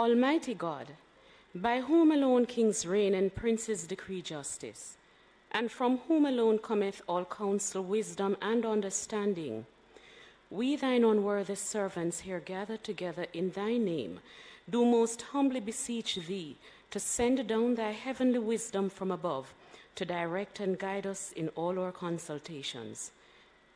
Almighty God, by whom alone kings reign and princes decree justice, and from whom alone cometh all counsel, wisdom, and understanding, we, thine unworthy servants, here gathered together in thy name, do most humbly beseech thee to send down thy heavenly wisdom from above, to direct and guide us in all our consultations.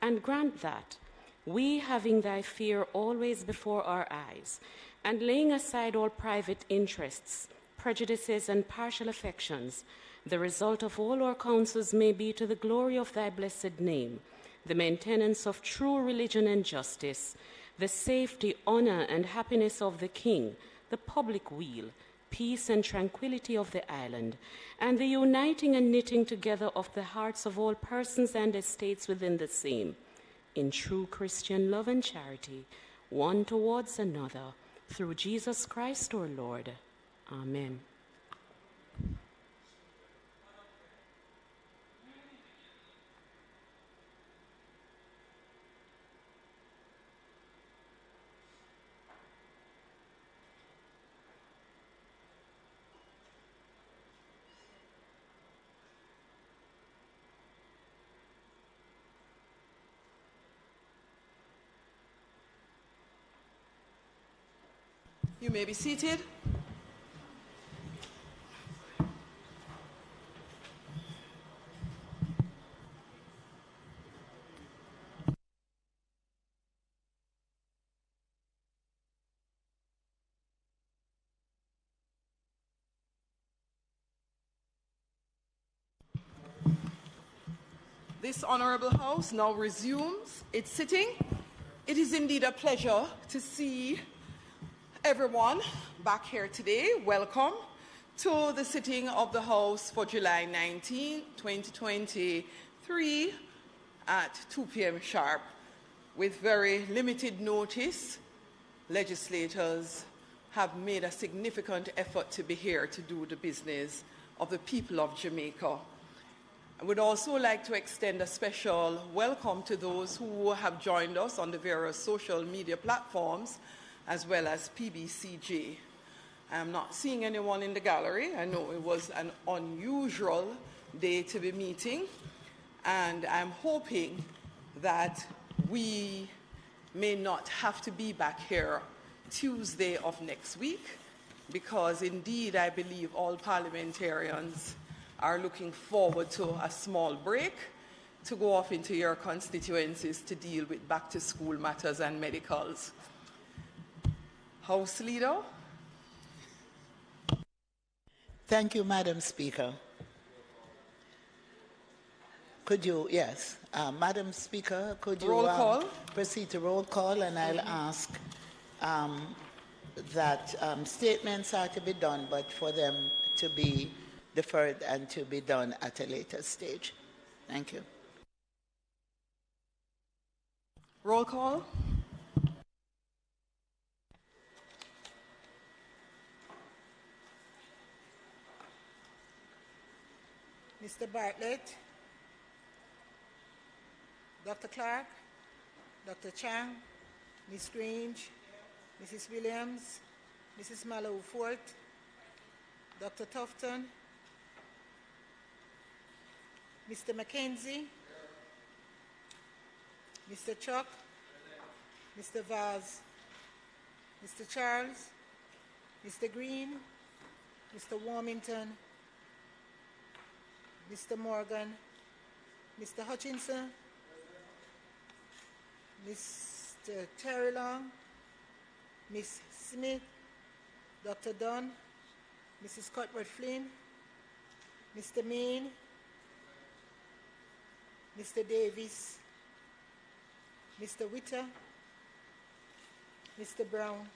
And grant that, we, having thy fear always before our eyes, and laying aside all private interests, prejudices, and partial affections, the result of all our counsels may be to the glory of thy blessed name, the maintenance of true religion and justice, the safety, honor, and happiness of the king, the public weal, peace and tranquility of the island, and the uniting and knitting together of the hearts of all persons and estates within the same, in true Christian love and charity, one towards another, through Jesus Christ our Lord. Amen. You may be seated. This honorable house now resumes its sitting. It is indeed a pleasure to see everyone back here today. Welcome to the sitting of the House for July 19, 2023 at 2 p.m. sharp. With very limited notice, legislators have made a significant effort to be here to do the business of the people of Jamaica. I would also like to extend a special welcome to those who have joined us on the various social media platforms, as well as PBCJ. I'm not seeing anyone in the gallery. I know it was an unusual day to be meeting, and I'm hoping that we may not have to be back here Tuesday of next week, because indeed I believe all parliamentarians are looking forward to a small break to go off into your constituencies to deal with back-to-school matters and medicals. House Leader. Thank you, Madam Speaker. Could you, yes, Madam Speaker, could you roll call. Proceed to roll call, and I'll ask that statements are to be done, but for them to be deferred and to be done at a later stage. Thank you. Roll call. Mr. Bartlett, Dr. Clark, Dr. Chang, Ms. Grange, Mrs. Williams, Mrs. Mallow-Fort, Dr. Tufton, Mr. Mackenzie, Mr. Chuck, Mr. Vaz, Mr. Charles, Mr. Green, Mr. Warmington, Mr. Morgan, Mr. Hutchinson, Mr. Terry Long, Ms. Smith, Dr. Dunn, Mrs. Cuthbert Flynn, Mr. Main, Mr. Davis, Mr. Witter, Mr. Brown,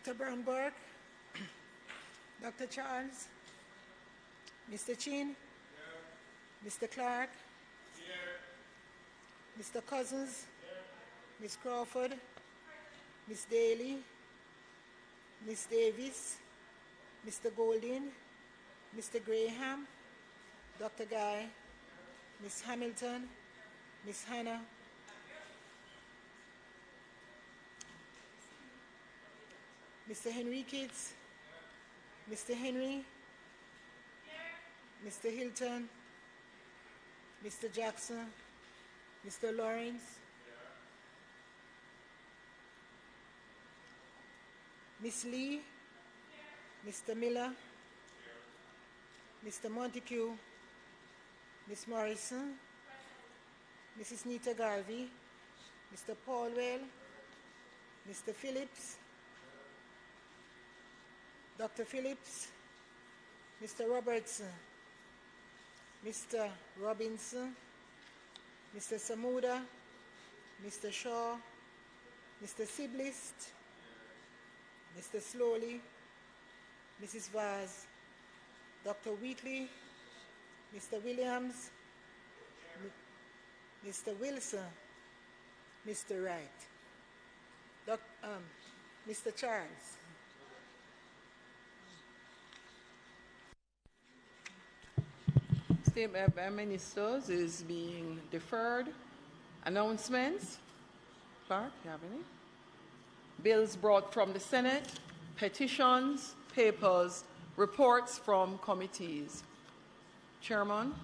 Dr. Brown-Burke, Dr. Charles, Mr. Chin, Mr. Clark, Mr. Cousins, Ms. Crawford, Ms. Daly, Ms. Davis, Mr. Golding, Mr. Graham, Dr. Guy, Ms. Hamilton, Ms. Hannah, Mr. Henriquez, Mr. Henry, Mr. Hilton, Mr. Jackson, Mr. Lawrence, Ms. Lee, Mr. Miller, Mr. Montague, Ms. Morrison, Mrs. Nita Garvey, Mr. Paulwell, Mr. Phillips, Dr. Phillips, Mr. Robertson, Mr. Robinson, Mr. Samuda, Mr. Shaw, Mr. Siblist, Mr. Slowly, Mrs. Vaz, Dr. Wheatley, Mr. Williams, Mr. Wilson, Mr. Wright, Mr. Charles. Statement by ministers is being deferred. Announcements. Clark, you have any? Bills brought from the Senate, petitions, papers, reports from committees. Chairman.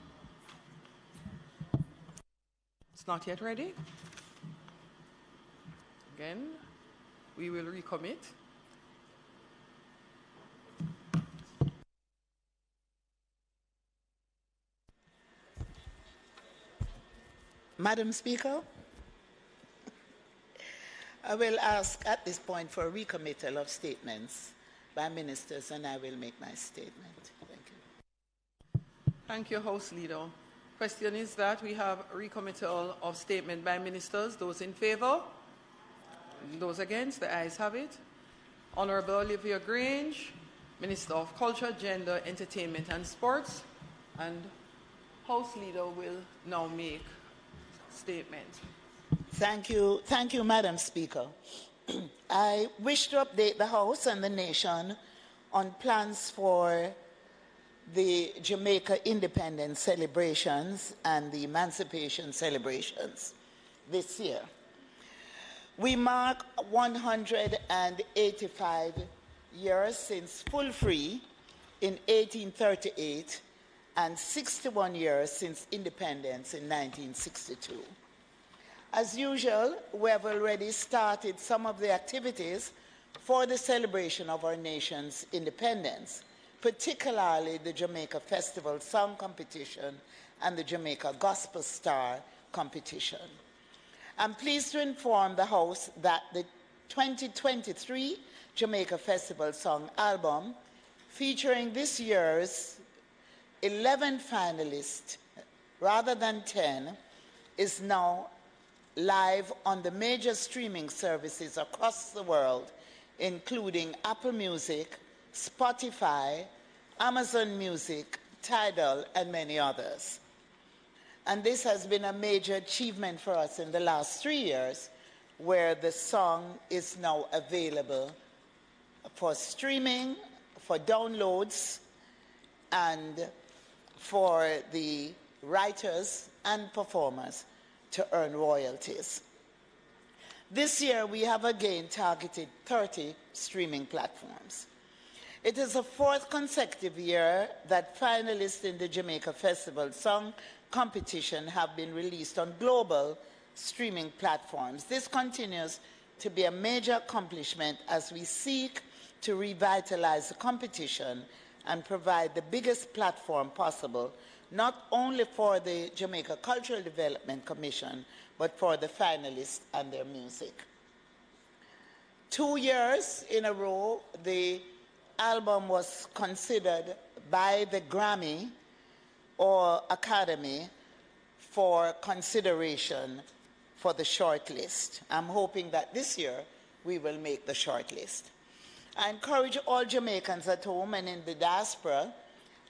It's not yet ready. Again, we will recommit. Madam Speaker, I will ask at this point for a recommittal of statements by ministers, and I will make my statement. Thank you. Thank you, House Leader. Question is that we have a recommittal of statement by ministers. Those in favour? Those against? The ayes have it. Honourable Olivia Grange, Minister of Culture, Gender, Entertainment and Sports, and House Leader will now make statement. Thank you, Madam Speaker. I wish to update the House and the nation on plans for the Jamaica independence celebrations and the emancipation celebrations this year. We mark 185 years since full free in 1838 and 61 years since independence in 1962. As usual, we have already started some of the activities for the celebration of our nation's independence, particularly the Jamaica Festival Song Competition and the Jamaica Gospel Star Competition. I'm pleased to inform the House that the 2023 Jamaica Festival Song Album, featuring this year's 11 finalists rather than 10, is now live on the major streaming services across the world, including Apple Music, Spotify, Amazon Music, Tidal, and many others. And this has been a major achievement for us in the last 3 years, where the song is now available for streaming, for downloads, and for the writers and performers to earn royalties. This year, we have again targeted 30 streaming platforms. It is the 4th consecutive year that finalists in the Jamaica Festival Song Competition have been released on global streaming platforms. This continues to be a major accomplishment as we seek to revitalize the competition and provide the biggest platform possible, not only for the Jamaica Cultural Development Commission, but for the finalists and their music. 2 years in a row, the album was considered by the Grammy or Academy for consideration for the shortlist. I'm hoping that this year we will make the shortlist. I encourage all Jamaicans at home and in the diaspora,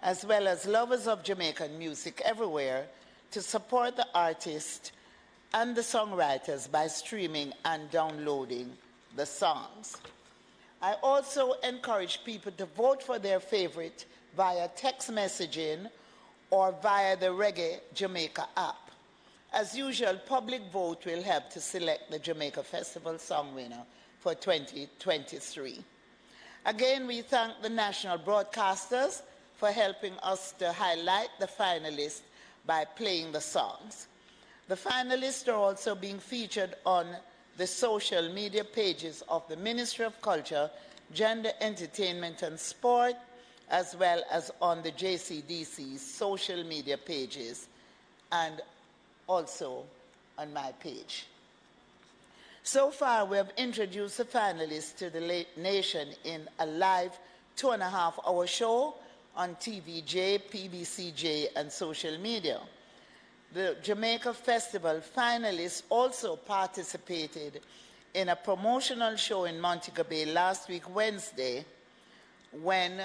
as well as lovers of Jamaican music everywhere, to support the artists and the songwriters by streaming and downloading the songs. I also encourage people to vote for their favorite via text messaging or via the Reggae Jamaica app. As usual, public vote will help to select the Jamaica Festival song winner for 2023. Again, we thank the national broadcasters for helping us to highlight the finalists by playing the songs. The finalists are also being featured on the social media pages of the Ministry of Culture, Gender, Entertainment and Sport, as well as on the JCDC's social media pages and also on my page. So far, we have introduced the finalists to the nation in a live 2.5-hour show on TVJ, PBCJ, and social media. The Jamaica Festival finalists also participated in a promotional show in Montego Bay last week, Wednesday, when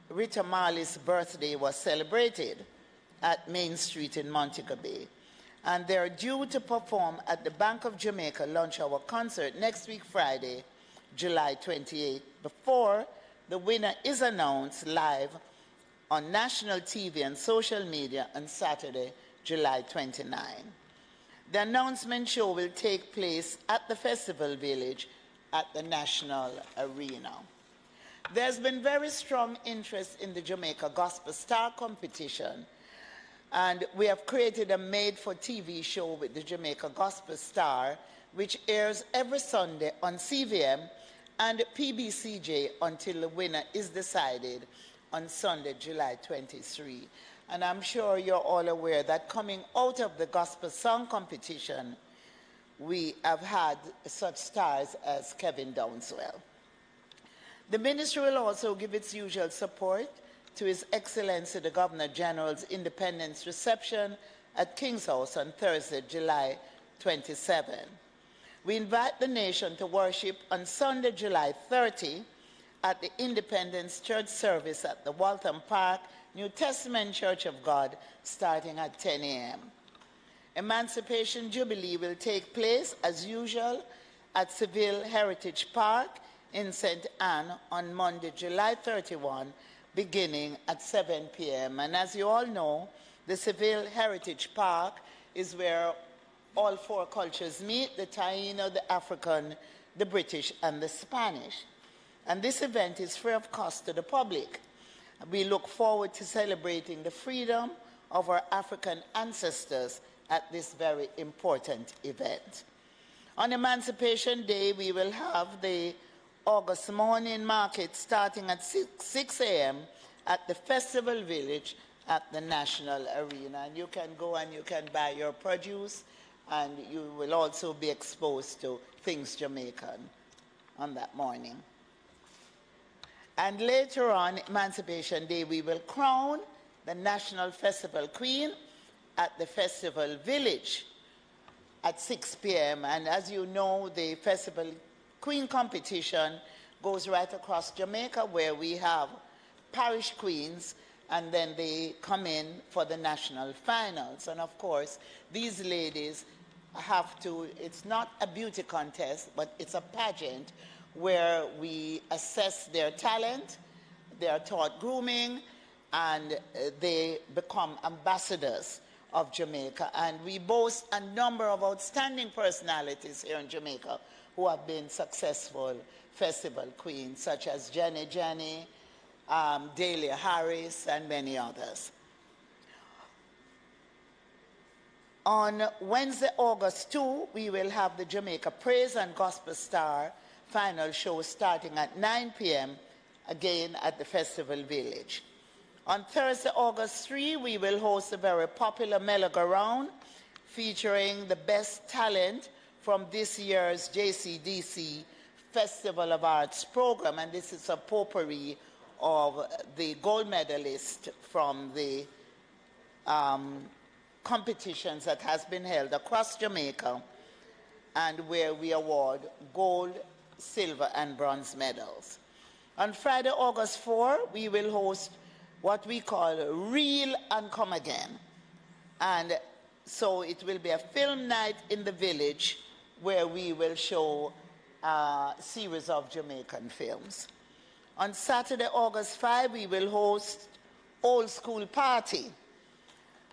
Rita Marley's birthday was celebrated at Main Street in Montego Bay. And they're due to perform at the Bank of Jamaica Lunch Hour concert next week, Friday, July 28, before the winner is announced live on national TV and social media on Saturday, July 29. The announcement show will take place at the Festival Village at the National Arena. There's been very strong interest in the Jamaica Gospel Star competition, and we have created a made-for-TV show with the Jamaica Gospel Star, which airs every Sunday on CVM and PBCJ until the winner is decided on Sunday, July 23. And I'm sure you're all aware that coming out of the Gospel Song competition, we have had such stars as Kevin Downswell. The ministry will also give its usual support to His Excellency the Governor General's Independence reception at King's House on Thursday, July 27. We invite the nation to worship on Sunday, July 30 at the Independence Church service at the Waltham Park New Testament Church of God starting at 10 a.m. Emancipation Jubilee will take place as usual at Seville Heritage Park in St. Anne on Monday, July 31, beginning at 7 p.m. And as you all know, the Seville Heritage Park is where all four cultures meet: the Taino, the African, the British, and the Spanish. And this event is free of cost to the public. We look forward to celebrating the freedom of our African ancestors at this very important event. On Emancipation Day, we will have the August morning market starting at 6 a.m. at the Festival Village at the National Arena. And you can go and you can buy your produce, and you will also be exposed to things Jamaican on that morning. And later on, Emancipation Day, we will crown the National Festival Queen at the Festival Village at 6 p.m. And as you know, the Festival Queen competition goes right across Jamaica, where we have parish queens, and then they come in for the national finals. And of course, these ladies have to, it's not a beauty contest, but it's a pageant where we assess their talent, they are taught grooming, and they become ambassadors of Jamaica. And we boast a number of outstanding personalities here in Jamaica who have been successful festival queens, such as Jenny, Dahlia Harris, and many others. On Wednesday, August 2, we will have the Jamaica Praise and Gospel Star final show starting at 9 p.m., again at the Festival Village. On Thursday, August 3, we will host a very popular mellow-go-round featuring the best talent from this year's JCDC Festival of Arts program, and this is a potpourri of the gold medalists from the competitions that has been held across Jamaica, and where we award gold, silver, and bronze medals. On Friday, August 4, we will host what we call Reel and Come Again. And so it will be a film night in the village where we will show a series of Jamaican films. On Saturday, August 5, we will host old school party.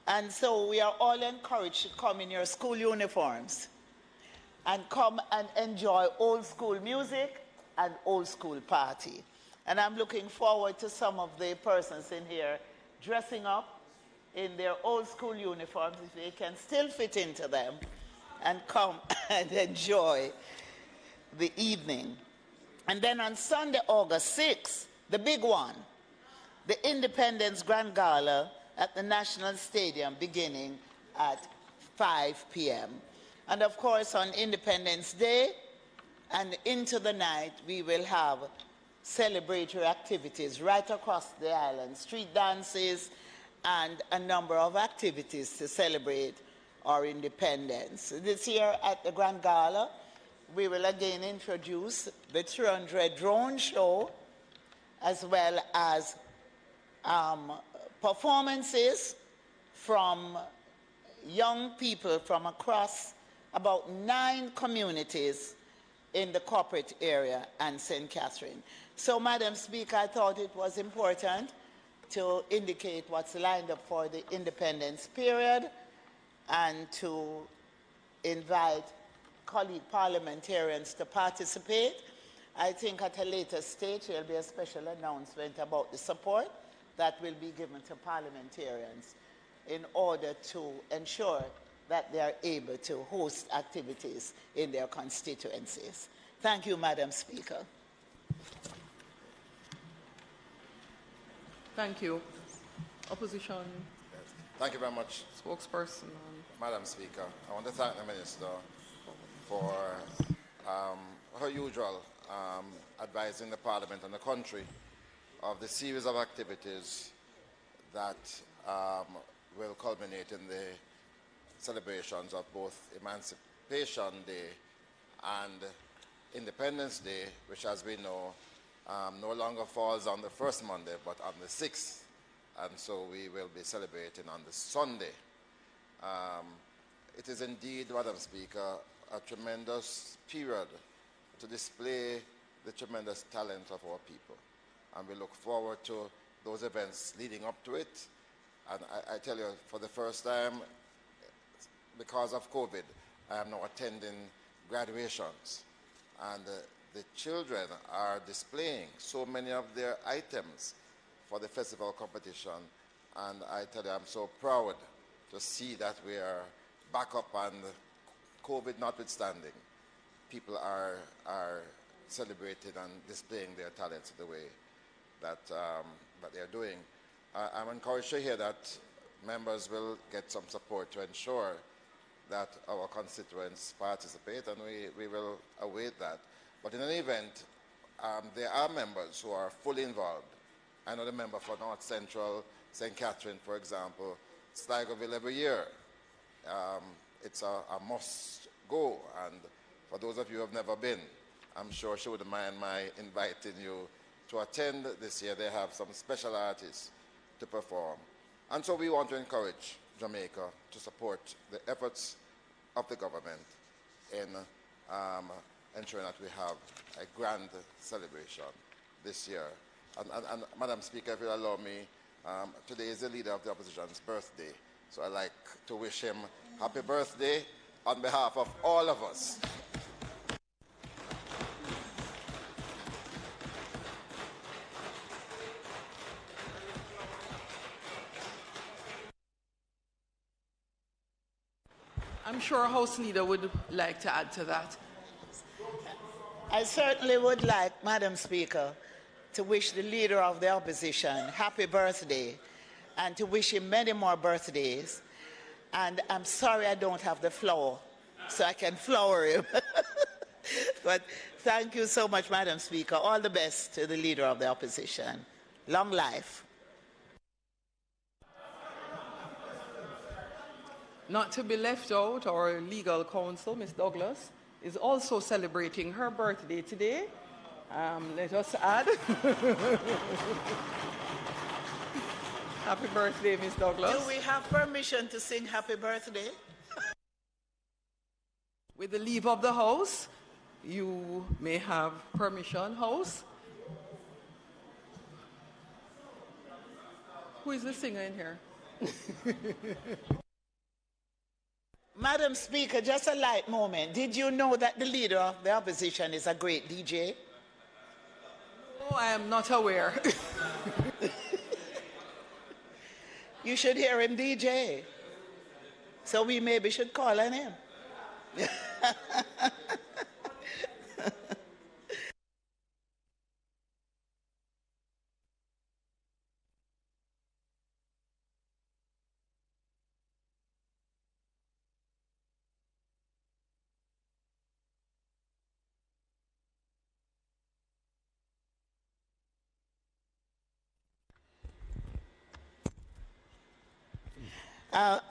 And so we are all encouraged to come in your school uniforms and come and enjoy old school music and old school party. And I'm looking forward to some of the persons in here dressing up in their old school uniforms, if they can still fit into them, and come and enjoy the evening. And then on Sunday, August 6th, the big one, the Independence Grand Gala at the National Stadium beginning at 5 p.m. And of course, on Independence Day and into the night, we will have celebratory activities right across the island, street dances, and a number of activities to celebrate our independence. This year at the Grand Gala, we will again introduce the 300 drone show, as well as performances from young people from across about 9 communities in the corporate area and St. Catherine. So, Madam Speaker, I thought it was important to indicate what's lined up for the independence period and to invite colleague parliamentarians to participate. I think at a later stage there will be a special announcement about the support that will be given to parliamentarians in order to ensure that they are able to host activities in their constituencies. Thank you, Madam Speaker. Thank you. Opposition. Thank you very much, Spokesperson. Madam Speaker. I want to thank the Minister for her usual advising the Parliament and the country of the series of activities that will culminate in the celebrations of both Emancipation Day and Independence Day, which, as we know, no longer falls on the first Monday, but on the 6th. And so we will be celebrating on the Sunday. It is indeed, Madam Speaker, a tremendous period to display the tremendous talent of our people. And we look forward to those events leading up to it. And I tell you, for the first time, because of COVID, I am now attending graduations. And the children are displaying so many of their items for the festival competition. And I tell you, I'm so proud to see that we are back up, and COVID notwithstanding, people are celebrating and displaying their talents the way that they are doing. I'm encouraged to hear that members will get some support to ensure that our constituents participate, and we will await that. But in any event, there are members who are fully involved. I know the member for North Central, St. Catherine, for example, Sligoville every year. It's a must go, and for those of you who have never been, I'm sure she wouldn't mind my inviting you to attend this year. They have some special artists to perform. And so we want to encourage Jamaica to support the efforts of the government in ensuring that we have a grand celebration this year. And Madam Speaker, if you allow me, today is the Leader of the Opposition's birthday. So I'd like to wish him happy birthday on behalf of all of us. I'm sure House Leader would like to add to that. I certainly would like, Madam Speaker, to wish the Leader of the Opposition happy birthday and to wish him many more birthdays. And I'm sorry I don't have the flower, so I can flower him. But thank you so much, Madam Speaker. All the best to the Leader of the Opposition. Long life. Not to be left out, our legal counsel, Ms. Douglas, is also celebrating her birthday today. Let us add. Happy birthday, Ms. Douglas. Do we have permission to sing happy birthday? With the leave of the House, you may have permission, House. Who is the singer in here? Madam Speaker, just a light moment. Did you know that the leader of the opposition is a great DJ? Oh, I am not aware. You should hear him DJ. So we maybe should call on him.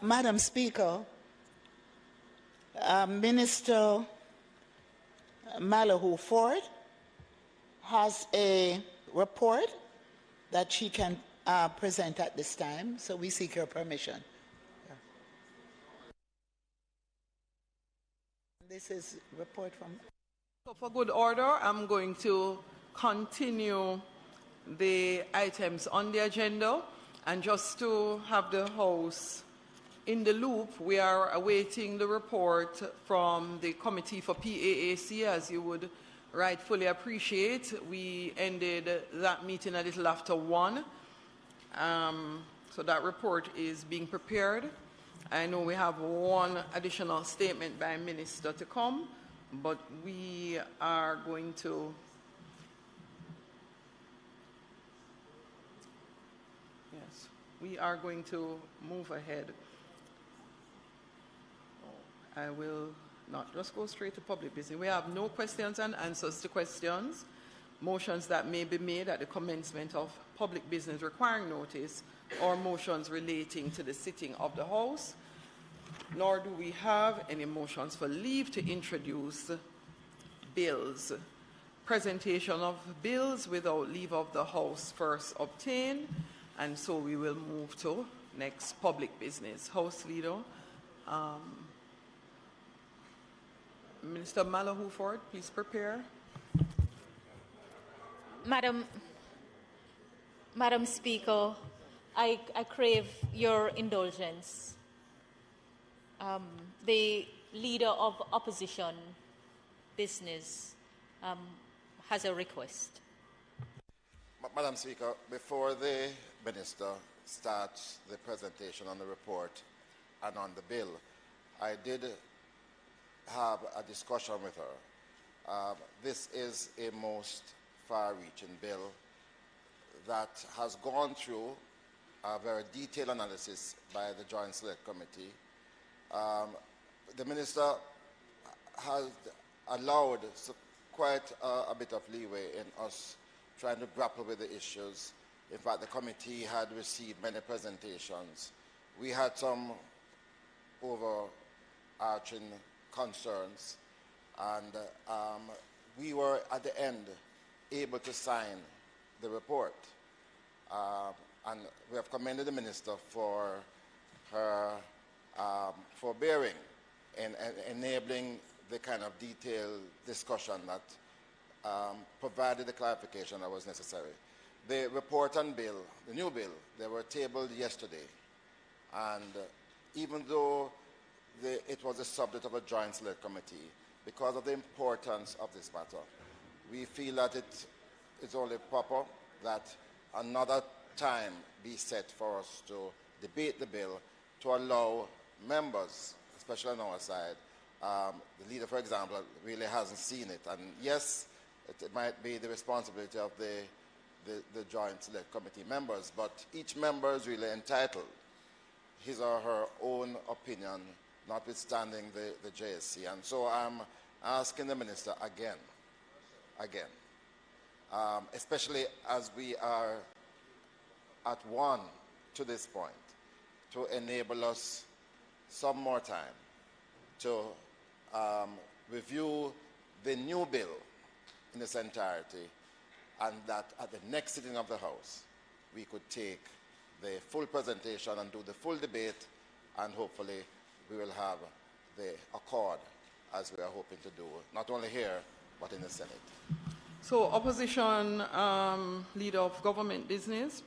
Madam Speaker, Minister Malahoo Ford has a report that she can present at this time, so we seek her permission. This is a report from... So for good order, I'm going to continue the items on the agenda, and just to have the House in the loop, we are awaiting the report from the Committee for PAAC, as you would rightfully appreciate. We ended that meeting a little after 1. So that report is being prepared. I know we have one additional statement by Minister to come, but we are going to move ahead. I will not just go straight to public business. We have no questions and answers to questions, motions that may be made at the commencement of public business requiring notice, or motions relating to the sitting of the House, nor do we have any motions for leave to introduce bills. Presentation of bills without leave of the House first obtained, and so we will move to next public business. House Leader, Minister Malahoo Ford, please prepare. Madam Speaker, I crave your indulgence. The Leader of Opposition Business has a request. Madam Speaker, before the Minister starts the presentation on the report and on the bill, I did have a discussion with her. This is a most far-reaching bill that has gone through a very detailed analysis by the Joint Select Committee. The Minister has allowed quite a bit of leeway in us trying to grapple with the issues. In fact, the committee had received many presentations. We had some overarching concerns, and we were at the end able to sign the report. And we have commended the Minister for her forbearing in enabling the kind of detailed discussion that provided the clarification that was necessary. The report and bill, the new bill, they were tabled yesterday, and even though it was the subject of a joint select committee, because of the importance of this matter, we feel that it is only proper that another time be set for us to debate the bill, to allow members, especially on our side, the leader, for example, really hasn't seen it. And yes, it might be the responsibility of the Joint Select Committee members, but each member is really entitled his or her own opinion, notwithstanding the JSC. And so I'm asking the Minister again, especially as we are at one to this point, to enable us some more time to review the new bill in its entirety, and that at the next sitting of the House, we could take the full presentation and do the full debate, and hopefully we will have the accord as we are hoping to do, not only here, but in the Senate. So, Opposition Leader of Government Business.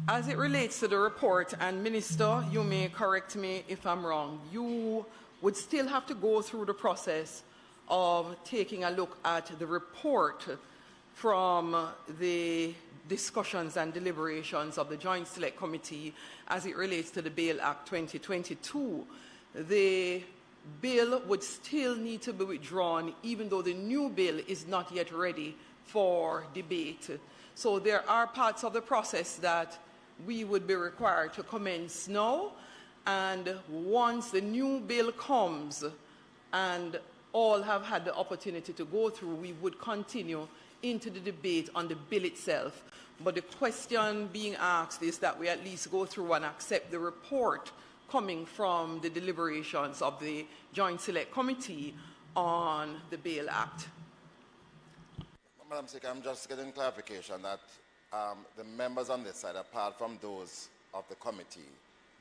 As it relates to the report, and Minister, you may correct me if I'm wrong, you would still have to go through the process of taking a look at the report from the discussions and deliberations of the Joint Select Committee as it relates to the Bail Act 2022. The bill would still need to be withdrawn even though the new bill is not yet ready for debate. So there are parts of the process that we would be required to commence now, and once the new bill comes and all have had the opportunity to go through, we would continue into the debate on the bill itself. But the question being asked is that we at least go through and accept the report coming from the deliberations of the Joint Select Committee on the Bail Act. Madam Speaker, I'm just getting clarification that the members on this side, apart from those of the committee,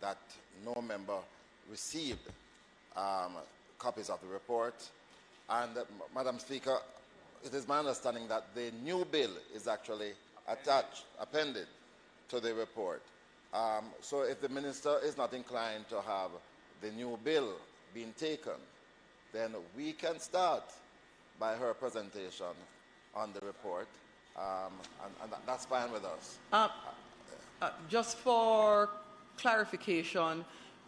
that no member received copies of the report. And Madam Speaker, it is my understanding that the new bill is actually appended to the report. So if the minister is not inclined to have the new bill being taken, then we can start by her presentation on the report, and that's fine with us. Just for clarification,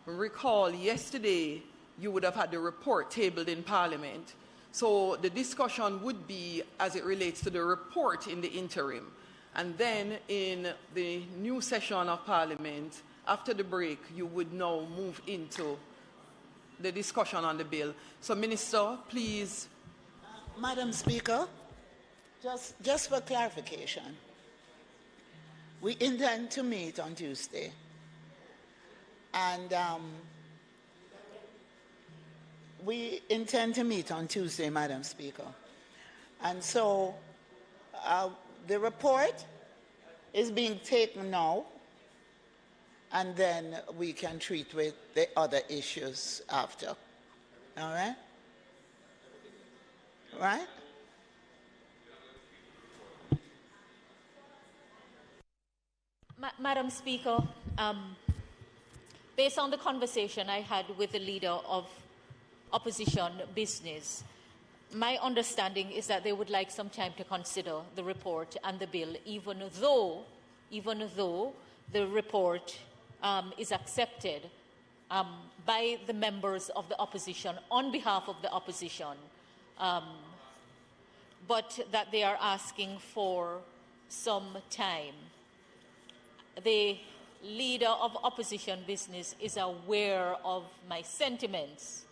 recall yesterday you would have had the report tabled in Parliament. So the discussion would be as it relates to the report in the interim. And then in the new session of Parliament, after the break, you would now move into the discussion on the bill. So, Minister, please. Madam Speaker, just for clarification, we intend to meet on Tuesday. And we intend to meet on Tuesday, Madam Speaker. And so the report is being taken now, and then we can treat with the other issues after. All right? Right? Madam Speaker, based on the conversation I had with the leader of opposition business, my understanding is that they would like some time to consider the report and the bill, even though the report is accepted by the members of the opposition on behalf of the opposition, but that they are asking for some time. The leader of opposition business is aware of my sentiments,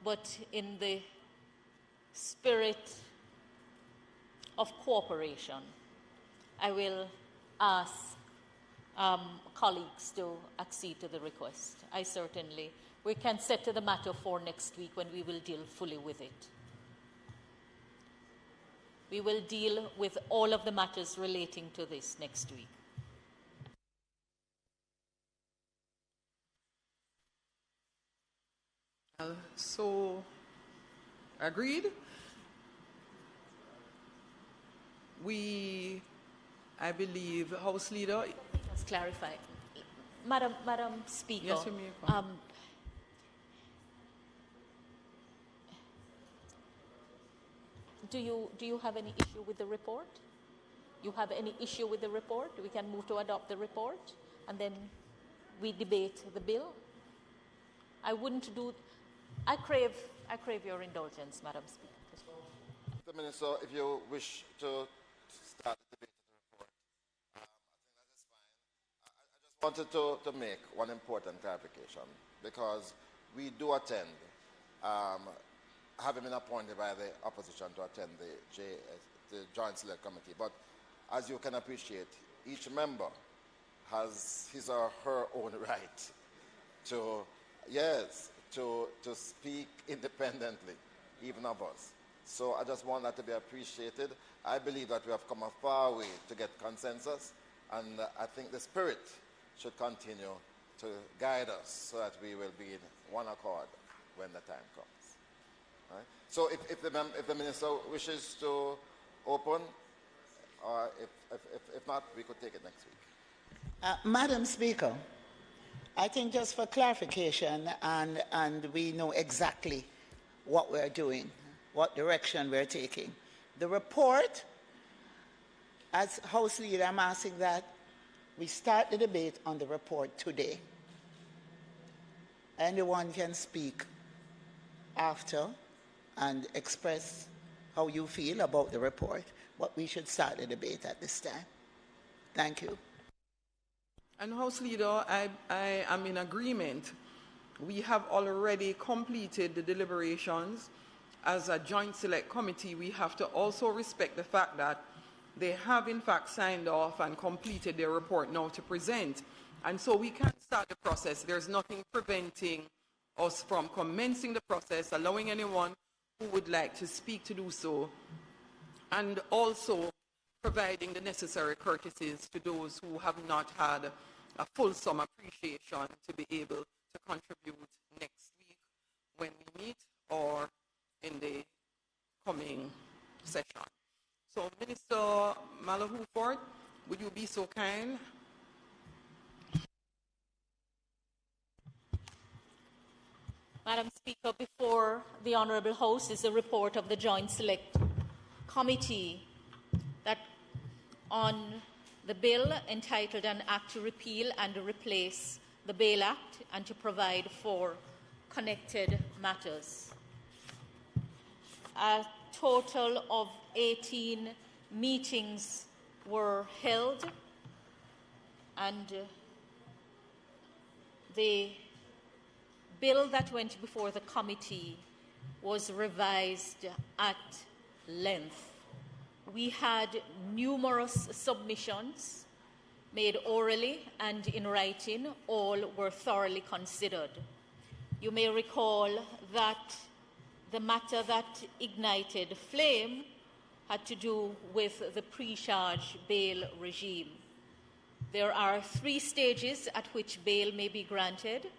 but in the spirit of cooperation, I will ask colleagues to accede to the request. We can settle the matter for next week when we will deal fully with it. We will deal with all of the matters relating to this next week. So, agreed? I believe, House Leader. Let's clarify. Madam Speaker. Yes, you may. Do you have any issue with the report? You have any issue with the report? We can move to adopt the report, and then we debate the bill. I crave your indulgence, Madam Speaker. Mr. Minister, if you wish to start the debate on the report, I think that is fine. I just wanted to make one important clarification, because we do attend, having been appointed by the opposition to attend the Joint Select Committee. But as you can appreciate, each member has his or her own right to speak independently, even of us. So I just want that to be appreciated. I believe that we have come a far way to get consensus, and I think the spirit should continue to guide us so that we will be in one accord when the time comes. Right? So if the minister wishes to open, or if not, we could take it next week. Madam Speaker, I think just for clarification, and we know exactly what we're doing, what direction we're taking. The report, as House Leader, I'm asking that we start the debate on the report today. Anyone can speak after and express how you feel about the report, but we should start the debate at this time. Thank you. And House Leader, I am in agreement. We have already completed the deliberations. As a joint select committee, we have to also respect the fact that they have in fact signed off and completed their report now to present. And so we can start the process. There's nothing preventing us from commencing the process, allowing anyone who would like to speak to do so, and also providing the necessary courtesies to those who have not had a fulsome appreciation to be able to contribute next week when we meet or in the coming session. So, Minister Malahuford, would you be so kind? Madam Speaker, before the Honourable House is a report of the Joint Select Committee that on the bill entitled An Act to Repeal and Replace the Bail Act and to provide for connected matters. A total of 18 meetings were held, and the bill that went before the committee was revised at length. We had numerous submissions made orally and in writing. All were thoroughly considered. You may recall that the matter that ignited flame had to do with the pre-charge bail regime. There are 3 stages at which bail may be granted.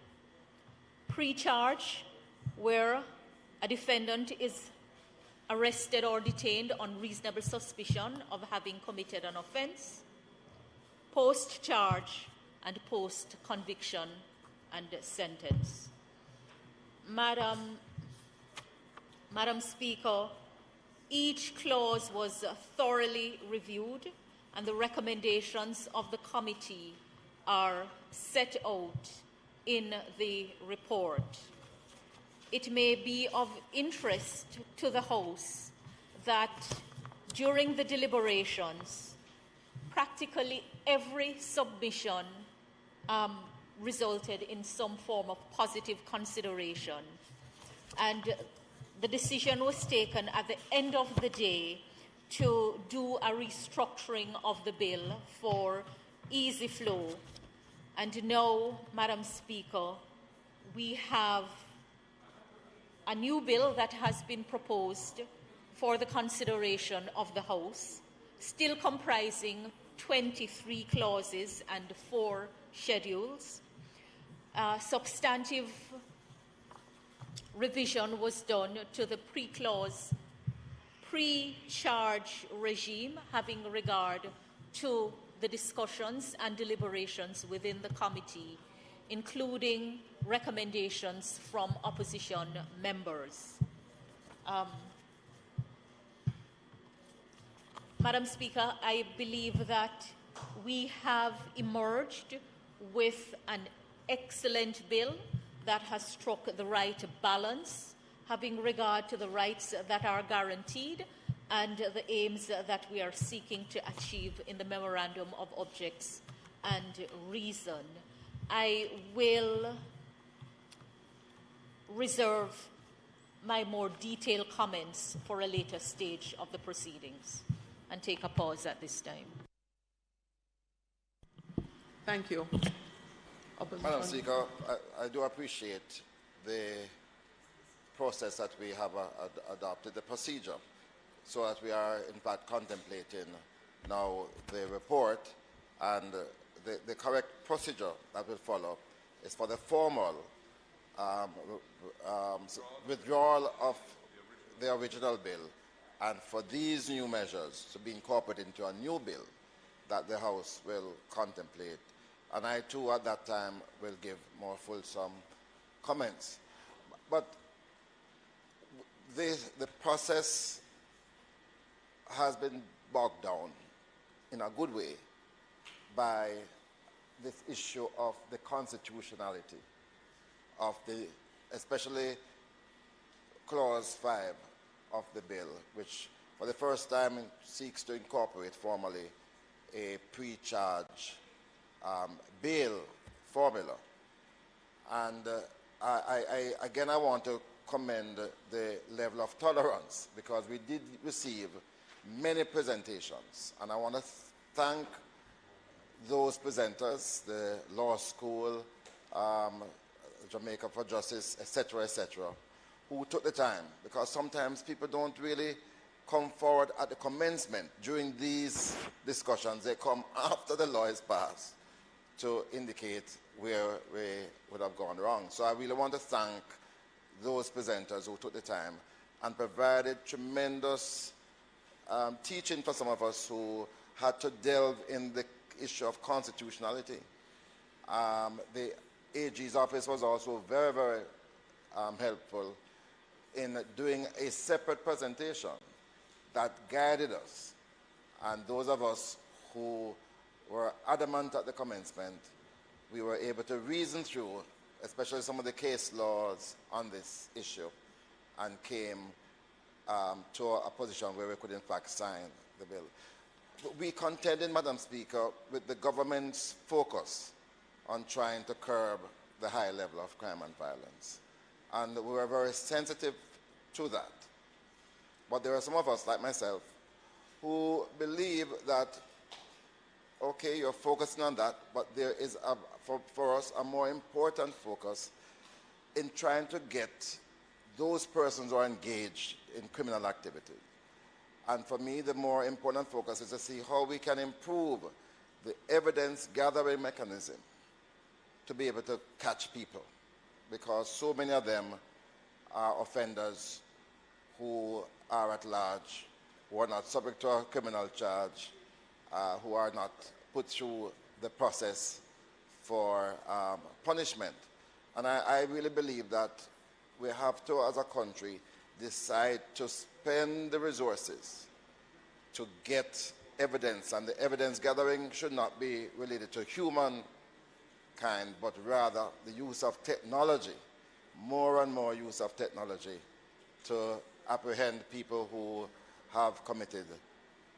Pre-charge, where a defendant is arrested or detained on reasonable suspicion of having committed an offence. Post-charge and post-conviction and sentence. Madam Speaker, each clause was thoroughly reviewed, and the recommendations of the committee are set out in the report. It may be of interest to the House that during the deliberations, practically every submission resulted in some form of positive consideration. And the decision was taken at the end of the day to do a restructuring of the bill for easy flow. And now, Madam Speaker, we have a new bill that has been proposed for the consideration of the House, still comprising 23 clauses and 4 schedules. Substantive revision was done to the pre-charge regime, having regard to the discussions and deliberations within the committee, including recommendations from opposition members. Madam Speaker, I believe that we have emerged with an excellent bill that has struck the right balance, having regard to the rights that are guaranteed and the aims that we are seeking to achieve in the Memorandum of Objects and Reason. I will reserve my more detailed comments for a later stage of the proceedings and take a pause at this time. Thank you. Madam Speaker, I do appreciate the process that we have adopted, the procedure, so that we are in fact contemplating now the report, and the correct procedure that will follow is for the formal withdrawal of the original bill, and for these new measures to be incorporated into a new bill that the House will contemplate And I too at that time will give more fulsome comments. But the process has been bogged down in a good way by this issue of the constitutionality of especially Clause 5 of the bill, which for the first time seeks to incorporate formally a pre-charge bail formula. And again, I want to commend the level of tolerance, because we did receive many presentations, and I want to thank those presenters, the law school, Jamaica for Justice, etc., who took the time, because sometimes people don't really come forward at the commencement. During these discussions, they come after the law is passed to indicate where we would have gone wrong. So I really want to thank those presenters who took the time and provided tremendous teaching for some of us who had to delve in the issue of constitutionality. The AG's office was also very, very helpful in doing a separate presentation that guided us. And those of us who were adamant at the commencement, we were able to reason through, especially some of the case laws on this issue, and came to a position where we could in fact sign the bill. We contended, Madam Speaker, with the government's focus on trying to curb the high level of crime and violence. And we were very sensitive to that. But there are some of us, like myself, who believe that, okay, you're focusing on that, but there is, for us, a more important focus in trying to get those persons who are engaged in criminal activity. And for me, the more important focus is to see how we can improve the evidence-gathering mechanism to be able to catch people, because so many of them are offenders who are at large, who are not subject to a criminal charge, who are not put through the process for punishment. And I really believe that we have to, as a country, decide to spend the resources to get evidence, and the evidence gathering should not be related to humankind, but rather the use of technology, more and more use of technology to apprehend people who have committed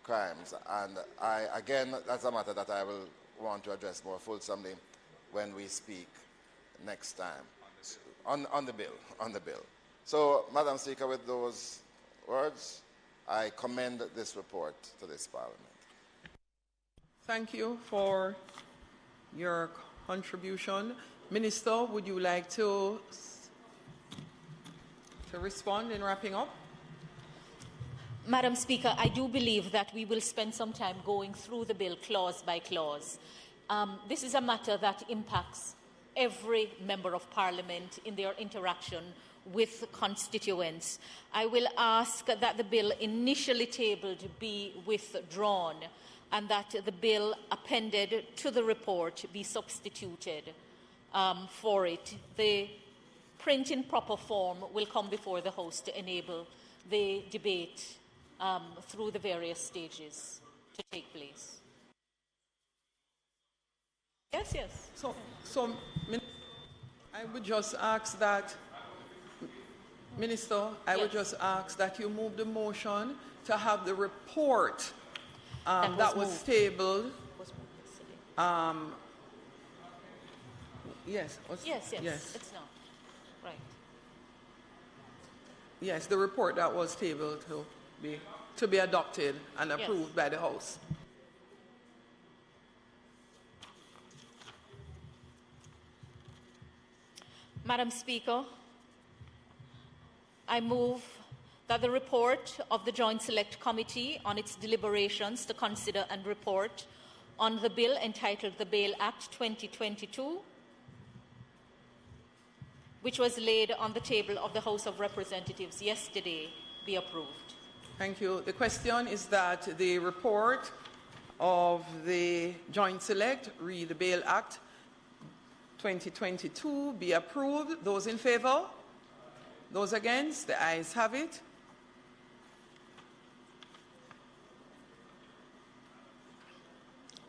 crimes. And again, that's a matter that I will want to address more fulsomely when we speak next time on the bill. So, Madam Speaker, with those words, I commend this report to this Parliament. Thank you for your contribution. Minister, would you like to respond in wrapping up? Madam Speaker, I do believe that we will spend some time going through the bill clause by clause. This is a matter that impacts every member of Parliament in their interaction with constituents. I will ask that the bill initially tabled be withdrawn and that the bill appended to the report be substituted for it. The print in proper form will come before the House to enable the debate through the various stages to take place. Yes, yes. So I would just ask that, Minister, I would just ask that you move the motion to have the report that was tabled. Yes. Yes, it's not. Right. Yes, the report that was tabled to be adopted and approved by the House. Madam Speaker, I move that the report of the Joint Select Committee on its deliberations to consider and report on the bill entitled the Bail Act 2022, which was laid on the table of the House of Representatives yesterday, be approved. Thank you. The question is that the report of the Joint Select, read the Bail Act 2022 be approved. Those in favor? Those against? The ayes have it.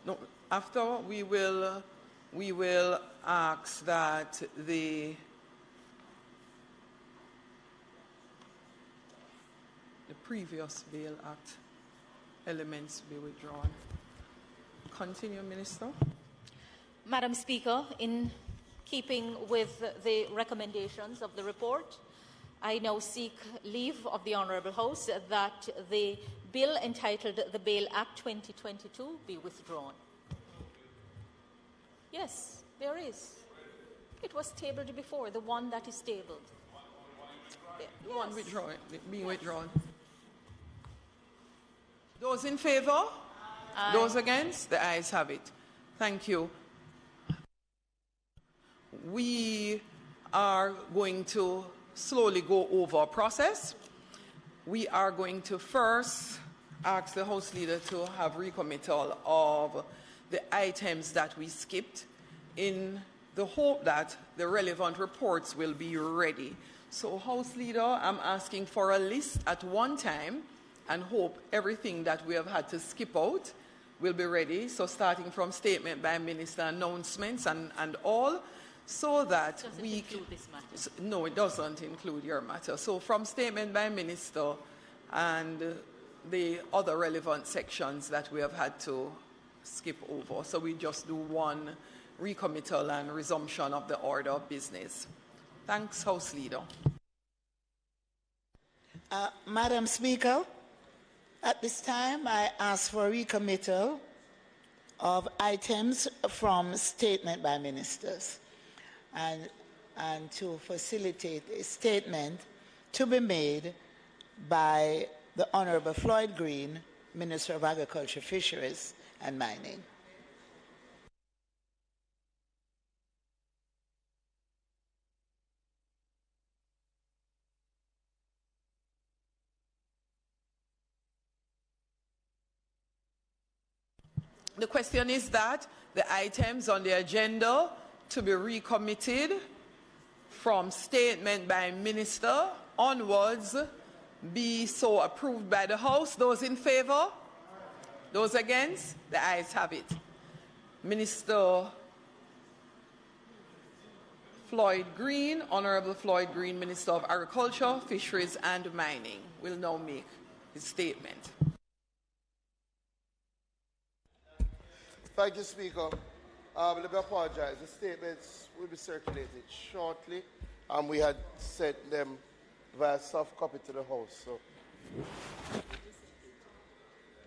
No, after we will ask that the previous Bail Act elements be withdrawn. Continue, Minister. Madam Speaker, in keeping with the recommendations of the report, I now seek leave of the Honourable House that the bill entitled the Bail Act 2022 be withdrawn. Yes, there is. It was tabled before, the one that is tabled. The one withdrawn, being withdrawn. Those in favour? Aye. Those against? The ayes have it. Thank you. We are going to slowly go over a process. We are going to first ask the House Leader to have recommittal of the items that we skipped in the hope that the relevant reports will be ready. So, House Leader, I'm asking for a list at one time and hope everything that we have had to skip out will be ready. So, starting from statement by Minister, announcements and all, so that we can... this matter. No, it doesn't include your matter. So, from statement by Minister and the other relevant sections that we have had to skip over. So, we just do one recommittal and resumption of the order of business. Thanks, House Leader. Madam Speaker, at this time I ask for recommittal of items from statement by ministers and to facilitate a statement to be made by the Honourable Floyd Green, Minister of Agriculture, Fisheries and Mining. The question is that the items on the agenda to be recommitted from statement by minister onwards be so approved by the House. Those in favour? Those against? The ayes have it. Minister Floyd Green, Honourable Floyd Green, Minister of Agriculture, Fisheries and Mining, will now make his statement. Thank you, Speaker. Let me apologize. The statements will be circulated shortly, and we had sent them via soft copy to the House. So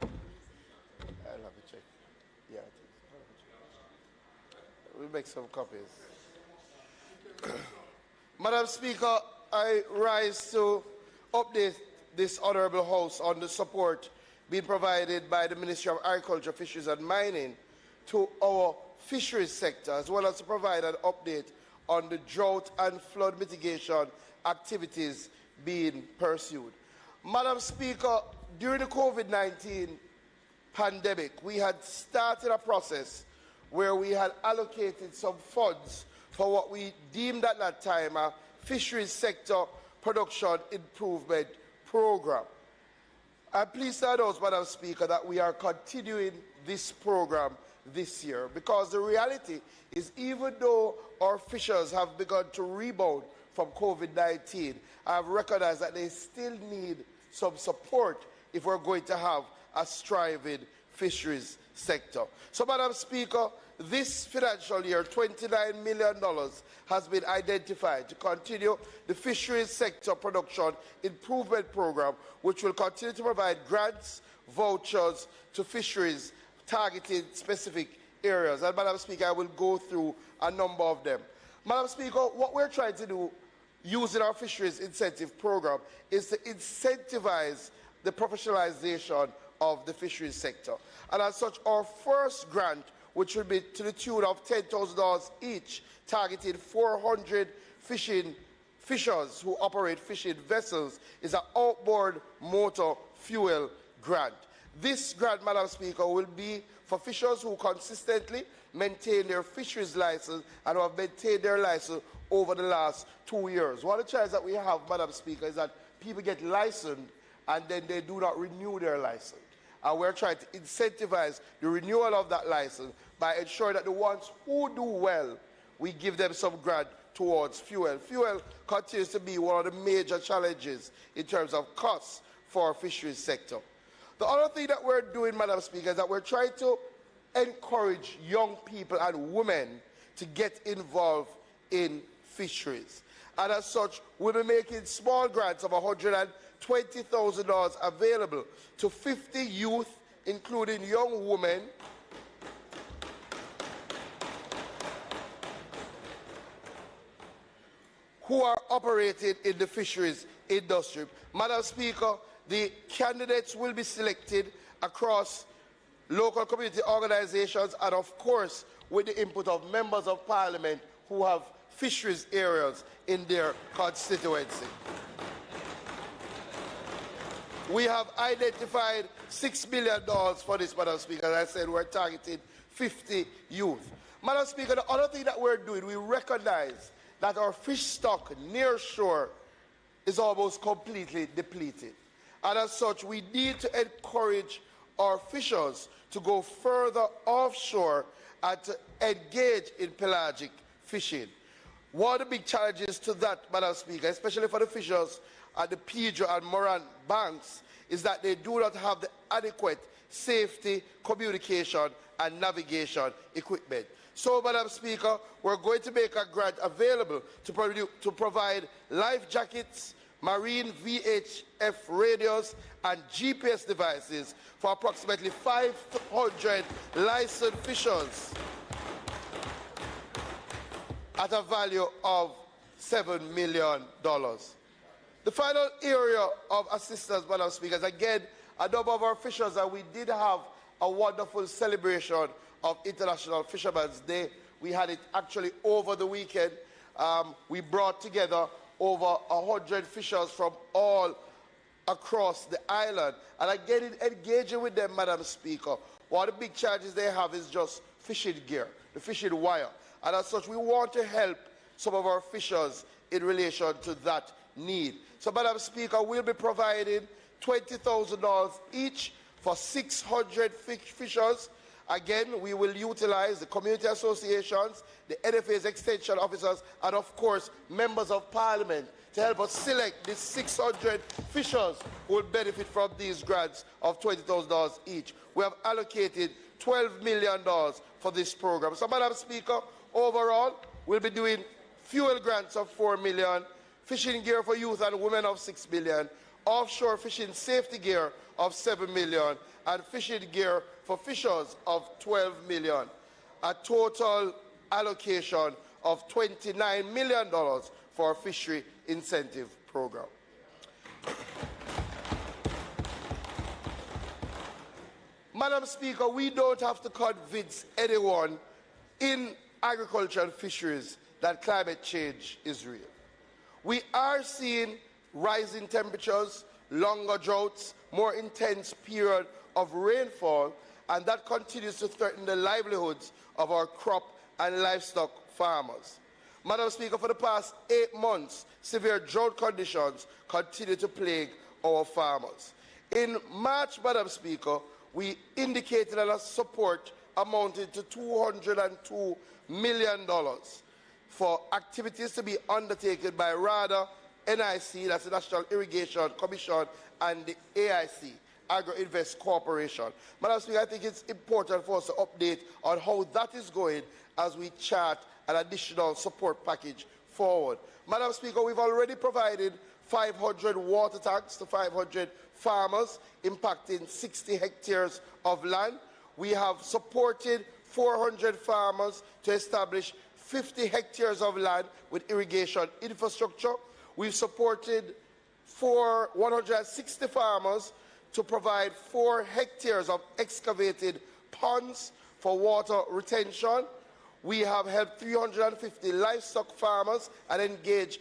I'll have to check. Yeah, we'll make some copies. Madam Speaker, I rise to update this Honourable House on the support being provided by the Ministry of Agriculture, Fisheries and Mining to our fisheries sector, as well as to provide an update on the drought and flood mitigation activities being pursued. Madam Speaker, during the COVID-19 pandemic, we had started a process where we had allocated some funds for what we deemed at that time a fisheries sector production improvement program. I'm pleased to announce, Madam Speaker, that we are continuing this program this year, because the reality is, even though our fishers have begun to rebound from COVID-19, I have recognized that they still need some support if we're going to have a thriving fisheries sector. So, Madam Speaker, this financial year, $29 million has been identified to continue the fisheries sector production improvement program, which will continue to provide grants, vouchers to fisheries targeted specific areas. And, Madam Speaker, I will go through a number of them. Madam Speaker, what we're trying to do using our fisheries incentive program is to incentivize the professionalization of the fisheries sector. And as such, our first grant, which will be to the tune of $10,000 each, targeting 400 fishers who operate fishing vessels, is an outboard motor fuel grant. This grant, Madam Speaker, will be for fishers who consistently maintain their fisheries license and who have maintained their license over the last 2 years. One of the challenges that we have, Madam Speaker, is that people get licensed and then they do not renew their license. And we're trying to incentivize the renewal of that license by ensuring that the ones who do well, we give them some grant towards fuel. Fuel continues to be one of the major challenges in terms of costs for our fisheries sector. The other thing that we're doing, Madam Speaker, is that we're trying to encourage young people and women to get involved in fisheries. And as such, we'll be making small grants of $120,000 available to 50 youth, including young women, who are operating in the fisheries industry. Madam Speaker, the candidates will be selected across local community organizations and, of course, with the input of members of parliament who have fisheries areas in their constituency. We have identified $6 million for this, Madam Speaker. As I said, we're targeting 50 youth. Madam Speaker, the other thing that we're doing, we recognize that our fish stock near shore is almost completely depleted. And as such, we need to encourage our fishers to go further offshore and to engage in pelagic fishing. One of the big challenges to that, Madam Speaker, especially for the fishers at the Pedro and Moran banks, is that they do not have the adequate safety, communication, and navigation equipment. So, Madam Speaker, we're going to make a grant available to provide life jackets, marine VHF radios, and GPS devices for approximately 500 licensed fishers at a value of $7 million. The final area of assistance, Madam Speaker, is again a number of our fishers, and we did have a wonderful celebration of International Fishermen's Day. We had it actually over the weekend. We brought together over 100 fishers from all across the island. And again, engaging with them, Madam Speaker, one of the big challenges they have is just fishing gear, the fishing wire. And as such, we want to help some of our fishers in relation to that need. So, Madam Speaker, we'll be providing $20,000 each for 600 fishers. Again, we will utilize the community associations, the NFA's extension officers, and of course, members of parliament to help us select these 600 fishers who will benefit from these grants of $20,000 each. We have allocated $12 million for this program. So, Madam Speaker, overall, we'll be doing fuel grants of $4 million, fishing gear for youth and women of $6 million, offshore fishing safety gear of $7 million, and fishing gear for fishers of $12 million. A total allocation of $29 million for our fishery incentive program. Madam Speaker, we don't have to convince anyone in agriculture and fisheries that climate change is real. We are seeing rising temperatures, longer droughts, more intense period of rainfall, and that continues to threaten the livelihoods of our crop and livestock farmers. Madam Speaker, for the past 8 months, severe drought conditions continue to plague our farmers. In March, Madam Speaker, we indicated a support amounted to $202 million for activities to be undertaken by RADA, NIC, that's the National Irrigation Commission, and the AIC, Agro-Invest Corporation. Madam Speaker, I think it's important for us to update on how that is going as we chart an additional support package forward. Madam Speaker, we've already provided 500 water tanks to 500 farmers, impacting 60 hectares of land. We have supported 400 farmers to establish 50 hectares of land with irrigation infrastructure. We've supported 160 farmers to provide 4 hectares of excavated ponds for water retention. We have helped 350 livestock farmers and engage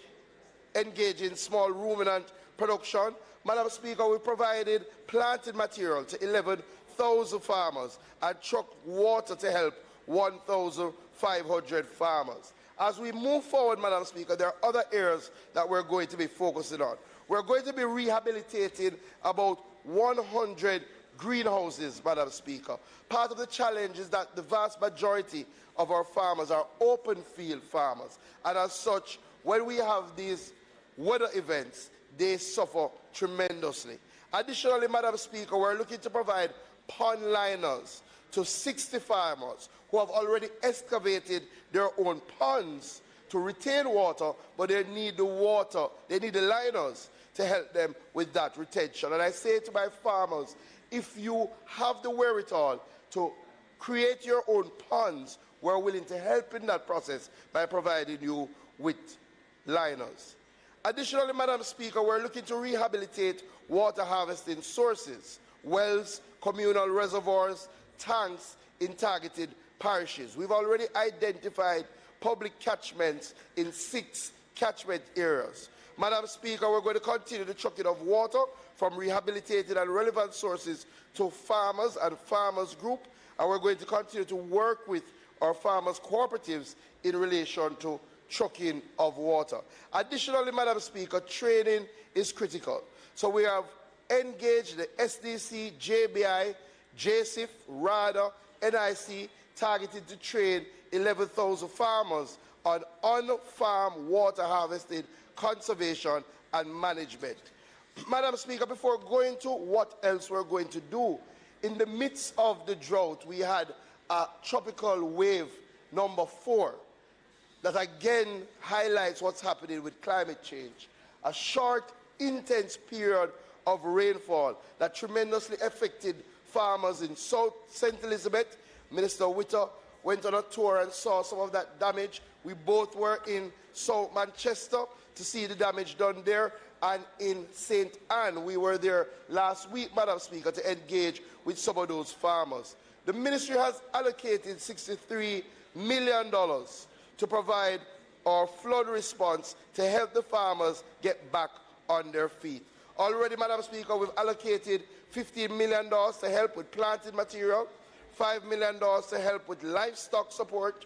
in small ruminant production. Madam Speaker, we provided planting material to 11,000 farmers and trucked water to help 1,500 farmers. As we move forward, Madam Speaker, there are other areas that we're going to be focusing on. We're going to be rehabilitating about 100 greenhouses, Madam Speaker. Part of the challenge is that the vast majority of our farmers are open field farmers, and as such, when we have these weather events, they suffer tremendously. Additionally, Madam Speaker, we're looking to provide pond liners to 60 farmers who have already excavated their own ponds to retain water, but they need the water, they need the liners to help them with that retention. And I say to my farmers, if you have the wherewithal to create your own ponds, we're willing to help in that process by providing you with liners. Additionally, Madam Speaker, we're looking to rehabilitate water harvesting sources, wells, communal reservoirs, tanks in targeted parishes. We've already identified public catchments in 6 catchment areas. Madam Speaker, we're going to continue the trucking of water from rehabilitated and relevant sources to farmers and farmers group, and we're going to continue to work with our farmers cooperatives in relation to trucking of water. Additionally, Madam Speaker, training is critical. So we have engaged the SDC, JBI, JISTV, RADA, NIC, targeted to train 11,000 farmers on on-farm water harvesting, conservation and management. Madam Speaker, before going to what else we're going to do, in the midst of the drought, we had a tropical wave number 4 that again highlights what's happening with climate change. A short, intense period of rainfall that tremendously affected farmers in South St. Elizabeth. Minister Witter went on a tour and saw some of that damage. We both were in South Manchester to see the damage done there, and in St. Anne, we were there last week, Madam Speaker, to engage with some of those farmers. The ministry has allocated $63 million to provide our flood response to help the farmers get back on their feet. Already, Madam Speaker, we've allocated $15 million to help with planting material, $5 million to help with livestock support,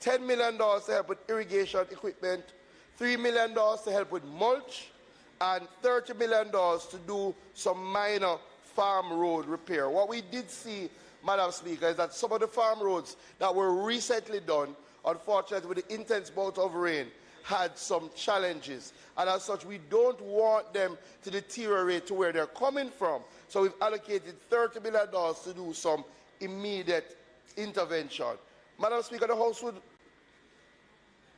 $10 million to help with irrigation equipment, $3 million to help with mulch, and $30 million to do some minor farm road repair. What we did see, Madam Speaker, is that some of the farm roads that were recently done, unfortunately with the intense bout of rain, had some challenges. And as such, we don't want them to deteriorate to where they're coming from. So we've allocated $30 million to do some immediate intervention. Madam Speaker, the House would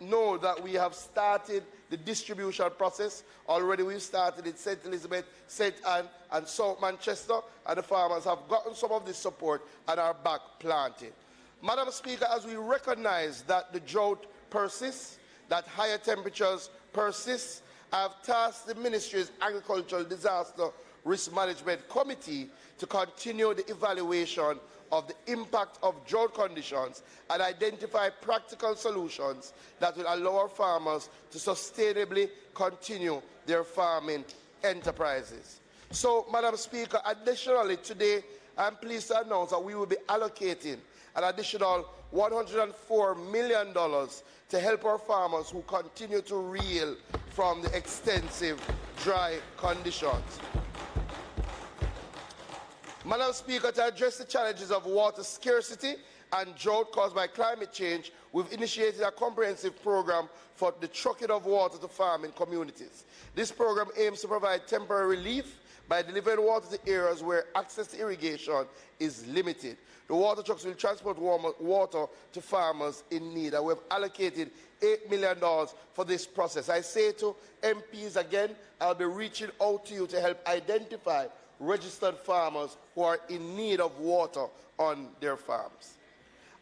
know that we have started the distribution process. Already we've started in St. Elizabeth, St. Anne and South Manchester, and the farmers have gotten some of this support and are back planting. Madam Speaker, as we recognize that the drought persists, that higher temperatures persist, I have tasked the Ministry's Agricultural Disaster Risk Management Committee to continue the evaluation of the impact of drought conditions and identify practical solutions that will allow our farmers to sustainably continue their farming enterprises. So, Madam Speaker, additionally today, I'm pleased to announce that we will be allocating an additional $104 million to help our farmers who continue to reel from the extensive dry conditions. Madam Speaker, to address the challenges of water scarcity and drought caused by climate change, we've initiated a comprehensive program for the trucking of water to farming communities. This program aims to provide temporary relief by delivering water to areas where access to irrigation is limited. The water trucks will transport water to farmers in need, and we've allocated $8 million for this process. I say to MPs again, I'll be reaching out to you to help identify registered farmers who are in need of water on their farms.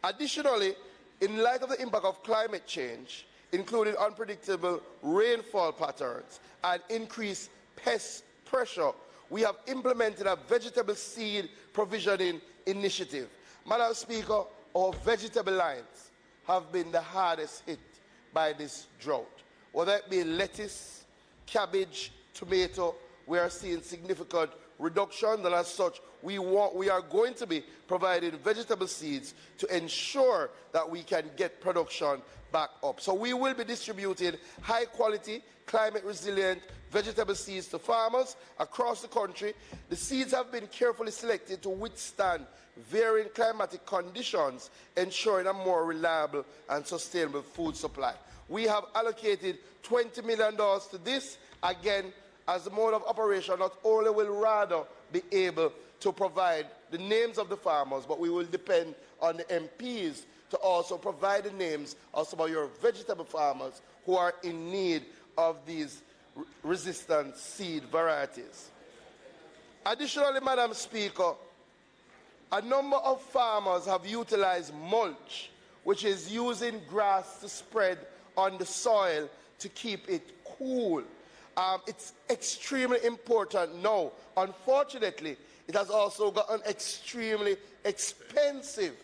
Additionally, in light of the impact of climate change, including unpredictable rainfall patterns and increased pest pressure, we have implemented a vegetable seed provisioning initiative. Madam Speaker, our vegetable lines have been the hardest hit by this drought, whether it be lettuce, cabbage, tomato, we are seeing significant reduction, and as such, we are going to be providing vegetable seeds to ensure that we can get production back up. So we will be distributing high quality, climate resilient vegetable seeds to farmers across the country. The seeds have been carefully selected to withstand varying climatic conditions, ensuring a more reliable and sustainable food supply. We have allocated $20 million to this, again, as the mode of operation. Not only will RADA be able to provide the names of the farmers, but we will depend on the MPs to also provide the names of some of your vegetable farmers who are in need of these resistant seed varieties. Additionally, Madam Speaker, a number of farmers have utilized mulch, which is using grass to spread on the soil to keep it cool. It's extremely important now. Unfortunately, it has also gotten extremely expensive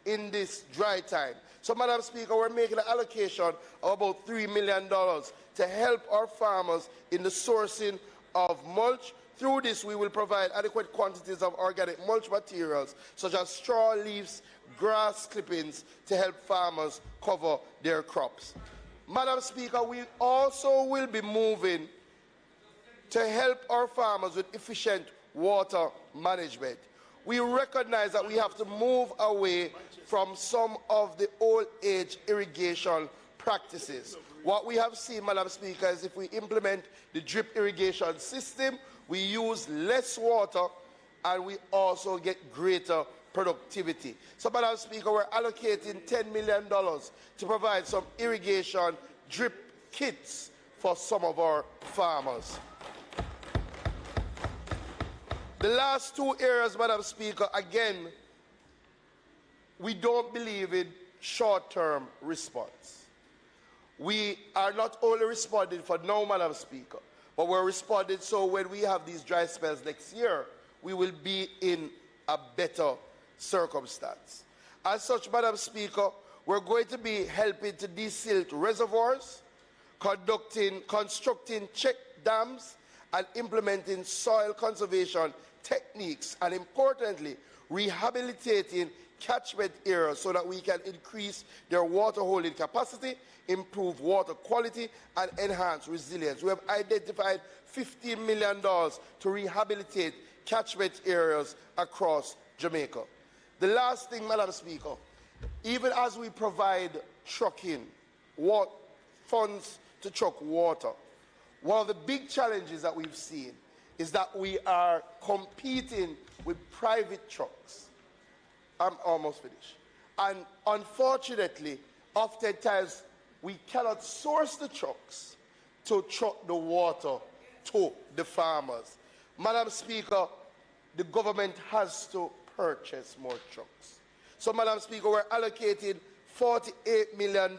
in this dry time. So, Madam Speaker, we're making an allocation of about $3 million to help our farmers in the sourcing of mulch. Through this, we will provide adequate quantities of organic mulch materials, such as straw, leaves, grass clippings, to help farmers cover their crops. Madam Speaker, we also will be moving to help our farmers with efficient water management. We recognize that we have to move away from some of the old age irrigation practices. What we have seen, Madam Speaker, is if we implement the drip irrigation system, we use less water and we also get greater productivity. So, Madam Speaker, we're allocating $10 million to provide some irrigation drip kits for some of our farmers. The last two areas, Madam Speaker, again, we don't believe in short-term response. We are not only responding for now, Madam Speaker, but we're responding so when we have these dry spells next year, we will be in a better circumstance. As such, Madam Speaker, we're going to be helping to desilt reservoirs, constructing check dams, and implementing soil conservation techniques, and importantly, rehabilitating catchment areas so that we can increase their water holding capacity, improve water quality, and enhance resilience. We have identified $15 million to rehabilitate catchment areas across Jamaica. The last thing, Madam Speaker, even as we provide trucking, funds to truck water, one of the big challenges that we've seen is that we are competing with private trucks. I'm almost finished. And unfortunately, oftentimes, we cannot source the trucks to truck the water to the farmers. Madam Speaker, the government has to purchase more trucks. So, Madam Speaker, we're allocating $48 million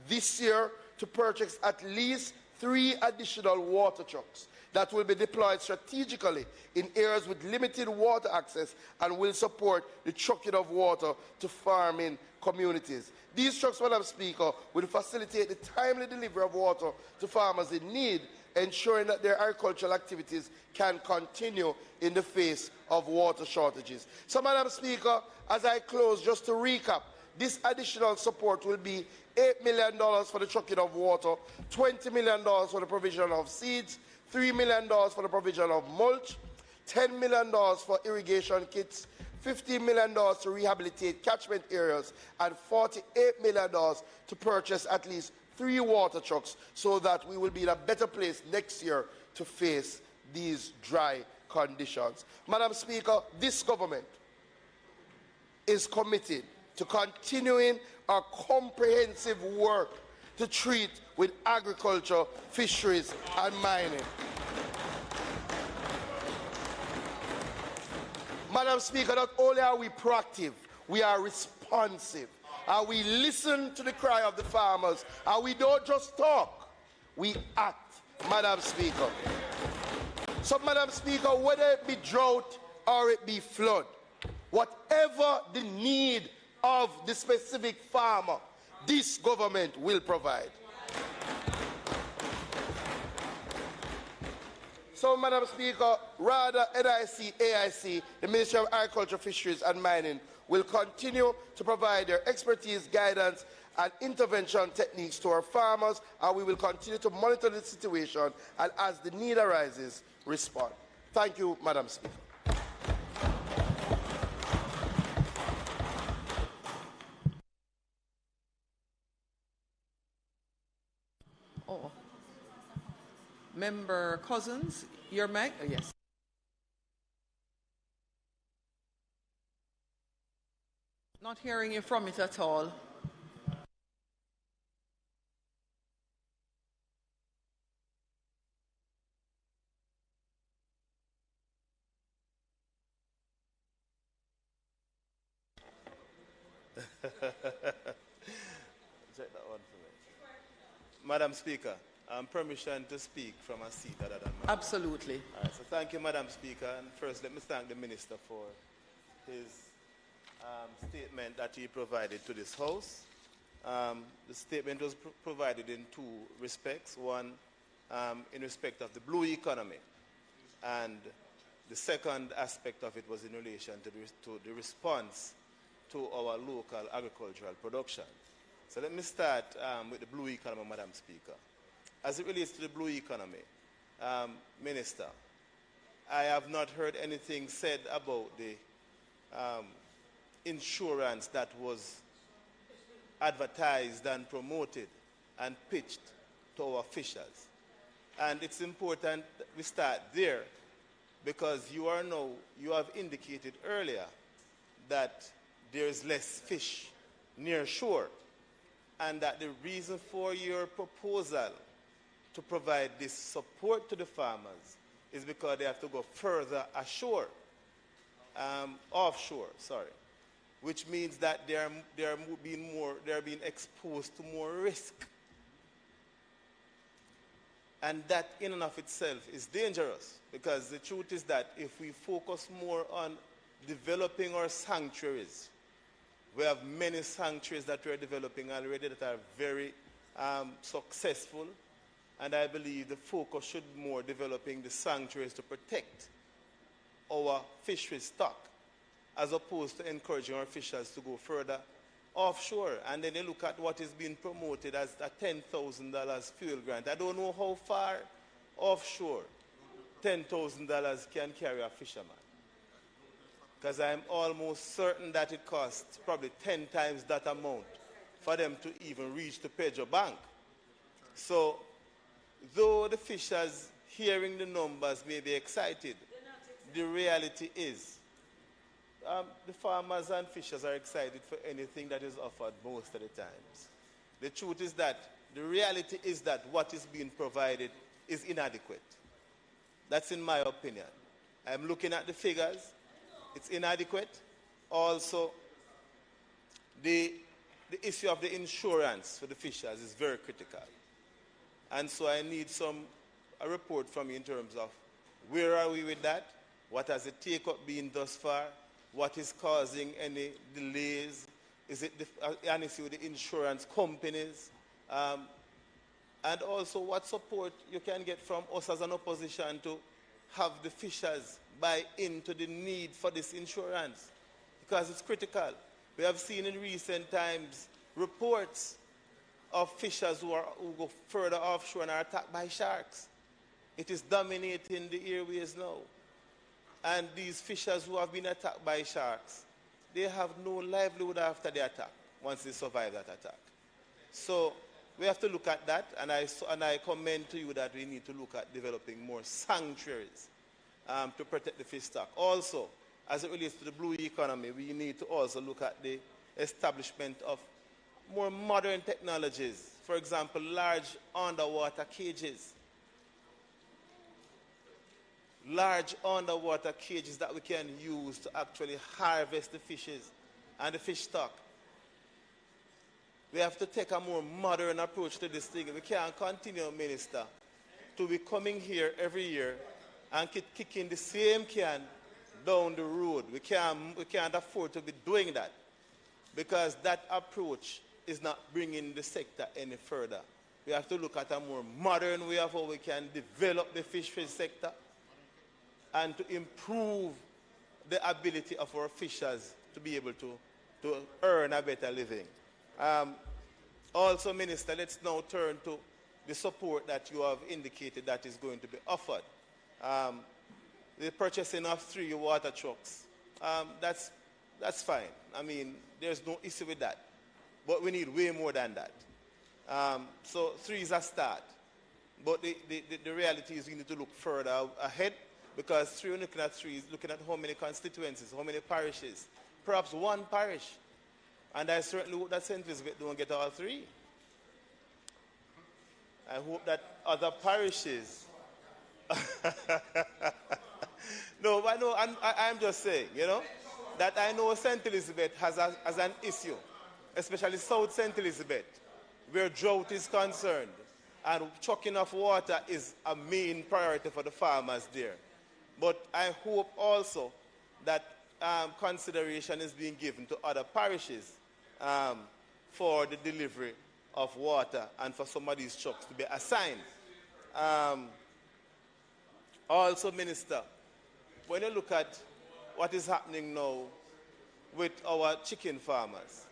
this year to purchase at least 3 additional water trucks that will be deployed strategically in areas with limited water access and will support the trucking of water to farming communities. These trucks, Madam Speaker, will facilitate the timely delivery of water to farmers in need, ensuring that their agricultural activities can continue in the face of water shortages. So, Madam Speaker, as I close, just to recap, this additional support will be $8 million for the trucking of water, $20 million for the provision of seeds, $3 million for the provision of mulch, $10 million for irrigation kits, $15 million to rehabilitate catchment areas, and $48 million to purchase at least 3 water trucks so that we will be in a better place next year to face these dry conditions. Madam Speaker, this government is committed to continuing our comprehensive work to treat with agriculture, fisheries, and mining. Madam Speaker, not only are we proactive, we are responsive. And we listen to the cry of the farmers. And we don't just talk, we act, Madam Speaker. So, Madam Speaker, whether it be drought or it be flood, whatever the need of the specific farmer, this government will provide. So, Madam Speaker, rather NIC, AIC, the Ministry of Agriculture, Fisheries and Mining will continue to provide their expertise, guidance and intervention techniques to our farmers, and we will continue to monitor the situation and, as the need arises, respond. Thank you, Madam Speaker. Oh. Member Cousins, your mic? Oh, yes. Not hearing you from it at all. Check that one for me. Madam Speaker, permission to speak from a seat other than mine. Absolutely. All right, so thank you, Madam Speaker. And first, let me thank the Minister for his statement that he provided to this House. The statement was provided in two respects. One, in respect of the blue economy. And the second aspect of it was in relation to the response to our local agricultural production. So let me start with the blue economy, Madam Speaker. As it relates to the blue economy, Minister, I have not heard anything said about the insurance that was advertised and promoted and pitched to our fishers. And it's important that we start there, because you have indicated earlier that there is less fish near shore, and that the reason for your proposal to provide this support to the farmers is because they have to go further offshore, which means that they are being exposed to more risk. And that in and of itself is dangerous, because the truth is that if we focus more on developing our sanctuaries, we have many sanctuaries that we are developing already that are very successful, and I believe the focus should be more developing the sanctuaries to protect our fishery stock, as opposed to encouraging our fishers to go further offshore. And then they look at what is being promoted as a $10,000 fuel grant. I don't know how far offshore $10,000 can carry a fisherman, because I'm almost certain that it costs probably 10 times that amount for them to even reach the Pedro Bank. So, though the fishers hearing the numbers may be excited, the reality is the farmers and fishers are excited for anything that is offered most of the times. The truth is that the reality is that what is being provided is inadequate. That's in my opinion. I'm looking at the figures. It's inadequate. Also, the issue of the insurance for the fishers is very critical. And so I need a report from you in terms of where are we with that? What has the take-up been thus far? What is causing any delays? Is it an issue with the insurance companies? And also what support you can get from us as an opposition to have the fishers buy into the need for this insurance, because it's critical. We have seen in recent times reports of fishers who go further offshore and are attacked by sharks. It is dominating the airways now. And these fishers who have been attacked by sharks, they have no livelihood after the attack, once they survive that attack. So we have to look at that, and I commend to you that we need to look at developing more sanctuaries to protect the fish stock. Also, as it relates to the blue economy, we need to also look at the establishment of more modern technologies. For example, large underwater cages. Large underwater cages that we can use to actually harvest the fishes and the fish stock. We have to take a more modern approach to this thing. We can't continue, Minister, to be coming here every year and keep kicking the same can down the road. We can't afford to be doing that, because that approach is not bringing the sector any further. We have to look at a more modern way of how we can develop the fishery sector, and to improve the ability of our fishers to be able to earn a better living. Also, Minister, let's now turn to the support that you have indicated that is going to be offered. The purchasing of 3 water trucks, that's fine. I mean, there's no issue with that. But we need way more than that. So 3 is a start. But the reality is we need to look further ahead, because 3, looking at 3 is looking at how many constituencies, how many parishes, perhaps 1 parish. And I certainly hope that St. Elizabeth don't get all 3. I hope that other parishes. No, but no, I'm just saying, you know, that I know St. Elizabeth has an issue, especially South St. Elizabeth, where drought is concerned, and chucking of water is a main priority for the farmers there. But I hope also that consideration is being given to other parishes for the delivery of water and for some of these trucks to be assigned. Also, Minister, when you look at what is happening now with our chicken farmers,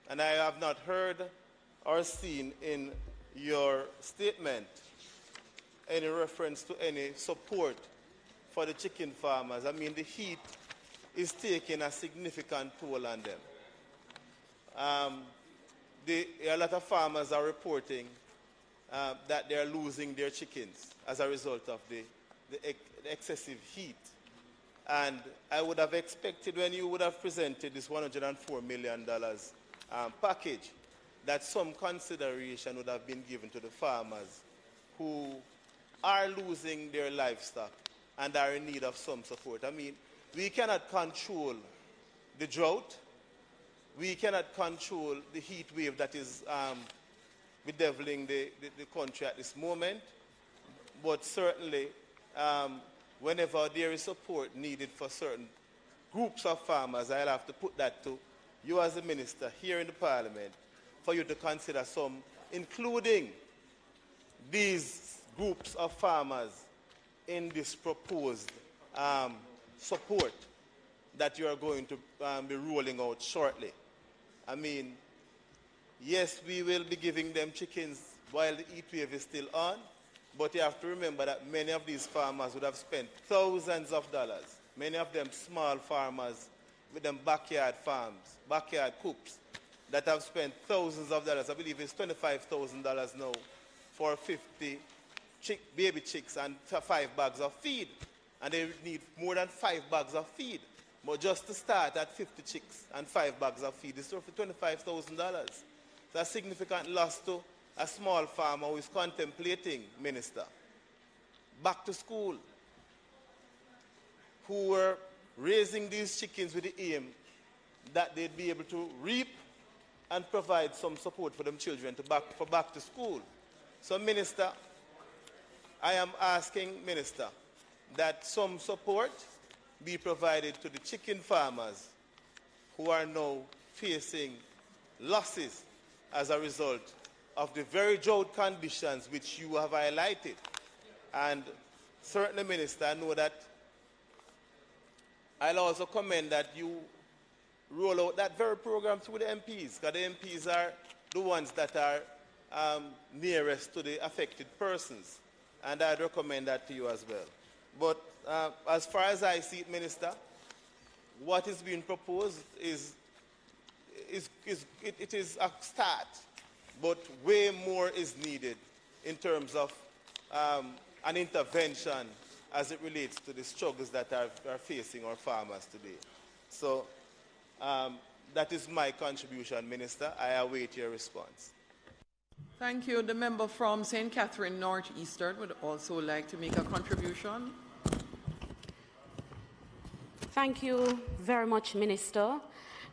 and I have not heard or seen in your statement any reference to any support for the chicken farmers. I mean, the heat is taking a significant toll on them. A lot of farmers are reporting that they are losing their chickens as a result of the excessive heat. And I would have expected, when you would have presented this $104 million package, that some consideration would have been given to the farmers who are losing their livestock and are in need of some support. I mean, we cannot control the drought. We cannot control the heat wave that is bedeviling the country at this moment. But certainly, whenever there is support needed for certain groups of farmers, I'll have to put that to you as a minister here in the Parliament for you to consider some, including these groups of farmers in this proposed support that you are going to be rolling out shortly. I mean, yes, we will be giving them chickens while the heat wave is still on, but you have to remember that many of these farmers would have spent thousands of dollars, many of them small farmers with them backyard farms, backyard coops, that have spent thousands of dollars. I believe it's $25,000 now for 50 baby chicks and 5 bags of feed. And they need more than 5 bags of feed. But just to start at 50 chicks and 5 bags of feed is roughly $25,000. It's a significant loss to a small farmer who is contemplating, Minister, back to school, who were raising these chickens with the aim that they'd be able to reap and provide some support for them children for back to school. So, Minister, I am asking, Minister, that some support be provided to the chicken farmers who are now facing losses as a result of the very drought conditions which you have highlighted. And certainly, Minister, I know that I'll also commend that you roll out that very program through the MPs, because the MPs are the ones that are nearest to the affected persons. And I'd recommend that to you as well. But as far as I see it, Minister, what is being proposed is a start, but way more is needed in terms of an intervention as it relates to the struggles that are facing our farmers today. So that is my contribution, Minister. I await your response. Thank you. The member from St. Catherine Northeastern would also like to make a contribution. Thank you very much, Minister.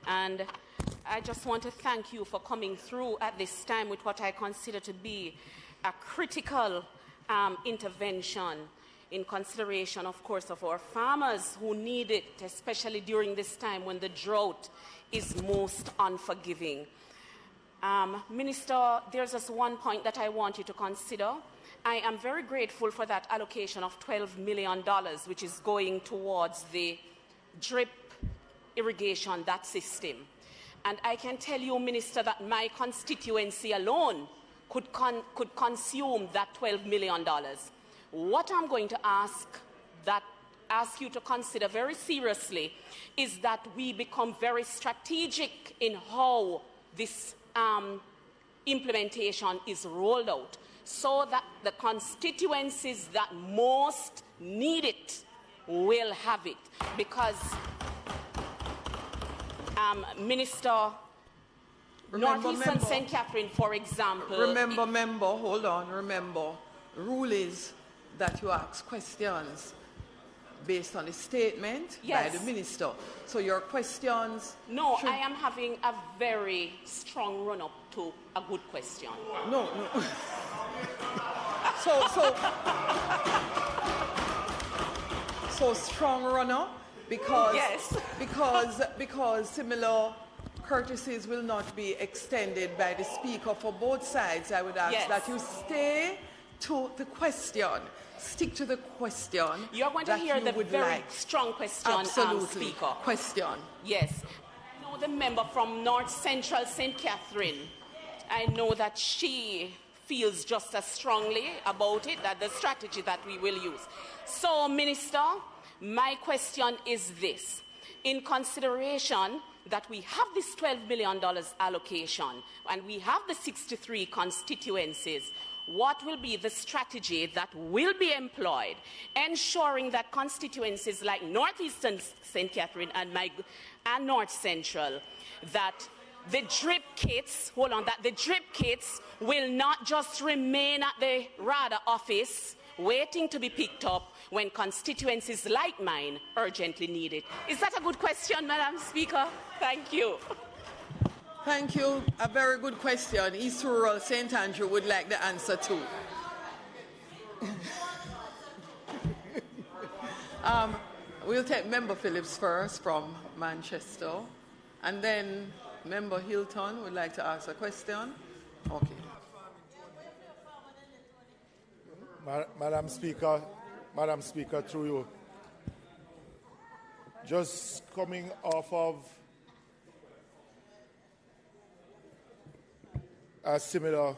And I just want to thank you for coming through at this time with what I consider to be a critical intervention in consideration, of course, of our farmers who need it, especially during this time when the drought is most unforgiving. Minister, there's just one point that I want you to consider, I am very grateful for that allocation of $12 million, which is going towards the drip irrigation, that system. And I can tell you, Minister, that my constituency alone could consume that $12 million. What I'm going to ask you to consider very seriously is that we become very strategic in how this implementation is rolled out, so that the constituencies that most need it will have it. Because, Minister, Northeastern St. Catherine, for example... Remember, the rule is that you ask questions based on a statement by the minister. So your questions... No, I am having a very strong run-up to a good question. No. So strong runner because similar courtesies will not be extended by the speaker for both sides. I would ask that you stay to the question. Stick to the question. You're going to hear the very strong question, Absolutely. Speaker. Question. Yes. I know the member from North Central St. Catherine. I know that she feels just as strongly about it, that the strategy that we will use. So, Minister, my question is this. In consideration that we have this $12 million allocation and we have the 63 constituencies, what will be the strategy that will be employed, ensuring that constituencies like Northeastern St. Catherine and North Central, that the drip kits, will not just remain at the RADA office waiting to be picked up when constituencies like mine urgently need it? Is that a good question, Madam Speaker? Thank you. Thank you. A very good question. East Rural St. Andrew would like the answer too. We'll take Member Phillips first from Manchester, and then Member Hilton would like to ask a question. Okay. Madam Speaker, through you. Just coming off of a similar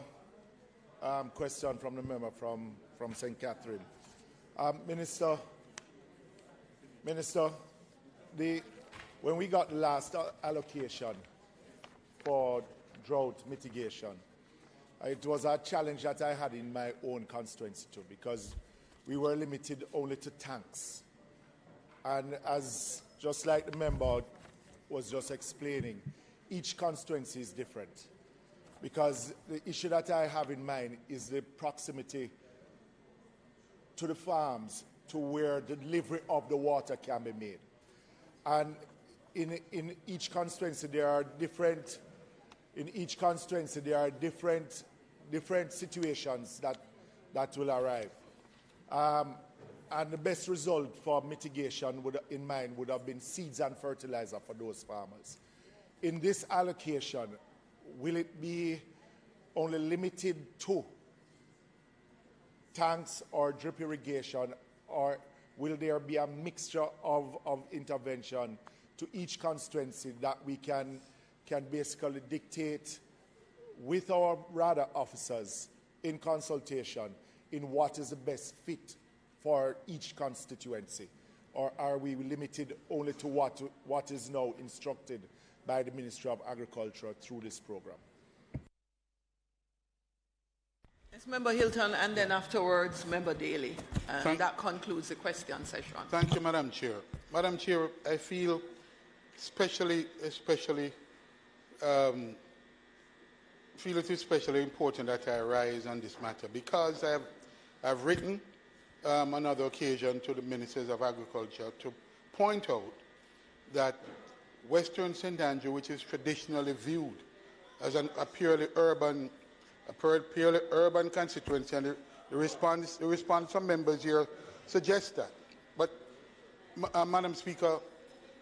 question from the member from St. Catherine. Minister, when we got the last allocation for drought mitigation, it was a challenge that I had in my own constituency too, because we were limited only to tanks. And just like the member was just explaining, each constituency is different. Because the issue that I have in mind is the proximity to the farms, to where the delivery of the water can be made. And in each constituency there are different situations that will arrive. And the best result for mitigation in mind would have been seeds and fertilizer for those farmers. In this allocation, will it be only limited to tanks or drip irrigation, or will there be a mixture of intervention to each constituency that we can basically dictate with our RADA officers in consultation in what is the best fit for each constituency? Or are we limited only to what is now instructed by the Ministry of Agriculture through this program? Yes, Member Hilton, and then afterwards, Member Daly. That concludes the question session. Thank you, Madam Chair. Madam Chair, I feel especially important that I rise on this matter, because I've written on another occasion to the Ministers of Agriculture to point out that Western St. Andrew, which is traditionally viewed as a purely urban constituency, and the response from members here suggests that. But, Madam Speaker,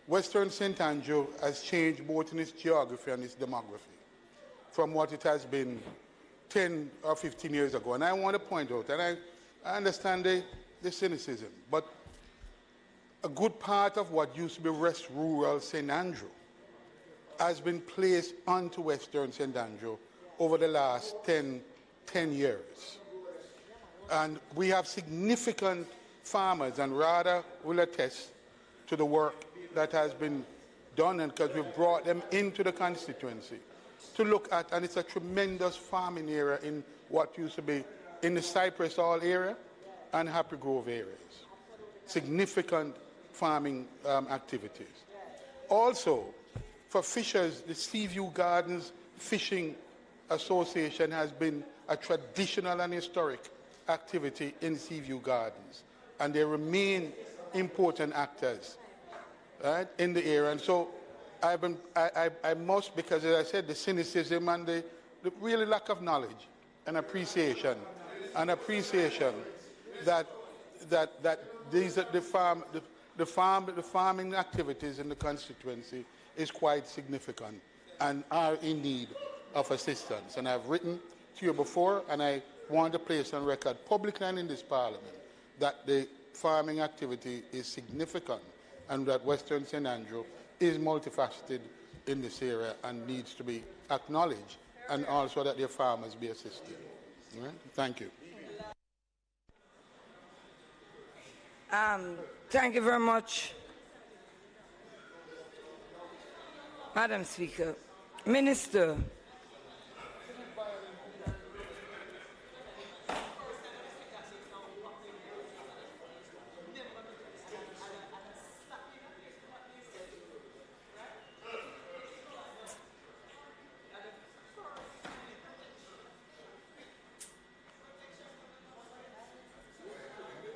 Western St. Andrew has changed both in its geography and its demography from what it has been 10 or 15 years ago. And I want to point out, and I understand the cynicism, but a good part of what used to be West Rural St. Andrew has been placed onto Western St. Andrew over the last 10 years. And we have significant farmers, and Rada will attest to the work that has been done, and because we've brought them into the constituency to look at, and it's a tremendous farming area in what used to be in the Cypress Hall area and Happy Grove areas. Significant farming activities. Also, for fishers, the Seaview Gardens Fishing Association has been a traditional and historic activity in Seaview Gardens, and they remain important actors, right, in the area. And so I must, because as I said, the cynicism and the really lack of knowledge and appreciation that these are the farming activities in the constituency is quite significant and are in need of assistance. And I've written to you before, and I want to place on record publicly and in this Parliament that the farming activity is significant and that Western St. Andrew is multifaceted in this area and needs to be acknowledged, and also that their farmers be assisted. Right? Thank you. Thank you very much, Madam Speaker. Minister,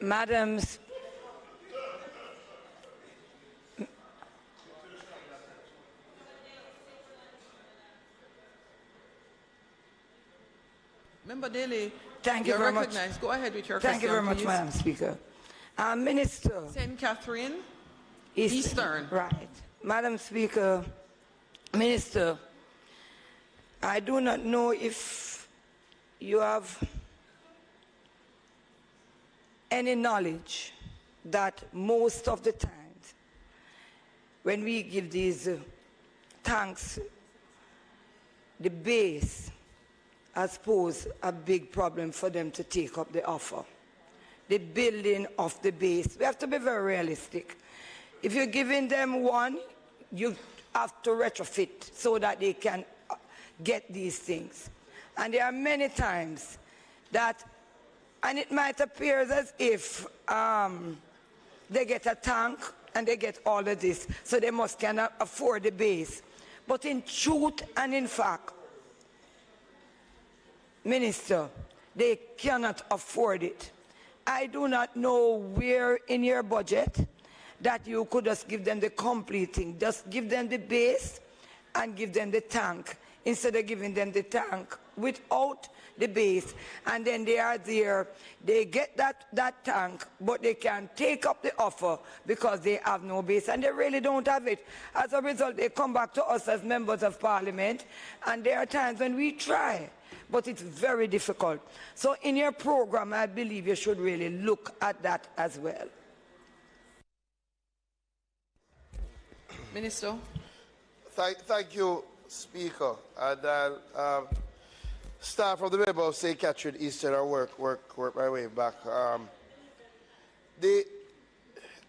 Madam Member Daly, thank you very much. Go ahead with your question. Thank you very much, please. Madam Speaker. Minister. St. Catherine, Eastern. Right. Madam Speaker, Minister, I do not know if you have any knowledge that most of the times when we give these tanks, the base has posed a big problem for them to take up the offer. The building of the base. We have to be very realistic. If you're giving them one, you have to retrofit so that they can get these things. And there are many times that, and it might appear as if they get a tank and they get all of this, so they must cannot afford the base. But in truth and in fact, Minister, they cannot afford it. I do not know where in your budget that you could just give them the complete thing. Just give them the base and give them the tank, instead of giving them the tank without the base. And then they are there, they get that tank, but they can take up the offer because they have no base, and they really don't have it. As a result, they come back to us as members of Parliament, and there are times when we try, but it's very difficult. So in your program, I believe you should really look at that as well. Minister. Thank you, Speaker. And I'll start from the member of St. Catherine Eastern and work my way back. I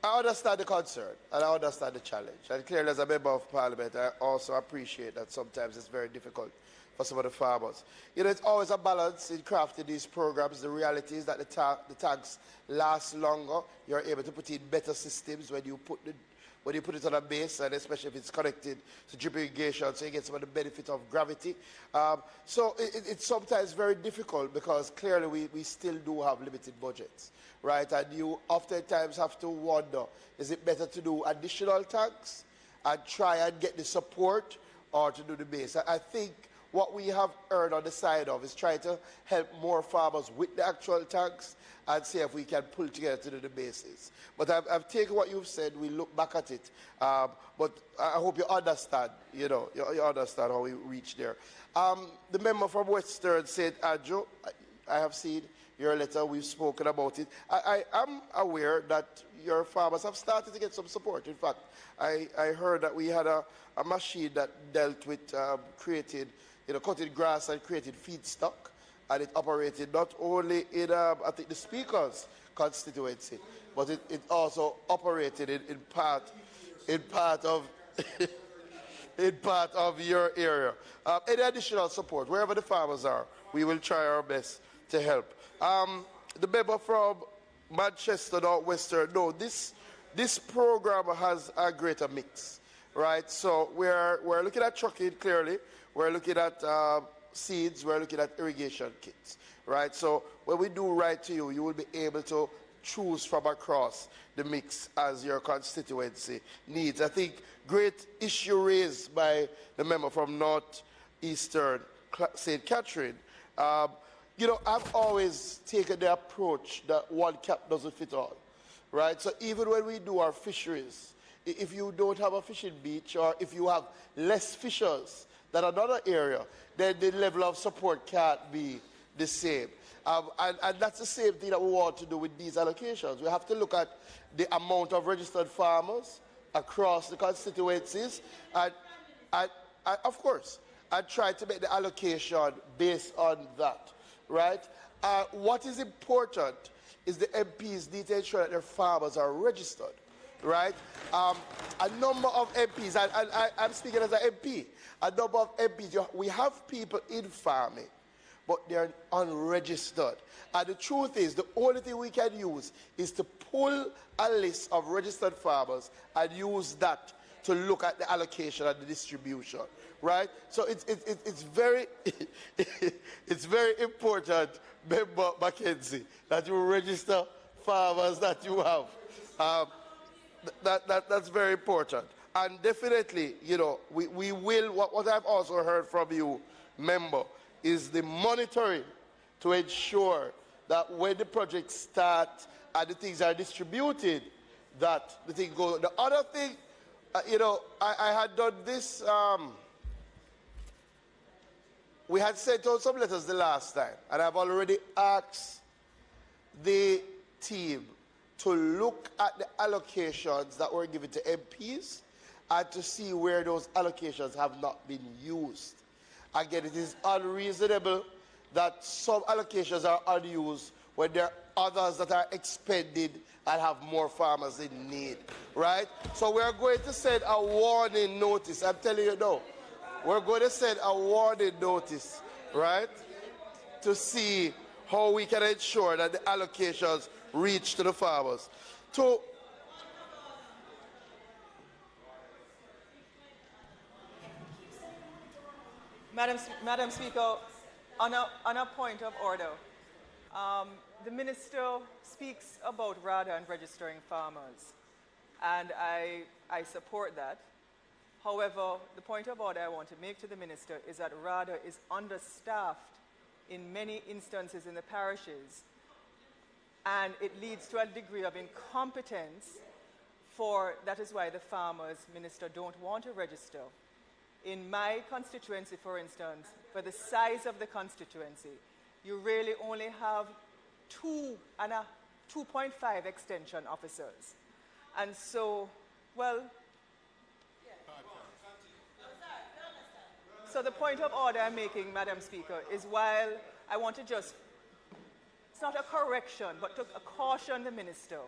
understand the concern and I understand the challenge. And clearly, as a member of Parliament, I also appreciate that sometimes it's very difficult for some of the farmers. You know, it's always a balance in crafting these programs. The reality is that the tanks last longer. You're able to put in better systems when you put it on a base, and especially if it's connected to drip irrigation, so you get some of the benefit of gravity. So it's sometimes very difficult because clearly we still do have limited budgets, right? And you oftentimes have to wonder, is it better to do additional tanks and try and get the support, or to do the base? I think what we have heard on the side of is try to help more farmers with the actual tax and see if we can pull together to do the basis. But I've taken what you've said, we look back at it. But I hope you understand, you understand how we reached there. The member from Western St. Andrew, I have seen your letter, we've spoken about it. I am aware that your farmers have started to get some support. In fact, I heard that we had a machine that dealt with cutting grass and creating feedstock, and it operated not only in, I think, the Speaker's constituency, but it also operated in part of in part of your area. Any additional support, wherever the farmers are, we will try our best to help. The member from Manchester Northwestern, no, this program has a greater mix, right? So we're looking at trucking clearly, we're looking at seeds, we're looking at irrigation kits, right? So when we do Right to You, you will be able to choose from across the mix as your constituency needs. I think great issue raised by the member from Northeastern St. Catherine. I've always taken the approach that one cap doesn't fit all, right? So even when we do our fisheries, if you don't have a fishing beach or if you have less fishers than another area, then the level of support can't be the same. And that's the same thing that we want to do with these allocations. We have to look at the amount of registered farmers across the constituencies and of course, and try to make the allocation based on that, right? What is important is the MPs need to ensure that their farmers are registered, right? A number of MPs, and I'm speaking as an MP, a number of MPs, we have people in farming, but they're unregistered. And the truth is, the only thing we can use is to pull a list of registered farmers and use that to look at the allocation and the distribution, right? So it's very it's very important, Member Mackenzie, that you register farmers that you have. That's very important. And definitely, we will, what I've also heard from you, Member, is the monitoring to ensure that when the projects start and the things are distributed, that the thing goes. The other thing, I had done this, we had sent out some letters the last time, and I've already asked the team to look at the allocations that were given to MPs and to see where those allocations have not been used. Again, it is unreasonable that some allocations are unused when there are others that are expended and have more farmers in need, right? So we're going to send a warning notice. I'm telling you now, we're going to send a warning notice, right, to how we can ensure that the allocations reach to the farmers. Madam Speaker, on a point of order, the Minister speaks about RADA and registering farmers, and I support that. However, the point of order I want to make to the Minister is that RADA is understaffed in many instances in the parishes, and it leads to a degree of incompetence that is why the farmers, Minister, don't want to register. In my constituency, for instance, for the size of the constituency, you really only have 2.5 extension officers. And so, so the point of order I'm making, Madam Speaker, is while I want to it's not a correction, but to caution the Minister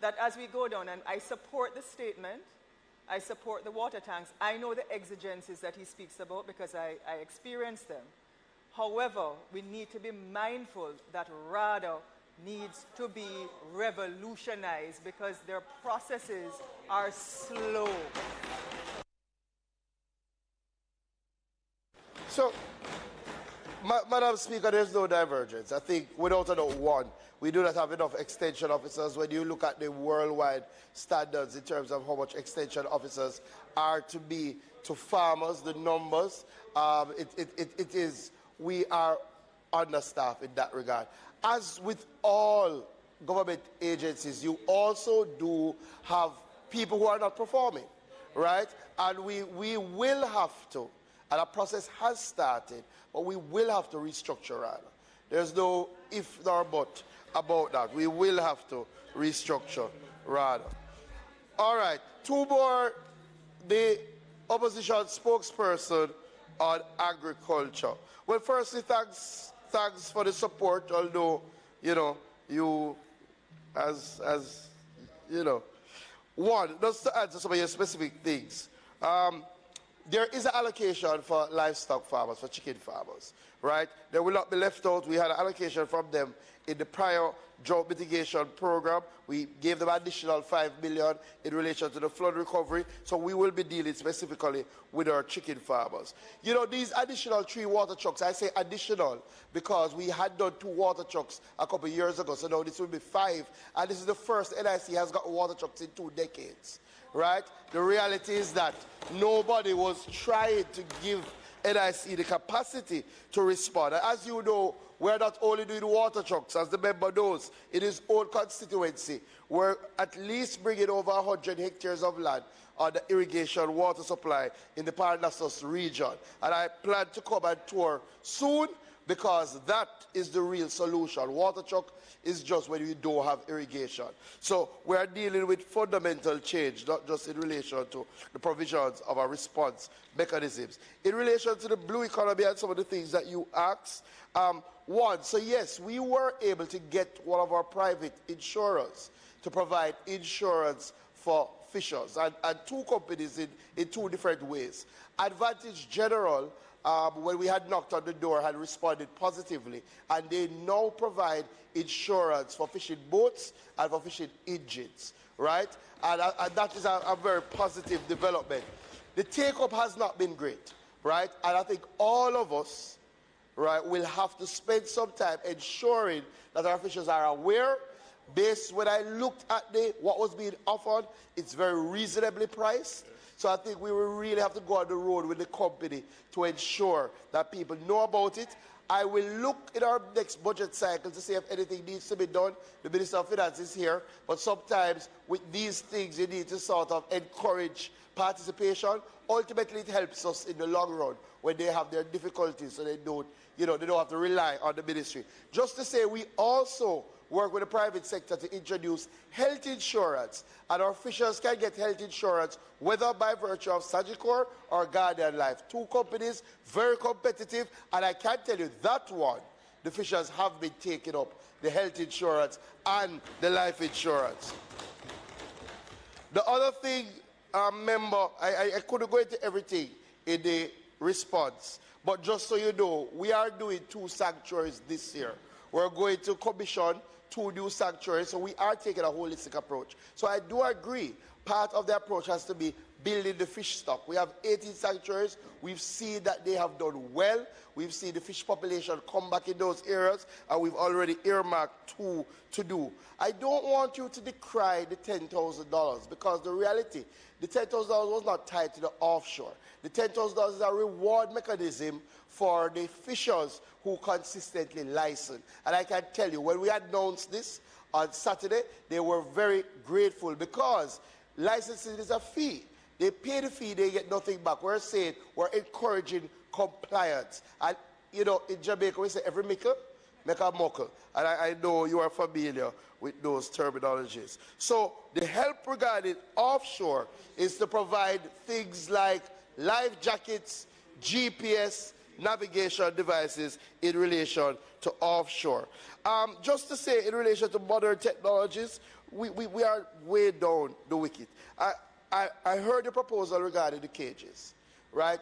that as we go down, and I support the statement, I support the water tanks. I know the exigencies that he speaks about because I experienced them. However, we need to be mindful that RADA needs to be revolutionized because their processes are slow. So, Madam Speaker, there's no divergence. I think without a doubt, one, we do not have enough extension officers. When you look at the worldwide standards in terms of how much extension officers are to be to farmers, the numbers, we are understaffed in that regard. As with all government agencies, you also do have people who are not performing, right? And we will have to, and a process has started, but we will have to restructure rather. There's no if nor but about that. We will have to restructure rather. All right, two more. The opposition spokesperson on agriculture. Well, firstly, thanks for the support, although, you, as one, just to answer some of your specific things. There is an allocation for livestock farmers, for chicken farmers, right? They will not be left out. We had an allocation from them in the prior drought mitigation program. We gave them additional $5 million in relation to the flood recovery. So we will be dealing specifically with our chicken farmers. These additional 3 water trucks, I say additional because we had done 2 water trucks a couple of years ago. So now this will be 5. And this is the first NIC has got water trucks in 2 decades. Right? The reality is that nobody was trying to give NIC the capacity to respond. And as you know, we're not only doing water trucks, as the member knows, in his own constituency, we're at least bringing over 100 hectares of land on the irrigation water supply in the Parnassus region. And I plan to come and tour soon because that is the real solution. Water truck is just when you don't have irrigation. So we are dealing with fundamental change, not just in relation to the provisions of our response mechanisms. In relation to the blue economy and some of the things that you asked, so yes, we were able to get one of our private insurers to provide insurance for fishers, and 2 companies in 2 different ways. Advantage General, when we had knocked on the door, had responded positively, and they now provide insurance for fishing boats and for fishing engines, right? And that is a very positive development. The take-up has not been great, right? And I think all of us, right, will have to spend some time ensuring that our fishers are aware. Based when I looked at what was being offered, it's very reasonably priced. So I think we will really have to go on the road with the company to ensure that people know about it. I will look in our next budget cycle to see if anything needs to be done. The Minister of Finance is here, but sometimes with these things you need to sort of encourage participation. Ultimately, it helps us in the long run when they have their difficulties, so they don't have to rely on the ministry. Just to say, we also work with the private sector to introduce health insurance, and our fishers can get health insurance whether by virtue of Sagicor or Guardian Life. 2 companies, very competitive, and I can tell you that one, the fishers have been taking up the health insurance and the life insurance. The other thing, member, I couldn't go into everything in the response, but just so you know, we are doing 2 sanctuaries this year. We're going to commission 2 new sanctuaries, so we are taking a holistic approach. So I do agree, part of the approach has to be building the fish stock. We have 18 sanctuaries. We've seen that they have done well. We've seen the fish population come back in those areas, and we've already earmarked 2 to do. I don't want you to decry the $10,000 because the reality, the $10,000 was not tied to the offshore. The $10,000 is a reward mechanism for the fishers who consistently license. And I can tell you, when we announced this on Saturday, they were very grateful because licensing is a fee. They pay the fee, they get nothing back. We're saying we're encouraging compliance. And, in Jamaica, we say every mickle, make a muckle. And I know you are familiar with those terminologies. So the help regarding offshore is to provide things like life jackets, GPS, navigation devices in relation to offshore. Just to say, in relation to modern technologies, we are way down the wicket. I heard the proposal regarding the cages, right?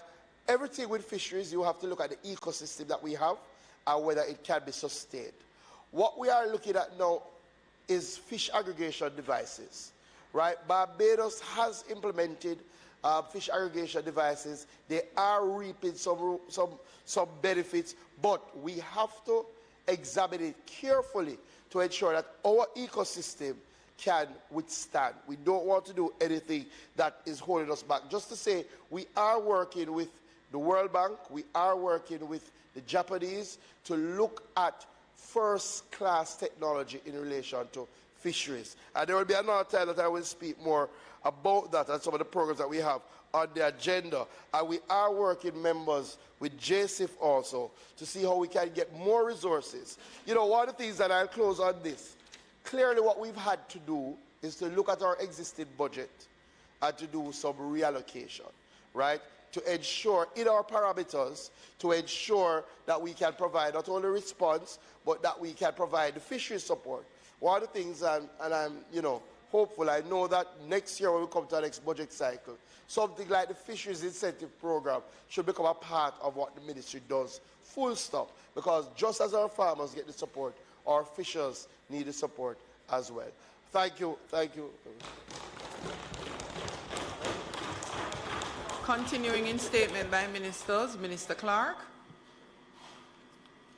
Everything with fisheries, you have to look at the ecosystem that we have and whether it can be sustained. What we are looking at now is fish aggregation devices, right? Barbados has implemented fish aggregation devices. They are reaping some benefits, but we have to examine it carefully to ensure that our ecosystem can withstand. We don't want to do anything that is holding us back. Just to say, we are working with the World Bank, we are working with the Japanese to look at first-class technology in relation to fisheries. And there will be another time that I will speak more about that and some of the programs that we have on the agenda. And we are working, members, with JISTV also to see how we can get more resources. You know, one of the things that I'll close on this, clearly what we've had to do is to look at our existing budget and to do some reallocation, right? To ensure, in our parameters, to ensure that we can provide not only response, but that we can provide the fisheries support. One of the things, and I'm, you know, hopeful, I know that next year when we come to our next budget cycle, something like the fisheries incentive program should become a part of what the ministry does, full stop. Because just as our farmers get the support, our fishers need the support as well. Thank you. Thank you. Continuing in statement by ministers, Minister Clark.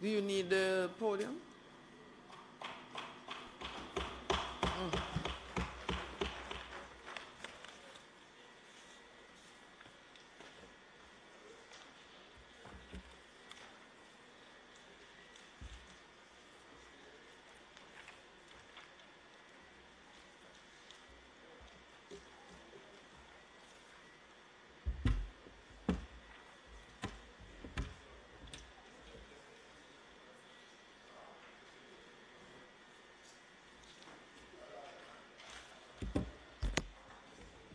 Do you need the podium?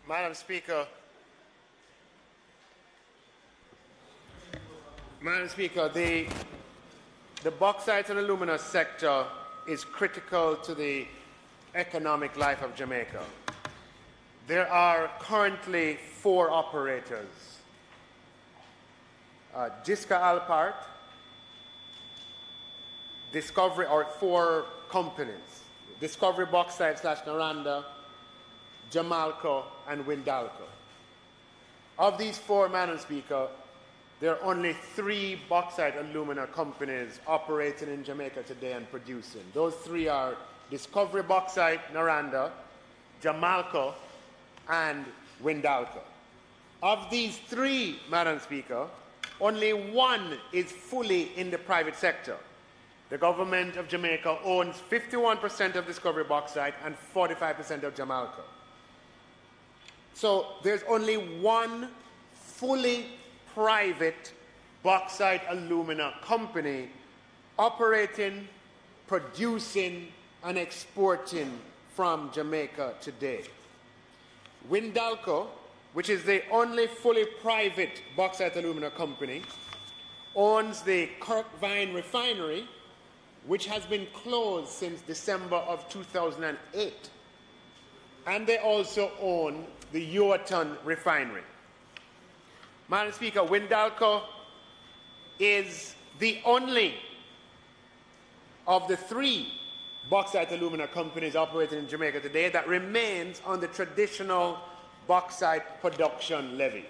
Madam Speaker, the bauxite and alumina sector is critical to the economic life of Jamaica. There are currently 4 operators. Jiska Alpart, Discovery, or 4 companies. Discovery Bauxite / Naranda, Jamalco, and Windalco. Of these 4, Madam Speaker, there are only 3 bauxite alumina companies operating in Jamaica today and producing. Those 3 are Discovery Bauxite, Naranda, Jamalco, and Windalco. Of these 3, Madam Speaker, only 1 is fully in the private sector. The government of Jamaica owns 51% of Discovery Bauxite and 45% of Jamalco. So there's only 1 fully private bauxite alumina company operating, producing, and exporting from Jamaica today. Windalco, which is the only fully private bauxite alumina company, owns the Kirkvine refinery, which has been closed since December of 2008. And they also own the Yoaton refinery. Madam Speaker, Windalco is the only of the 3 bauxite alumina companies operating in Jamaica today that remains on the traditional bauxite production levy.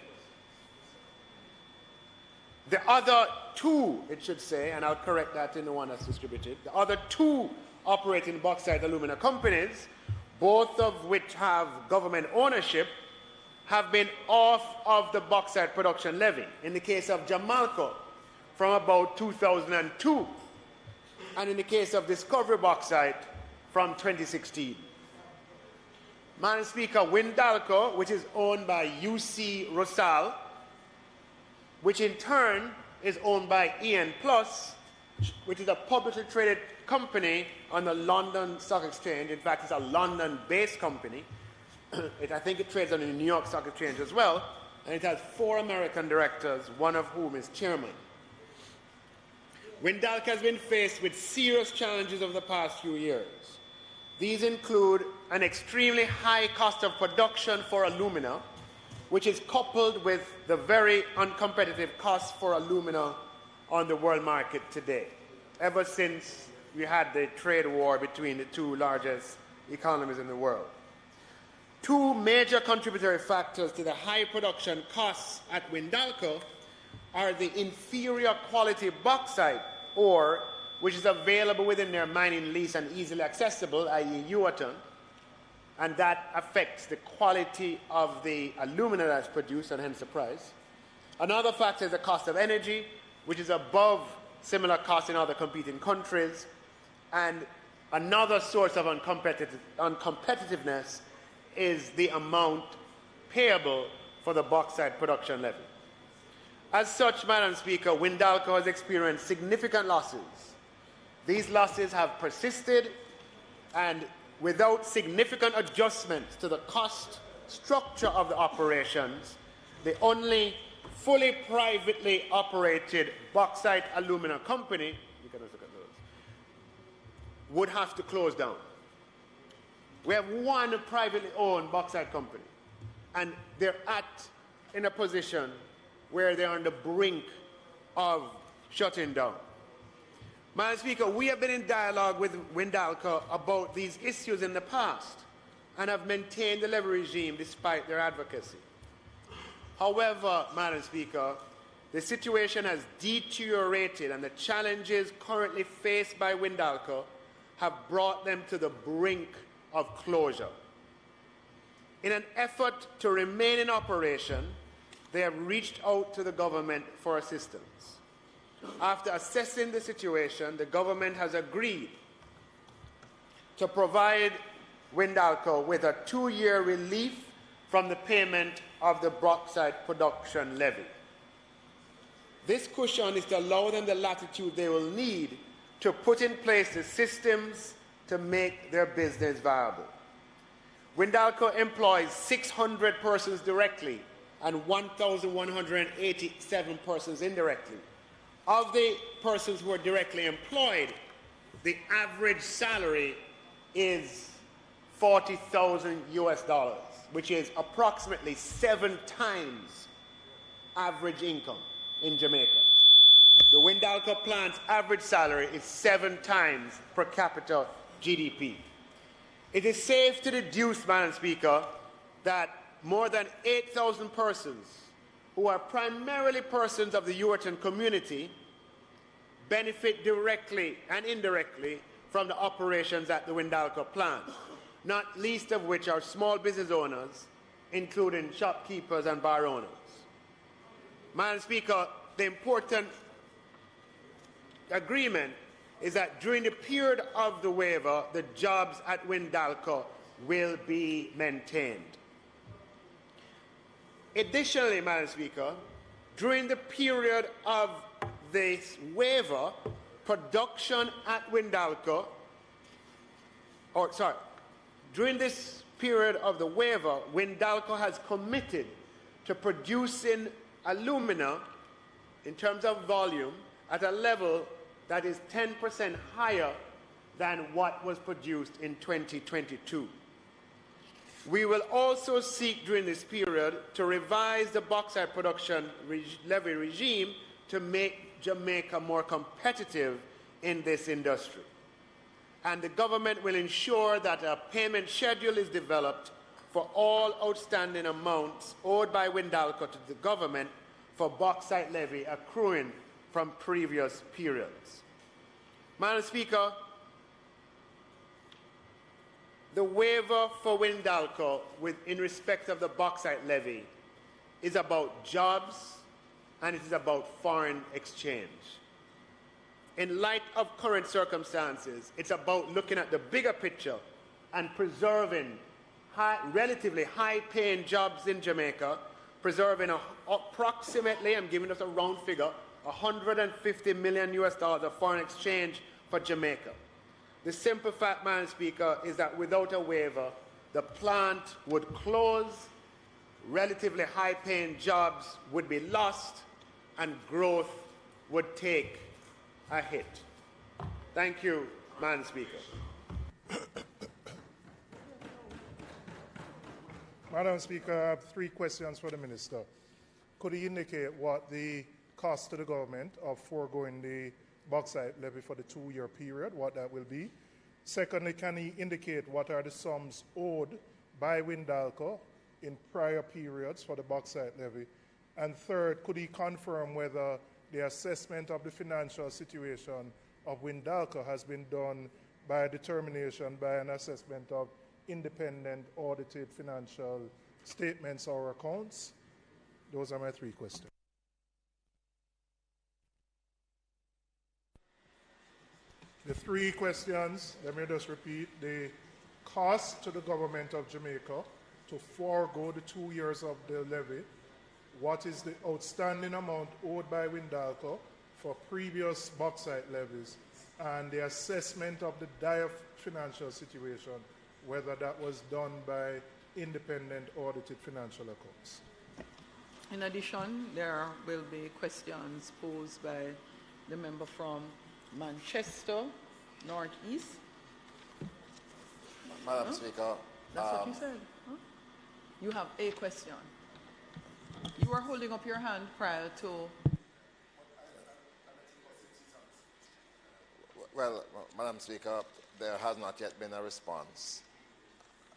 The other 2, it should say, and I'll correct that in the one that's distributed, the other 2 operating bauxite alumina companies, both of which have government ownership, have been off of the bauxite production levy. In the case of Jamalco, from about 2002, and in the case of Discovery Bauxite, from 2016. Madam Speaker, Windalco, which is owned by UC Rosal, which in turn is owned by EN Plus, which is a publicly traded company on the London Stock Exchange. In fact, it's a London-based company. I think it trades on the New York Stock Exchange as well, and it has 4 American directors, one of whom is chairman. Windalco has been faced with serious challenges over the past few years. These include an extremely high cost of production for alumina, which is coupled with the very uncompetitive cost for alumina on the world market today, ever since we had the trade war between the 2 largest economies in the world. two major contributory factors to the high production costs at Windalco are the inferior quality bauxite ore, which is available within their mining lease and easily accessible, i.e. Uaton, and that affects the quality of the alumina that's produced and hence the price. Another factor is the cost of energy, which is above similar costs in other competing countries. And another source of uncompetitiveness is the amount payable for the bauxite production levy. As such, Madam Speaker, Windalco has experienced significant losses. These losses have persisted, and without significant adjustments to the cost structure of the operations, the only fully privately operated bauxite alumina company, you can look at those, would have to close down. We have one privately owned bauxite company, and they're in a position where they're on the brink of shutting down. Madam Speaker, we have been in dialogue with Windalco about these issues in the past and have maintained the levy regime despite their advocacy. However, Madam Speaker, the situation has deteriorated and the challenges currently faced by Windalco have brought them to the brink of closure. In an effort to remain in operation, they have reached out to the government for assistance. After assessing the situation, the government has agreed to provide Windalco with a 2-year relief from the payment of the bauxite production levy. This cushion is to allow them the latitude they will need to put in place the systems to make their business viable. Windalco employs 600 persons directly and 1,187 persons indirectly. Of the persons who are directly employed, the average salary is $40,000 US, which is approximately 7 times average income in Jamaica. The Windalco plant's average salary is 7 times per capita GDP. It is safe to deduce, Madam Speaker, that more than 8,000 persons who are primarily persons of the Uaton community benefit directly and indirectly from the operations at the Windalco plant, not least of which are small business owners, including shopkeepers and bar owners. Madam Speaker, the important agreement is that during the period of the waiver, the jobs at Windalco will be maintained. Additionally, Madam Speaker, during the period of this waiver, production at Windalco, during this period of the waiver, Windalco has committed to producing alumina in terms of volume at a level that is 10% higher than what was produced in 2022. We will also seek during this period to revise the bauxite production levy regime to make Jamaica more competitive in this industry. And the government will ensure that a payment schedule is developed for all outstanding amounts owed by Windalco to the government for bauxite levy accruing from previous periods. Madam Speaker, the waiver for Windalco in respect of the bauxite levy is about jobs and it is about foreign exchange. In light of current circumstances, it's about looking at the bigger picture and preserving relatively high-paying jobs in Jamaica, preserving approximately, I'm giving us a round figure, $150 million US of foreign exchange for Jamaica. The simple fact, Madam Speaker, is that without a waiver, the plant would close, relatively high-paying jobs would be lost, and growth would take a hit. Thank you, Madam Speaker. Madam Speaker, I have 3 questions for the Minister. Could he indicate what the cost to the government of foregoing the bauxite levy for the 2-year period, what that will be? Secondly, can he indicate what are the sums owed by Windalco in prior periods for the bauxite levy? And third, could he confirm whether the assessment of the financial situation of Windalco has been done by a determination by an assessment of independent audited financial statements or accounts? Those are my three questions. The three questions, let me just repeat: the cost to the government of Jamaica to forego the 2 years of the levy, what is the outstanding amount owed by Windalco for previous bauxite levies, and the assessment of the dire financial situation, whether that was done by independent audited financial accounts. In addition, there will be questions posed by the member from Manchester, Northeast. Madam Speaker. That's what you said. Huh? You have a question. You were holding up your hand prior to... Well, Madam Speaker, there has not yet been a response.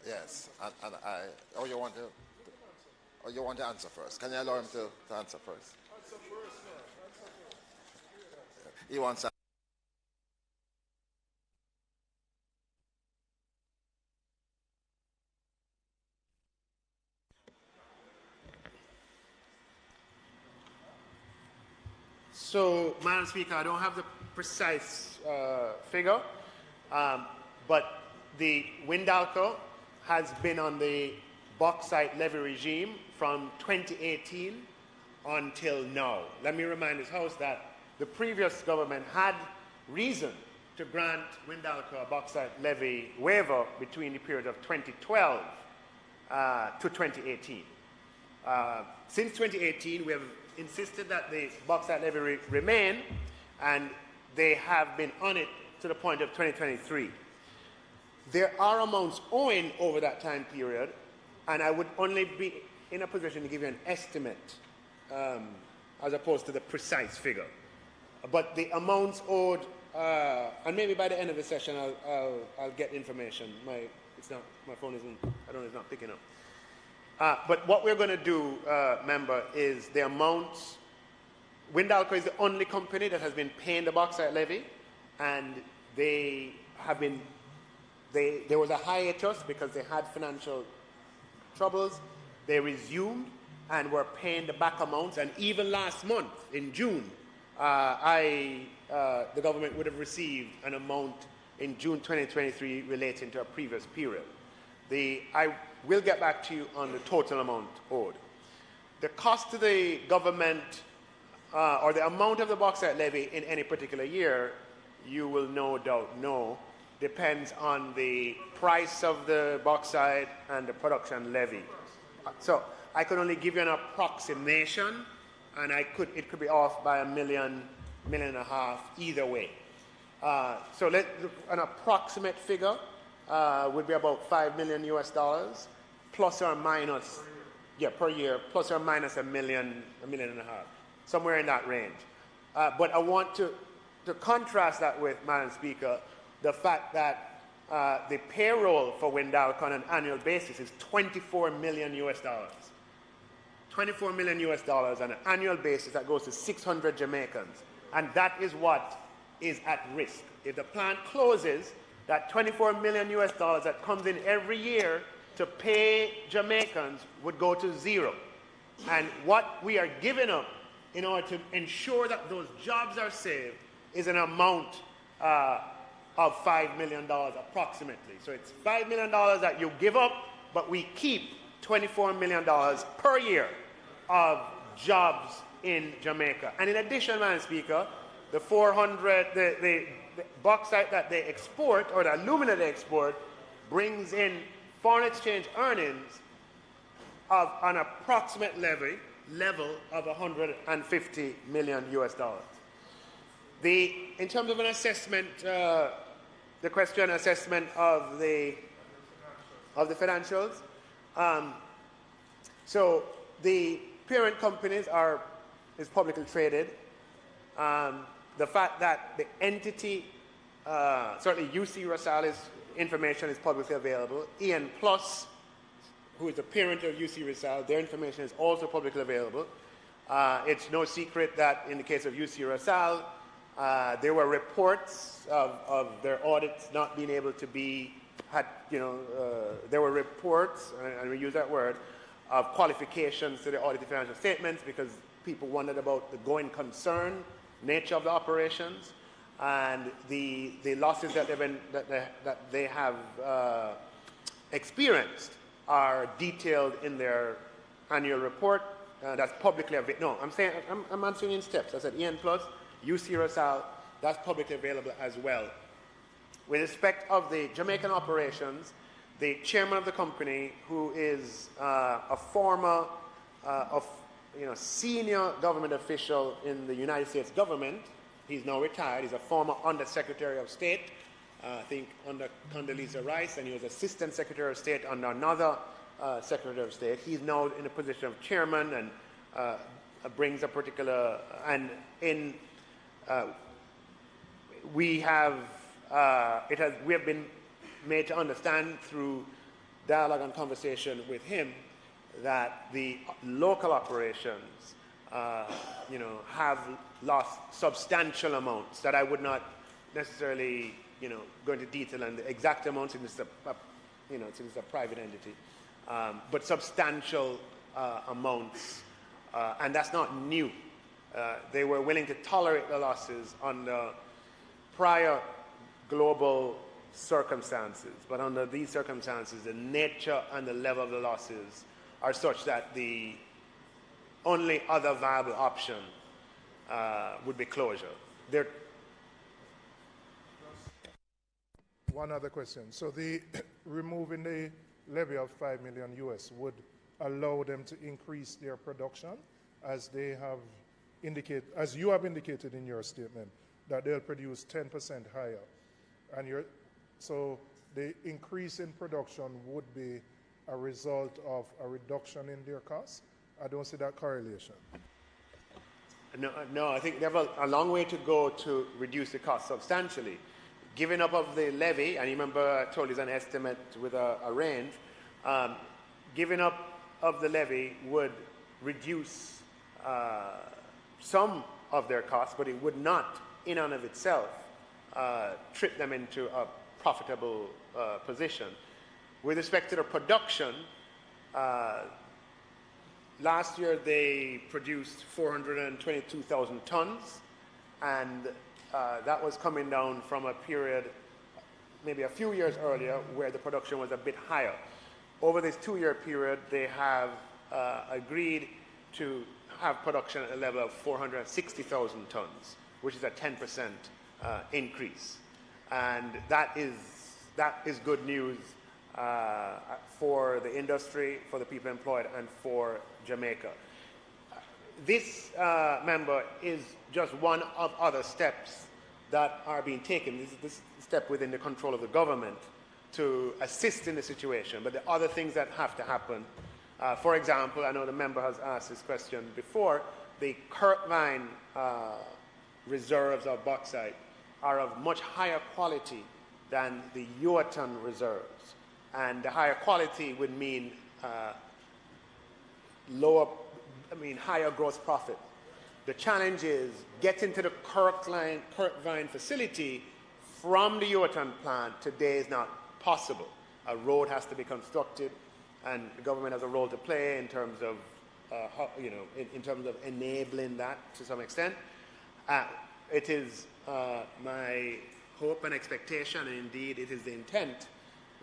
Yes, and I... Oh, you want to answer first? Can you allow him to answer first? Answer first, no. Answer first. He wants to... So, Madam Speaker, I don't have the precise figure, but the Windalco has been on the bauxite levy regime from 2018 until now. Let me remind this House that the previous government had reason to grant Windalco a bauxite levy waiver between the period of 2012 to 2018. Since 2018, we have insisted that the bauxite levy remain, and they have been on it to the point of 2023. There are amounts owing over that time period, and I would only be in a position to give you an estimate as opposed to the precise figure. But the amounts owed, and maybe by the end of the session I'll get information. My phone is not picking up. But what we're going to do, member, is the amounts. Windalco is the only company that has been paying the bauxite levy, and they have been. There was a hiatus because they had financial troubles. They resumed and were paying the back amounts. And even last month, in June, the government would have received an amount in June 2023 relating to a previous period. I will get back to you on the total amount owed. The cost to the government, or the amount of the bauxite levy in any particular year, you will no doubt know, depends on the price of the bauxite and the production levy. So I could only give you an approximation, and it could be off by $1 million, $1.5 million either way. So an approximate figure would be about $5 million US, plus or minus, per year, plus or minus $1 million, $1.5 million, somewhere in that range. But I want to contrast that with, Madam Speaker, the fact that the payroll for Windalco on an annual basis is $24 million US. $24 million US on an annual basis. That goes to 600 Jamaicans, and that is what is at risk. If the plant closes, that $24 million US that comes in every year to pay Jamaicans would go to zero. And what we are giving up in order to ensure that those jobs are saved is an amount of $5 million approximately. So it's $5 million that you give up, but we keep $24 million per year of jobs in Jamaica. And in addition, Madam Speaker, the bauxite that they export, or the alumina they export, brings in foreign exchange earnings of an approximate level of $150 million US. In terms of an assessment, the question assessment of the financials. So the parent companies is publicly traded. The fact that the entity, certainly UC Rosales information is publicly available. EN Plus who is the parent of UC Rizal. Their information is also publicly available. It's no secret that in the case of UC Rizal, there were reports of their audits not being able to be, there were reports, and we use that word, of qualifications to the audited financial statements because people wondered about the going concern nature of the operations and the losses that they have experienced are detailed in their annual report. That's publicly available. No, I'm answering in steps. I said EN Plus, UC Rizal, that's publicly available as well. With respect of the Jamaican operations, the chairman of the company, who is a former senior government official in the United States government, he's now retired, he's a former Undersecretary of State, I think under Condoleezza Rice, and he was Assistant Secretary of State under another Secretary of State. He's now in the position of chairman and brings a particular, we have been made to understand through dialogue and conversation with him that the local operations, have lost substantial amounts that I would not necessarily, go into detail on the exact amounts since it's a private entity, but substantial amounts, and that's not new. They were willing to tolerate the losses under prior global circumstances, but under these circumstances, the nature and the level of the losses are such that the only other viable option would be closure. One other question. So the removing the levy of $5 million US would allow them to increase their production, as they have indicated, as you have indicated in your statement, that they'll produce 10% higher, and so the increase in production would be a result of a reduction in their costs? I don't see that correlation. No, I think they have a long way to go to reduce the cost substantially. Giving up of the levy, and you remember I told you it's an estimate with a range, giving up of the levy would reduce some of their costs, but it would not, in and of itself, trip them into a profitable position. With respect to the production, last year they produced 422,000 tons, and that was coming down from a period maybe a few years earlier where the production was a bit higher. Over this 2-year period, they have agreed to have production at a level of 460,000 tons, which is a 10% increase. And that is good news for the industry, for the people employed, and for Jamaica. This, member, is just one of other steps that are being taken. This step within the control of the government to assist in the situation. But the other things that have to happen, for example, I know the member has asked this question before, the Kirkvine reserves of bauxite are of much higher quality than the Yuatan reserves. And the higher quality would mean higher gross profit. The challenge is getting to the Kirkvine facility from the Yuatan plant today is not possible. A road has to be constructed, and the government has a role to play in terms of, in terms of enabling that to some extent. It is my hope and expectation, and indeed it is the intent,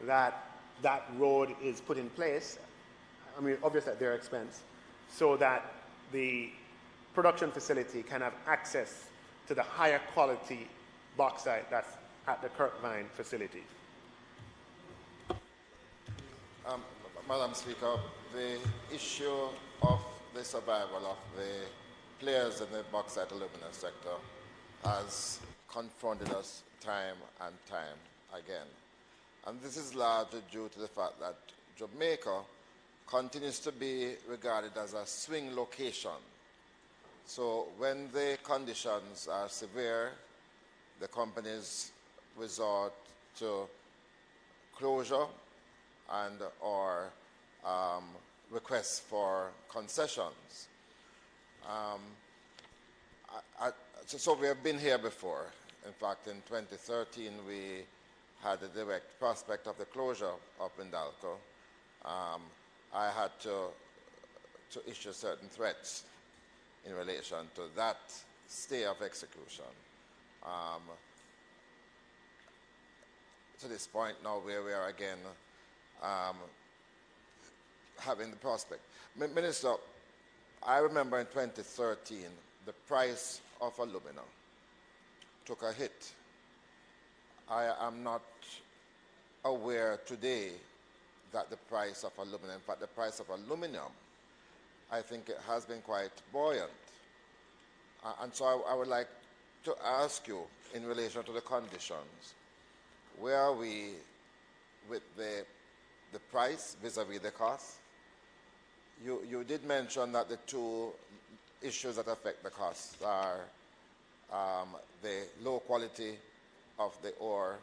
that that road is put in place, obviously at their expense, so that the production facility can have access to the higher quality bauxite that's at the Kirkvine facility. Madam Speaker, the issue of the survival of the players in the bauxite aluminum sector has confronted us time and time again. And this is largely due to the fact that Jamaica continues to be regarded as a swing location. So when the conditions are severe, the companies resort to closure and or requests for concessions. So we have been here before. In fact, in 2013, we had the direct prospect of the closure of Windalco. I had to issue certain threats in relation to that stay of execution. To this point now where we are again having the prospect. Minister, I remember in 2013, the price of alumina took a hit. I am not aware today that the price of aluminum, in fact the price of aluminum, I think it has been quite buoyant. And so I would like to ask you in relation to the conditions, where are we with the price vis-a-vis the cost? You did mention that the two issues that affect the costs are the low quality of the ore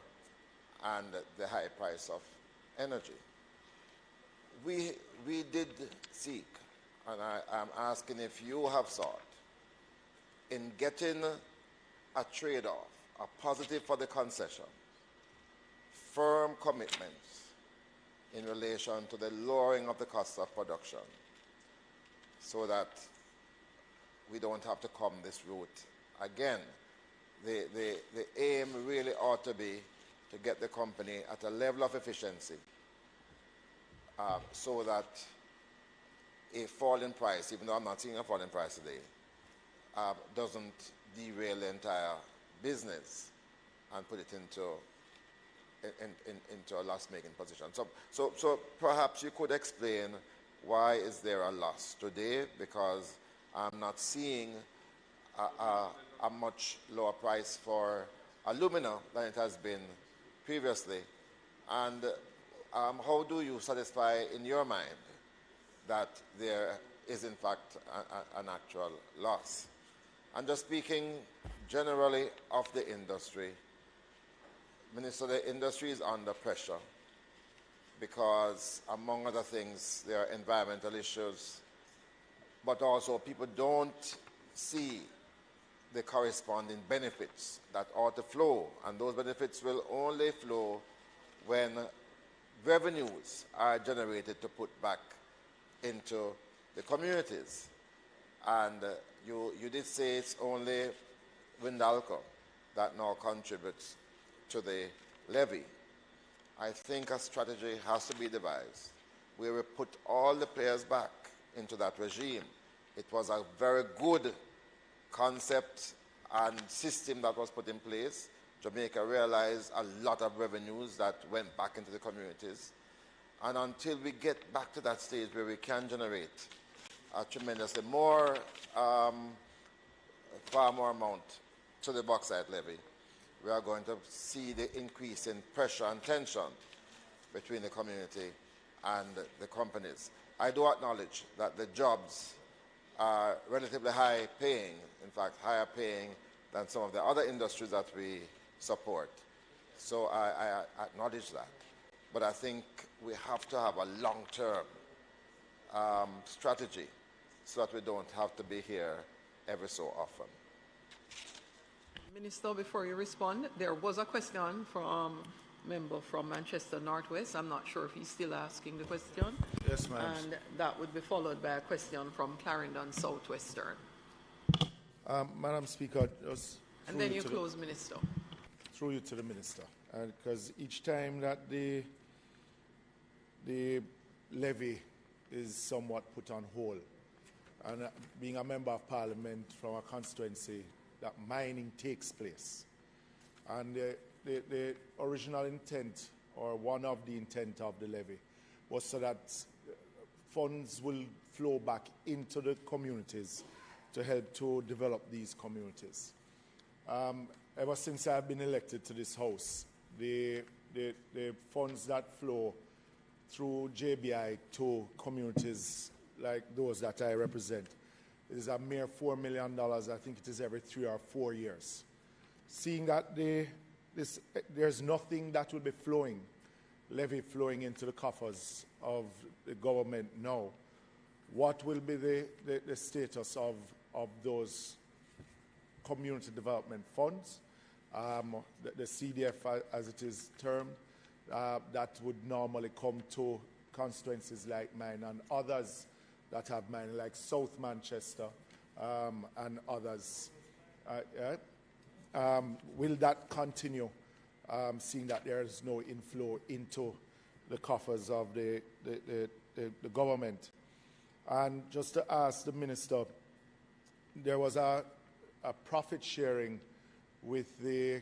and the high price of energy. We did seek, and I'm asking if you have sought, in getting a trade-off, a positive for the concession, firm commitments in relation to the lowering of the cost of production, so that we don't have to come this route again. The aim really ought to be to get the company at a level of efficiency so that a fall in price, even though I'm not seeing a fall in price today, doesn't derail the entire business and put it into a loss-making position. So perhaps you could explain why is there a loss today, because I'm not seeing a much lower price for alumina than it has been previously. And how do you satisfy in your mind that there is in fact an actual loss? And just speaking generally of the industry, Minister, the industry is under pressure because, among other things, there are environmental issues, but also people don't see the corresponding benefits that ought to flow, and those benefits will only flow when revenues are generated to put back into the communities. And you did say it's only Windalco that now contributes to the levy. I think a strategy has to be devised where we put all the players back into that regime. It was a very good concept and system that was put in place. Jamaica realized a lot of revenues that went back into the communities. And until we get back to that stage where we can generate a tremendously more, far more amount to the bauxite levy, we are going to see the increase in pressure and tension between the community and the companies. I do acknowledge that the jobs are relatively high paying, in fact higher paying than some of the other industries that we support. So I acknowledge that. But I think we have to have a long-term strategy so that we don't have to be here every so often. Minister, before you respond, there was a question from a member from Manchester Northwest. I'm not sure if he's still asking the question. Yes, ma'am. And that would be followed by a question from Clarendon Southwestern. Madam Speaker, just and then you close, Minister. Through you to the Minister. Because each time that the levy is somewhat put on hold, and being a member of Parliament from a constituency that mining takes place, and the original intent, or one of the intent of the levy, was so that funds will flow back into the communities to help to develop these communities. Ever since I've been elected to this House, the funds that flow through JBI to communities like those that I represent is a mere $4 million. I think it is every 3 or 4 years. Seeing that there's nothing that will be flowing levy flowing into the coffers of the government now, what will be the status of those community development funds, the CDF as it is termed, that would normally come to constituencies like mine and others that have mine, like South Manchester and others. Will that continue, seeing that there is no inflow into the coffers of the government? And just to ask the Minister, there was a profit sharing with the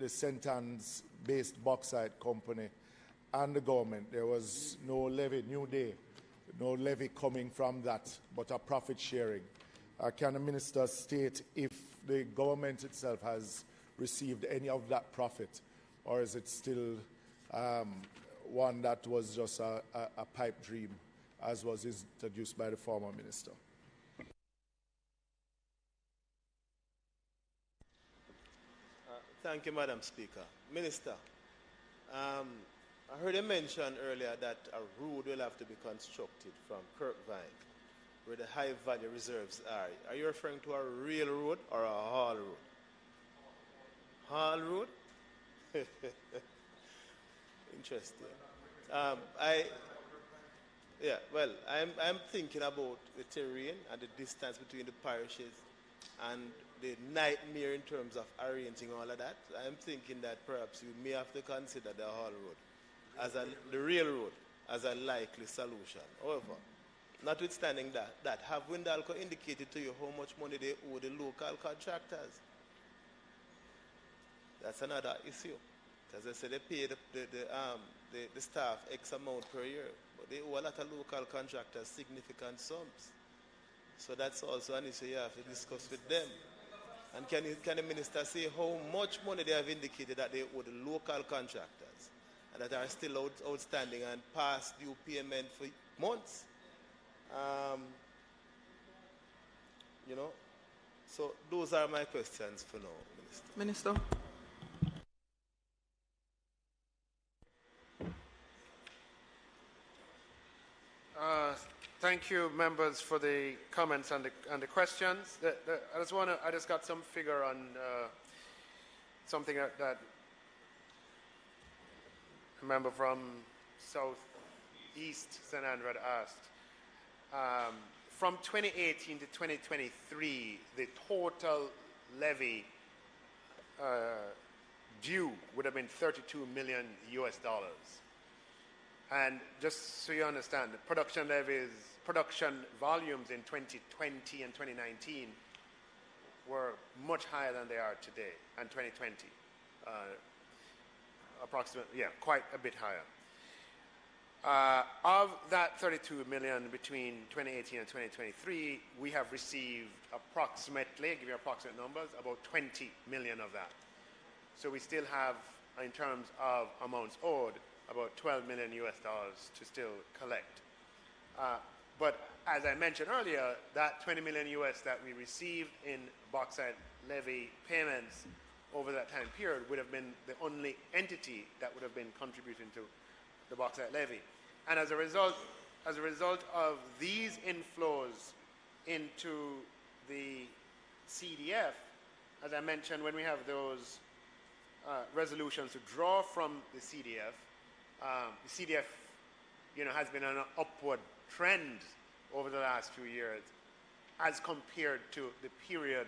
St. Anne's-based bauxite company and the government. There was no levy, new day, no levy coming from that, but a profit sharing. Can the Minister state if the government itself has received any of that profit, or is it still one that was just a pipe dream, as was introduced by the former minister? Thank you, Madam Speaker. Minister, I heard you mention earlier that a road will have to be constructed from Kirkvine, where the high value reserves are. Are you referring to a real road or a haul road? Haul road? Interesting. I'm thinking about the terrain and the distance between the parishes and the nightmare in terms of arranging all of that. I'm thinking that perhaps you may have to consider the haul road as the real road as a likely solution. However, notwithstanding that, have Windalco indicated to you how much money they owe the local contractors? That's another issue. As I said, they pay the staff X amount per year, but they owe a lot of local contractors significant sums. So that's also an issue you have to discuss with them. And can the minister say how much money they have indicated that they owe the local contractors and that are still outstanding and past due payment for months? So those are my questions for now, Minister. Minister. Thank you, members, for the comments and the questions. I just got some figure on something that a member from Southeast St. Andrew had asked. From 2018 to 2023, the total levy due would have been $32 million US. And just so you understand, the production volumes in 2020 and 2019 were much higher than they are today, and 2020, approximately, quite a bit higher. Of that 32 million between 2018 and 2023, we have received approximately, I'll give you approximate numbers, about 20 million of that. So we still have, in terms of amounts owed, about $12 million US to still collect. But as I mentioned earlier, that 20 million US that we received in bauxite levy payments over that time period would have been the only entity that would have been contributing to the bauxite levy. And as a result of these inflows into the CDF, as I mentioned, when we have those resolutions to draw from the CDF has been on an upward trend over the last few years as compared to the period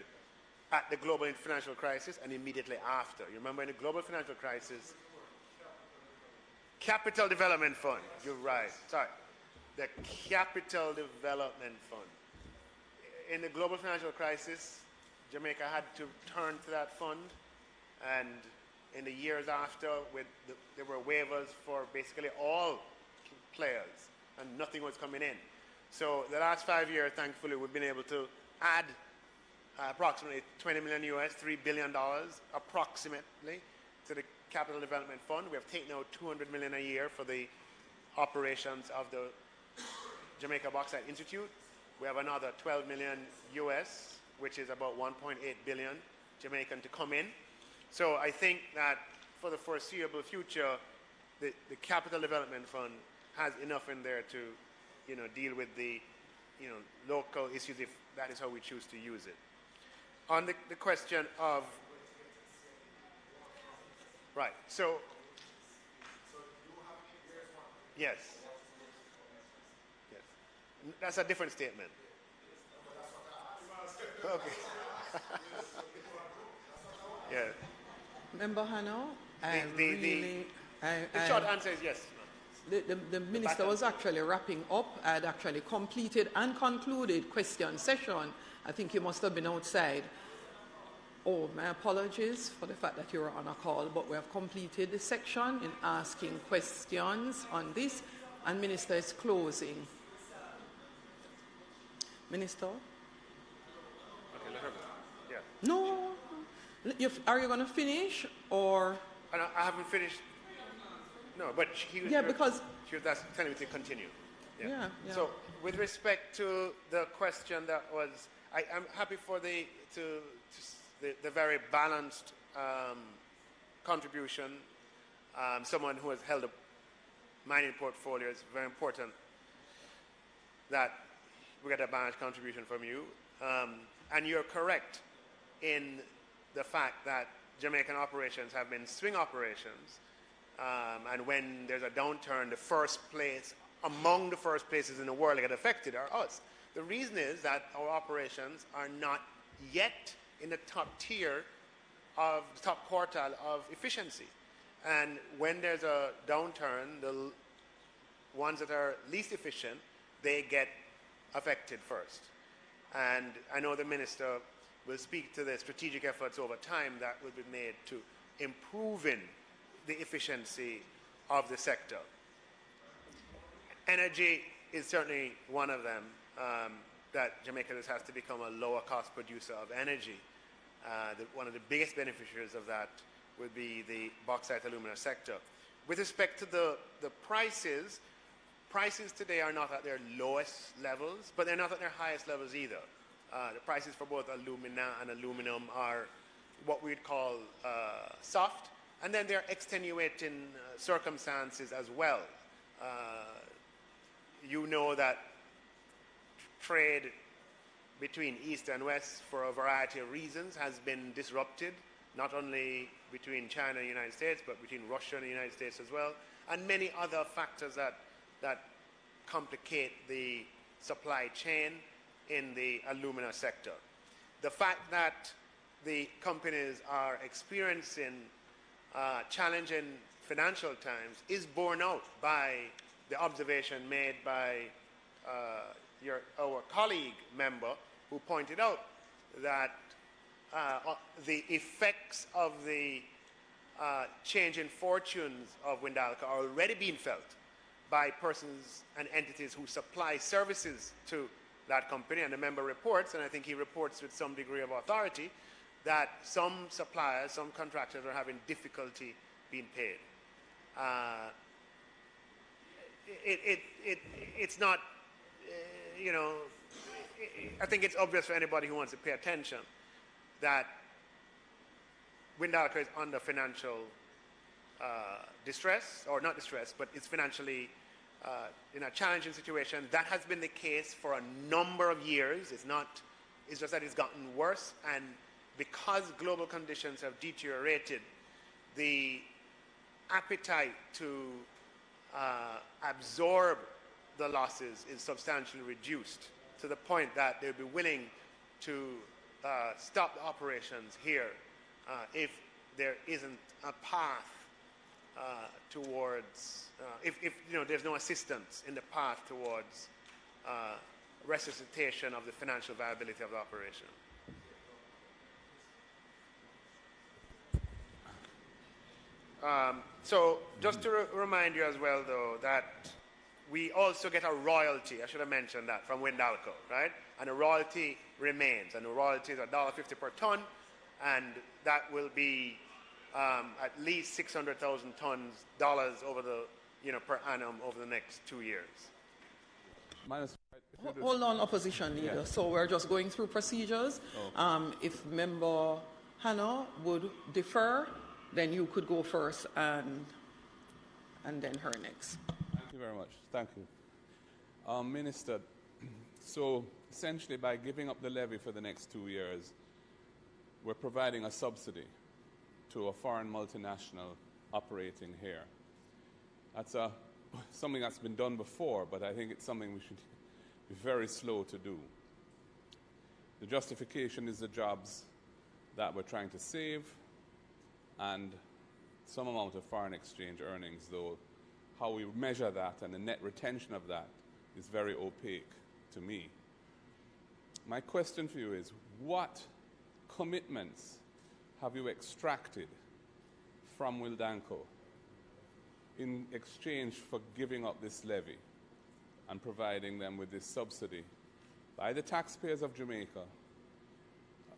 at the global financial crisis and immediately after. You remember in the global financial crisis, Capital Development Fund, you're right, sorry, the Capital Development Fund. In the global financial crisis, Jamaica had to turn to that fund, and in the years after, there were waivers for basically all players, and nothing was coming in. So the last 5 years, thankfully, we've been able to add approximately 20 million US, $3 billion approximately to the Capital Development Fund. We have taken out 200 million a year for the operations of the Jamaica Bauxite Institute. We have another 12 million US, which is about 1.8 billion Jamaican to come in. So I think that for the foreseeable future, the Capital Development Fund has enough in there to, deal with the, local issues if that is how we choose to use it. On the question of, right, so yes. Yes. That's a different statement. Okay. Yeah. Member Hanno, The short answer is yes. The minister was actually wrapping up. I had actually completed and concluded question session. I think you must have been outside. Oh, my apologies for the fact that you were on a call, but we have completed the section in asking questions on this, and Minister is closing. Minister? Okay, let her go. Yeah. No. Are you going to finish, or? I haven't finished. No, but she was telling me to continue. Yeah. So, with respect to the question that was, I'm happy for the very balanced contribution. Someone who has held a mining portfolio, it's very important that we get a balanced contribution from you. And you're correct in the fact that Jamaican operations have been swing operations. And when there's a downturn, among the first places in the world that get affected are us. The reason is that our operations are not yet in the top tier of the top quartile of efficiency. And when there's a downturn, the ones that are least efficient, they get affected first. And I know the minister will speak to the strategic efforts over time that will be made to improving the efficiency of the sector. Energy is certainly one of them, that Jamaica has to become a lower cost producer of energy. One of the biggest beneficiaries of that would be the bauxite alumina sector. With respect to the prices today are not at their lowest levels, but they're not at their highest levels either. The prices for both alumina and aluminum are what we'd call soft, and then there are extenuating circumstances as well. You know that trade between East and West, for a variety of reasons, has been disrupted, not only between China and the United States, but between Russia and the United States as well, and many other factors that complicate the supply chain in the alumina sector. The fact that the companies are experiencing challenging financial times is borne out by the observation made by our colleague member, who pointed out that the effects of the change in fortunes of Windalco are already being felt by persons and entities who supply services to that company. And the member reports, and I think he reports with some degree of authority, that some suppliers, some contractors are having difficulty being paid. It's not, I think it's obvious for anybody who wants to pay attention that Windalco is under financial distress, or not distress, but it's financially in a challenging situation. That has been the case for a number of years. It's just that it's gotten worse, and because global conditions have deteriorated, the appetite to absorb the losses is substantially reduced, to the point that they'll be willing to stop the operations here if there isn't a path towards, if there's no assistance in the path towards resuscitation of the financial viability of the operation. So just to remind you as well, though, that we also get a royalty, I should have mentioned that, from Windalco, right? And the royalty remains, and the royalty is $1.50 per ton, and that will be at least 600,000 dollars over the, per annum over the next 2 years. Hold on, opposition leader. Yeah. So we're just going through procedures. Okay. If Member Hanno would defer, then you could go first and and then her next. Thank you very much. Thank you. Minister, so essentially by giving up the levy for the next 2 years, we're providing a subsidy to a foreign multinational operating here. That's something that's been done before, but I think it's something we should be very slow to do. The justification is the jobs that we're trying to save and some amount of foreign exchange earnings, though how we measure that and the net retention of that is very opaque to me. My question for you is, what commitments have you extracted from Wildanco in exchange for giving up this levy and providing them with this subsidy by the taxpayers of Jamaica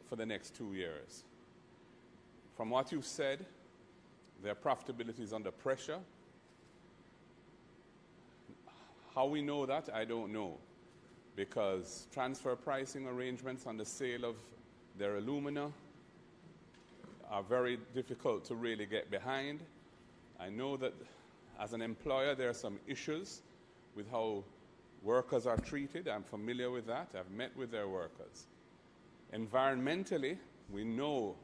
for the next 2 years? From what you've said, their profitability is under pressure. How we know that, I don't know, because transfer pricing arrangements on the sale of their alumina are very difficult to really get behind. I know that as an employer there are some issues with how workers are treated. I'm familiar with that. I've met with their workers. Environmentally, we know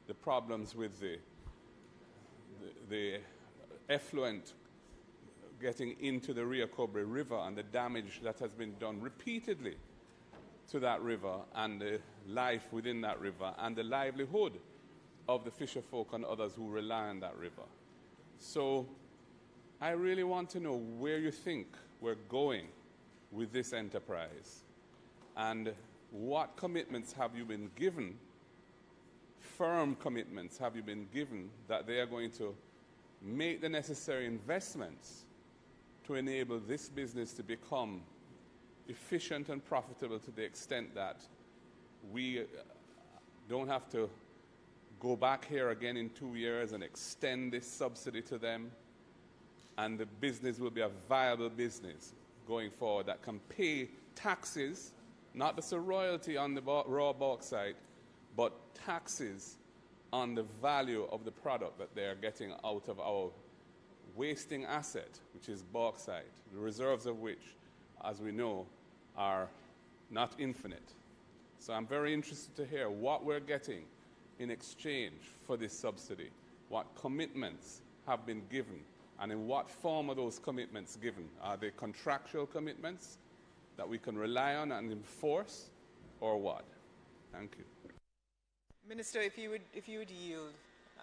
the problems with the effluent getting into the Rio Cobre River and the damage that has been done repeatedly to that river and the life within that river and the livelihood of the fisher folk and others who rely on that river. So I really want to know where you think we're going with this enterprise and what commitments have you been given, firm commitments have you been given that they are going to make the necessary investments to enable this business to become efficient and profitable to the extent that we don't have to go back here again in 2 years and extend this subsidy to them, and the business will be a viable business going forward that can pay taxes, not just a royalty on the raw bauxite, but taxes on the value of the product that they are getting out of our wasting asset, which is bauxite, the reserves of which, as we know, are not infinite. So I'm very interested to hear what we're getting in exchange for this subsidy, what commitments have been given, and in what form are those commitments given? Are they contractual commitments that we can rely on and enforce, or what? Thank you. Minister, if you would yield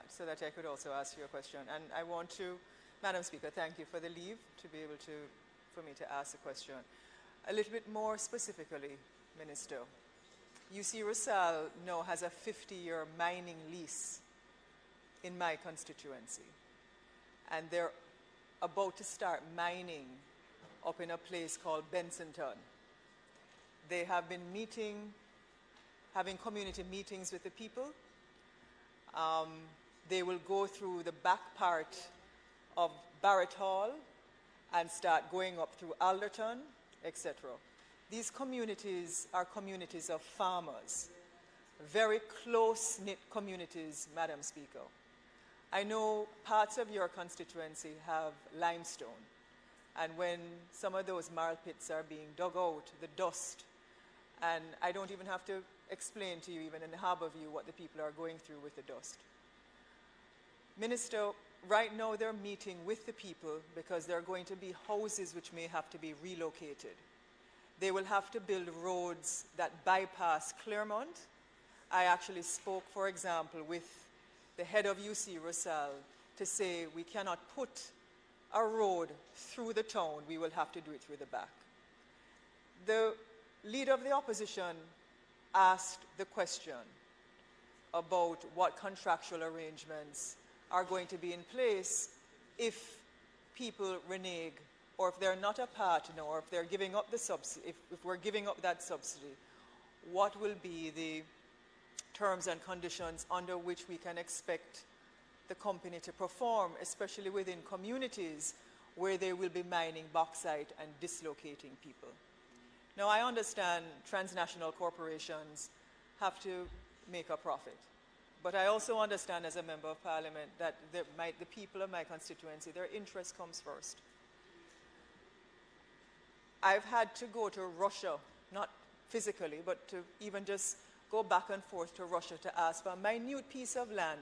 so that I could also ask you a question. And I want to, Madam Speaker, thank you for the leave to be able for me to ask a question. A little bit more specifically, Minister, UC Rosal now has a 50-year mining lease in my constituency. And they're about to start mining up in a place called Bensonton. They have been having community meetings with the people. They will go through the back part of Barrett Hall and start going up through Alderton, etc. These communities are communities of farmers, very close-knit communities, Madam Speaker. I know parts of your constituency have limestone, and when some of those marl pits are being dug out, the dust, and I don't even have to explain to you, even in the harbour view, what the people are going through with the dust. Minister, right now they're meeting with the people because there are going to be houses which may have to be relocated. They will have to build roads that bypass Claremont. I actually spoke, for example, with the head of UC Rosal to say we cannot put a road through the town, we will have to do it through the back. The leader of the opposition asked the question about what contractual arrangements are going to be in place if people renege, or if they're not a partner, or if they're giving up the subsidy, if we're giving up that subsidy, what will be the terms and conditions under which we can expect the company to perform, especially within communities where they will be mining bauxite and dislocating people. Now, I understand transnational corporations have to make a profit. But I also understand as a member of parliament that the people of my constituency, their interest comes first. I've had to go to Russia, not physically, but to even just go back and forth to Russia to ask for a minute piece of land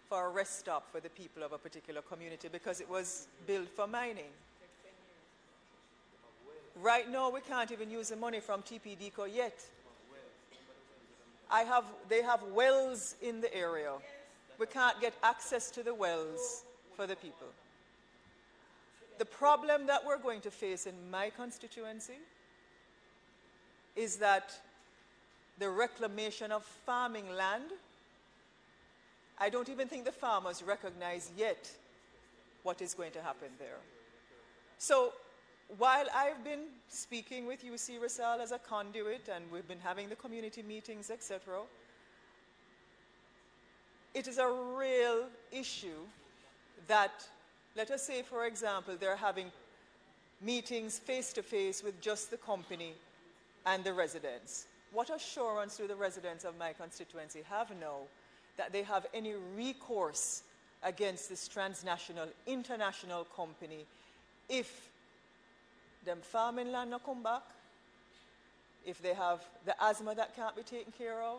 for a rest stop for the people of a particular community because it was built for mining. Right now, we can't even use the money from TPDCO yet. They have wells in the area. We can't get access to the wells for the people. The problem that we're going to face in my constituency is that the reclamation of farming land, I don't even think the farmers recognize yet what is going to happen there. So while I've been speaking with UC Rizal as a conduit and we've been having the community meetings, etc., it is a real issue that, let us say, for example, they're having meetings face-to-face with just the company and the residents. What assurance do the residents of my constituency have now that they have any recourse against this transnational, international company if them farming land not come back, if they have the asthma that can't be taken care of,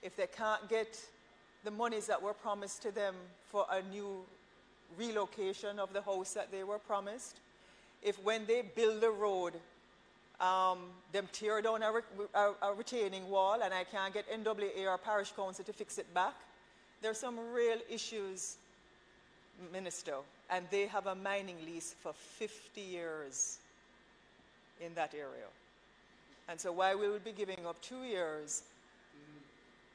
if they can't get the monies that were promised to them for a new relocation of the house that they were promised, if when they build the road, them tear down a retaining wall and I can't get NWA or Parish Council to fix it back. There's some real issues, Minister, and they have a mining lease for 50 years in that area. And so while we will be giving up 2 years,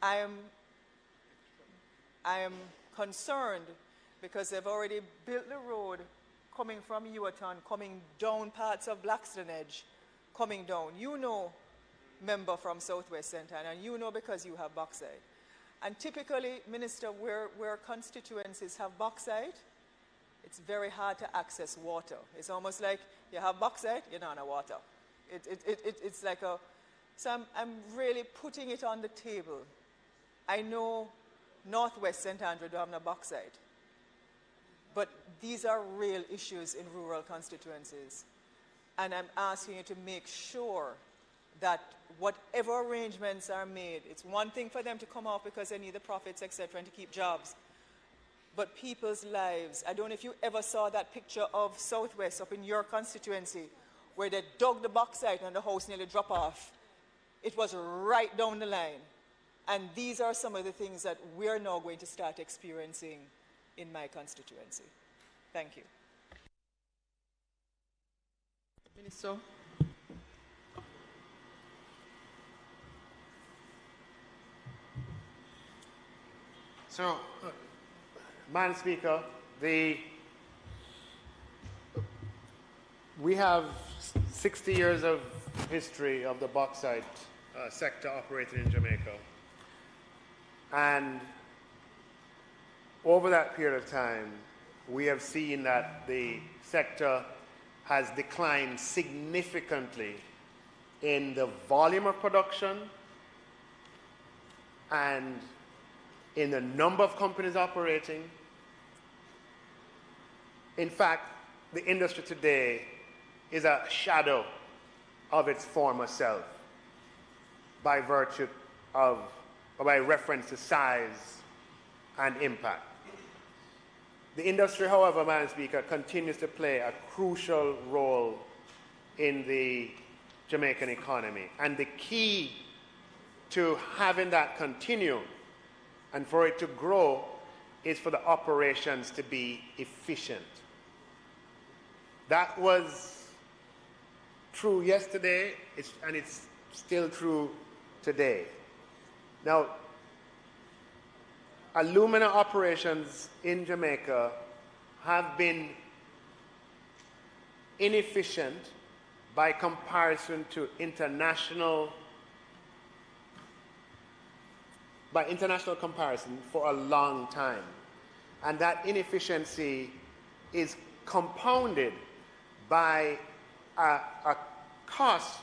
I am concerned because they've already built the road coming from Ewaton, coming down parts of Blackstone Edge, coming down. You know, member from Southwest Santana, and you know because you have bauxite. And typically, Minister, where constituencies have bauxite, it's very hard to access water. It's almost like you have bauxite, you don't have water. It's like a... So I'm really putting it on the table. I know Northwest St. Andrew don't have no bauxite. But these are real issues in rural constituencies. And I'm asking you to make sure that whatever arrangements are made, it's one thing for them to come off because they need the profits, etc., and to keep jobs. But people's lives, I don't know if you ever saw that picture of Southwest up in your constituency where they dug the bauxite and the house nearly dropped off. It was right down the line. And these are some of the things that we're now going to start experiencing in my constituency. Thank you. Minister. So, Madam Speaker, we have 60 years of history of the bauxite sector operating in Jamaica. And over that period of time, we have seen that the sector has declined significantly in the volume of production and in the number of companies operating. In fact, the industry today is a shadow of its former self by virtue of, or by reference to size and impact. The industry, however, Madam Speaker, continues to play a crucial role in the Jamaican economy. And the key to having that continue and for it to grow is for the operations to be efficient. That was true yesterday, and it's still true today. Now, alumina operations in Jamaica have been inefficient by comparison to international comparison for a long time. And that inefficiency is compounded by a cost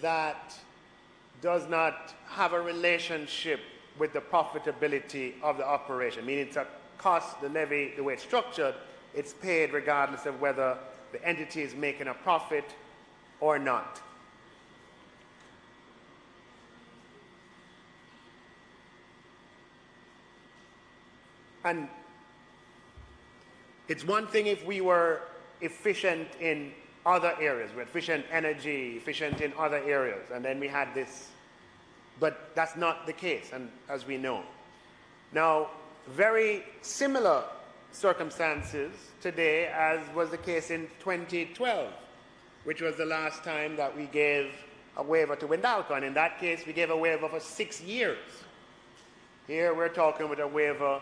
that does not have a relationship with the profitability of the operation, meaning it's a cost, the levy, the way it's structured, it's paid regardless of whether the entity is making a profit or not. And it's one thing if we were efficient in other areas, we're efficient energy, efficient in other areas, and then we had this, but that's not the case, and as we know. Now, very similar circumstances today as was the case in 2012, which was the last time that we gave a waiver to Windalco, and in that case we gave a waiver for 6 years. Here we're talking with a waiver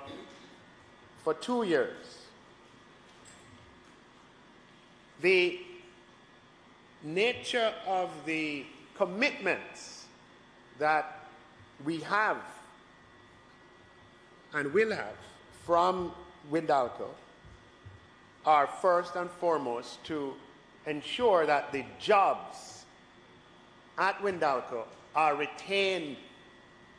for 2 years. The nature of the commitments that we have and will have from Windalco are first and foremost to ensure that the jobs at Windalco are retained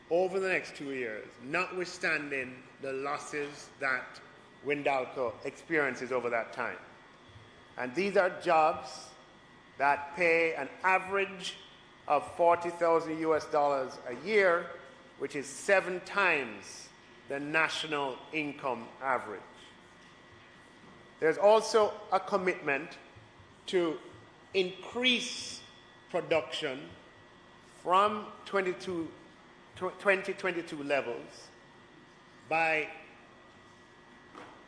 over the next 2 years, notwithstanding the losses that Windalco experiences over that time. And these are jobs that pay an average of $40,000 US a year, which is 7 times the national income average. There's also a commitment to increase production from 2022 levels by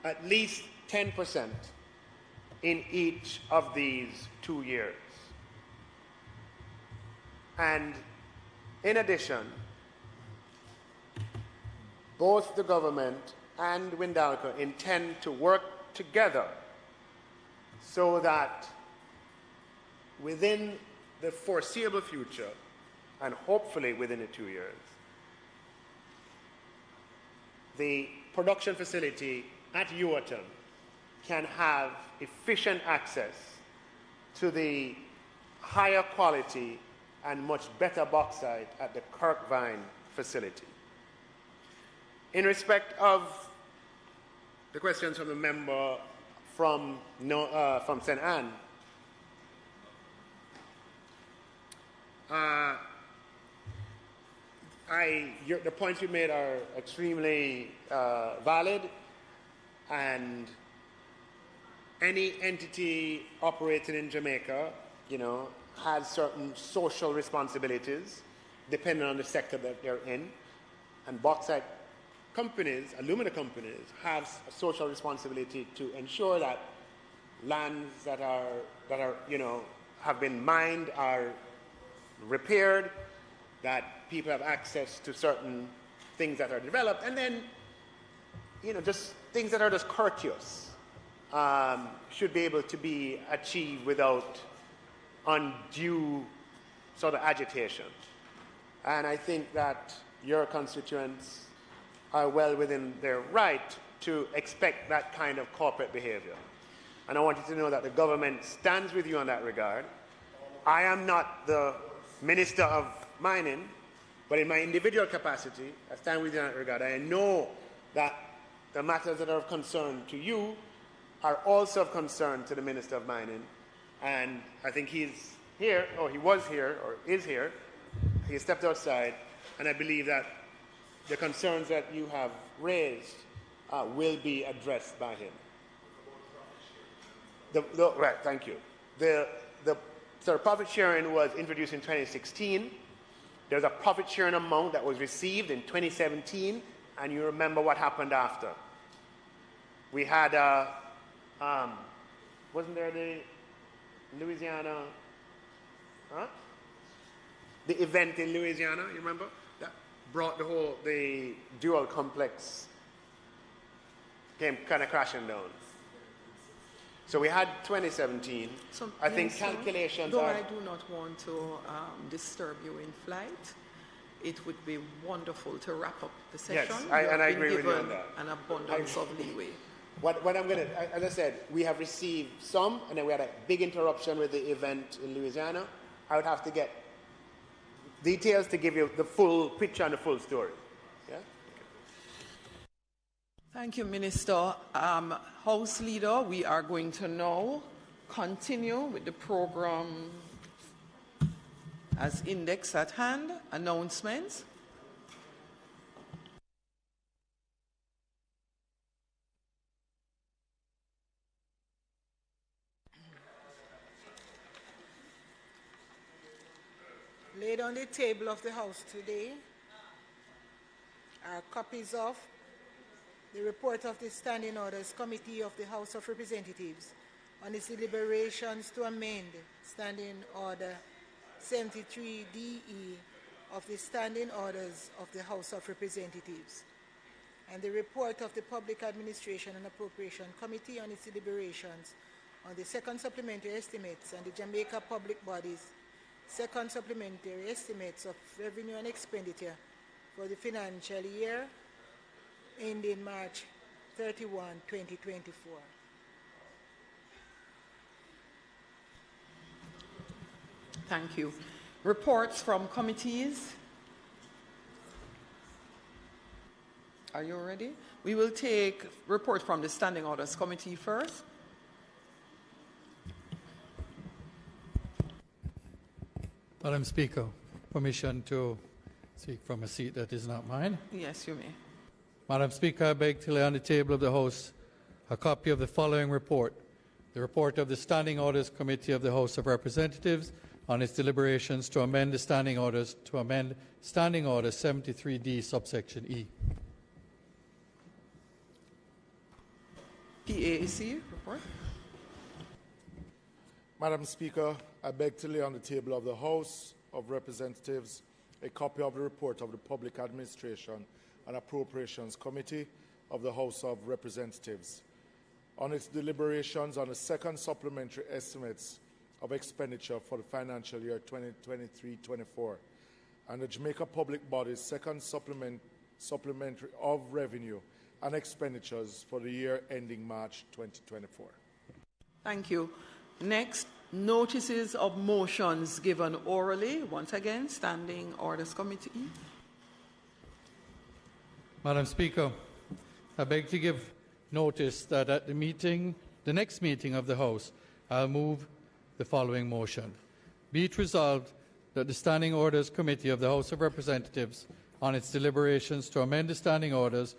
at least 10% in each of these 2 years. And in addition, both the government and Windalco intend to work together so that within the foreseeable future, and hopefully within the 2 years, the production facility at Ewerton can have efficient access to the higher quality and much better bauxite at the Kirkvine facility. In respect of the questions from the member from St. Anne, the points you made are extremely valid, and any entity operating in Jamaica, has certain social responsibilities depending on the sector that they're in, and bauxite companies, alumina companies, have a social responsibility to ensure that lands that have been mined are repaired, that people have access to certain things that are developed, and then, just things that are just courteous should be able to be achieved without undue sort of agitation. And I think that your constituents are well within their right to expect that kind of corporate behavior. And I want you to know that the government stands with you on that regard. I am not the Minister of Mining, but in my individual capacity, I stand with you in that regard. I know that the matters that are of concern to you are also of concern to the Minister of Mining. And I think he's here, or he was here, or is here. He stepped outside, and I believe that the concerns that you have raised will be addressed by him. Right, thank you. So profit sharing was introduced in 2016. There's a profit sharing amount that was received in 2017, and you remember what happened after. We had, wasn't there the Louisiana, the event in Louisiana, you remember? That brought the dual complex came kind of crashing down. So we had 2017. So, I think calculations though are... I do not want to disturb you in flight, it would be wonderful to wrap up the session. Yes, I agree with you on that. An abundance of leeway. What I'm going to, as I said, we have received some, and then we had a big interruption with the event in Louisiana. I would have to get details to give you the full picture and the full story. Yeah? Thank you, Minister. House Leader, we are going to now continue with the program as index at hand. Announcements. Laid on the table of the House today are copies of the report of the Standing Orders Committee of the House of Representatives on its deliberations to amend Standing Order 73DE of the Standing Orders of the House of Representatives, and the report of the Public Administration and Appropriation Committee on its deliberations on the second supplementary estimates and the Jamaica Public Bodies second supplementary estimates of revenue and expenditure for the financial year ending March 31, 2024. Thank you. Reports from committees. Are you ready? We will take report from the Standing Orders Committee first. Madam Speaker, permission to speak from a seat that is not mine. Yes, you may. Madam Speaker, I beg to lay on the table of the House a copy of the following report. The report of the Standing Orders Committee of the House of Representatives on its deliberations to amend the Standing Orders to amend Standing Order 73D subsection E. PAAC report. Madam Speaker, I beg to lay on the table of the House of Representatives a copy of the report of the Public Administration and Appropriations Committee of the House of Representatives on its deliberations on the second supplementary estimates of expenditure for the financial year 2023-24 and the Jamaica Public Body's second supplementary of revenue and expenditures for the year ending March 2024. Thank you. Next, notices of motions given orally. Once again, Standing Orders Committee. Madam Speaker, I beg to give notice that at the next meeting of the House, I'll move the following motion. Be it resolved that the Standing Orders Committee of the House of Representatives on its deliberations to amend the Standing Orders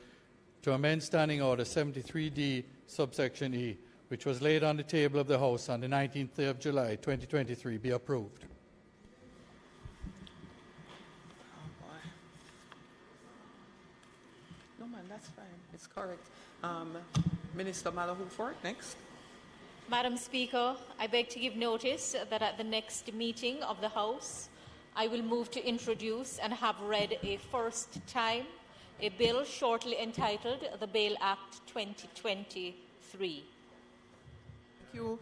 to amend Standing Order 73D subsection E, which was laid on the table of the House on the 19th day of July 2023, be approved. No, man, that's fine. It's correct. Minister Malahuford, next. Madam Speaker, I beg to give notice that at the next meeting of the House, I will move to introduce and have read a first time a bill shortly entitled the Bail Act 2023. Thank you.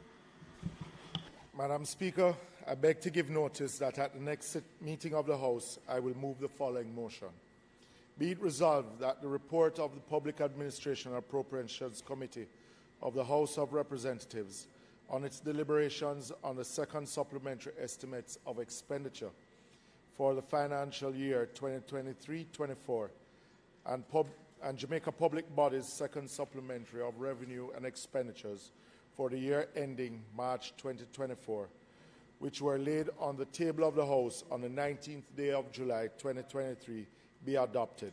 Madam Speaker, I beg to give notice that at the next meeting of the House, I will move the following motion. Be it resolved that the report of the Public Administration and Appropriations Committee of the House of Representatives on its deliberations on the second supplementary estimates of expenditure for the financial year 2023-24 and Jamaica Public Body's second supplementary of revenue and expenditures for the year ending March 2024, which were laid on the table of the House on the 19th day of July 2023, be adopted.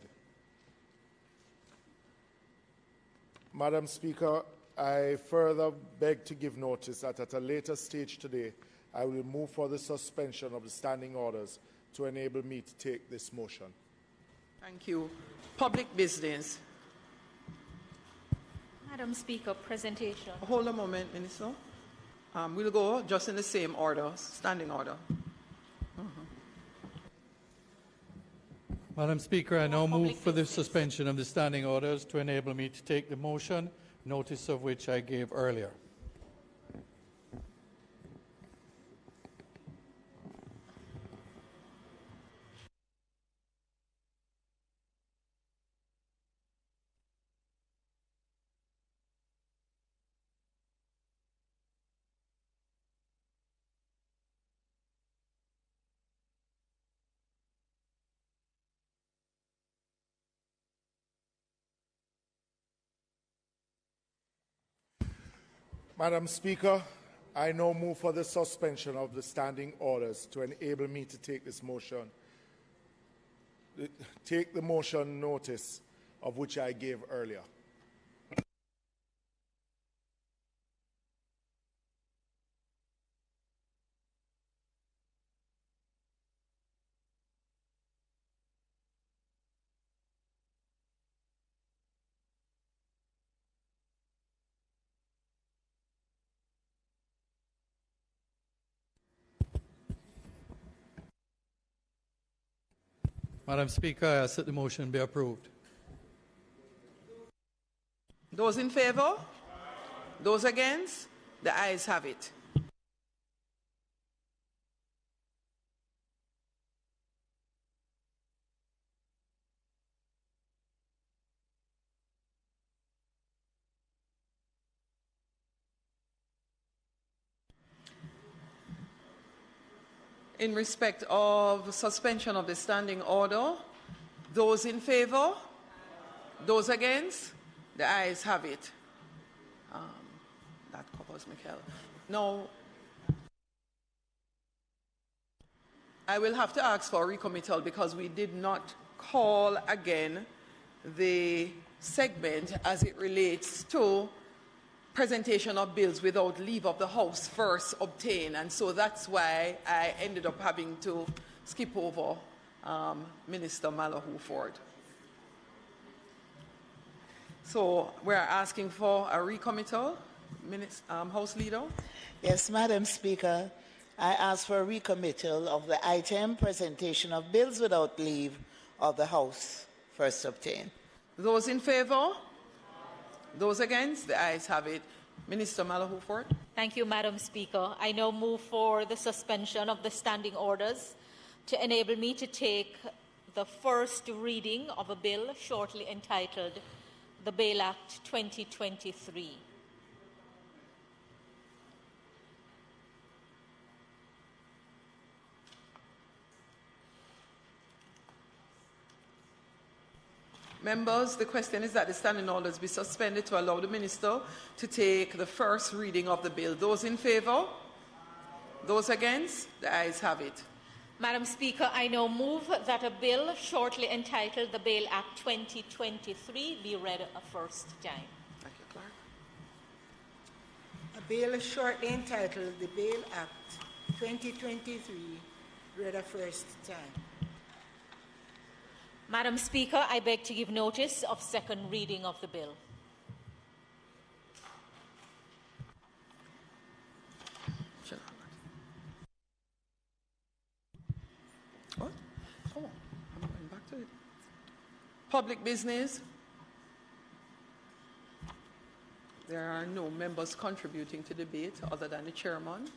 Madam Speaker, I further beg to give notice that at a later stage today, I will move for the suspension of the standing orders to enable me to take this motion. Thank you. Public business. Madam Speaker, presentation. Hold a moment, Minister. We'll go just in the same order, standing order. Madam Speaker, I now move for the suspension of the standing orders to enable me to take the motion, notice of which I gave earlier. Madam Speaker, I now move for the suspension of the standing orders to enable me to take this motion, take the motion notice of which I gave earlier. Madam Speaker, I ask that the motion be approved. Those in favour? Those against? The ayes have it. In respect of suspension of the standing order, those in favour? Those against? The ayes have it. That covers Michael. Now, I will have to ask for a recommittal because we did not call again the segment as it relates to presentation of bills without leave of the House first obtained, and so that's why I ended up having to skip over Minister Malahoo Ford. So we're asking for a recommittal. House Leader? Yes, Madam Speaker, I ask for a recommittal of the item presentation of bills without leave of the House first obtained. Those in favour? Those against? The ayes have it. Minister Malahoo Ford. Thank you, Madam Speaker. I now move for the suspension of the standing orders to enable me to take the first reading of a bill shortly entitled the Bail Act 2023. Members, the question is that the standing orders be suspended to allow the Minister to take the first reading of the bill. Those in favour? Those against? The ayes have it. Madam Speaker, I now move that a bill shortly entitled the Bail Act 2023 be read a first time. Thank you, Clerk. A bill shortly entitled the Bail Act 2023 read a first time. Madam Speaker, I beg to give notice of second reading of the bill. What? Oh, I'm going back to it. Public business. There are no members contributing to debate other than the chairman.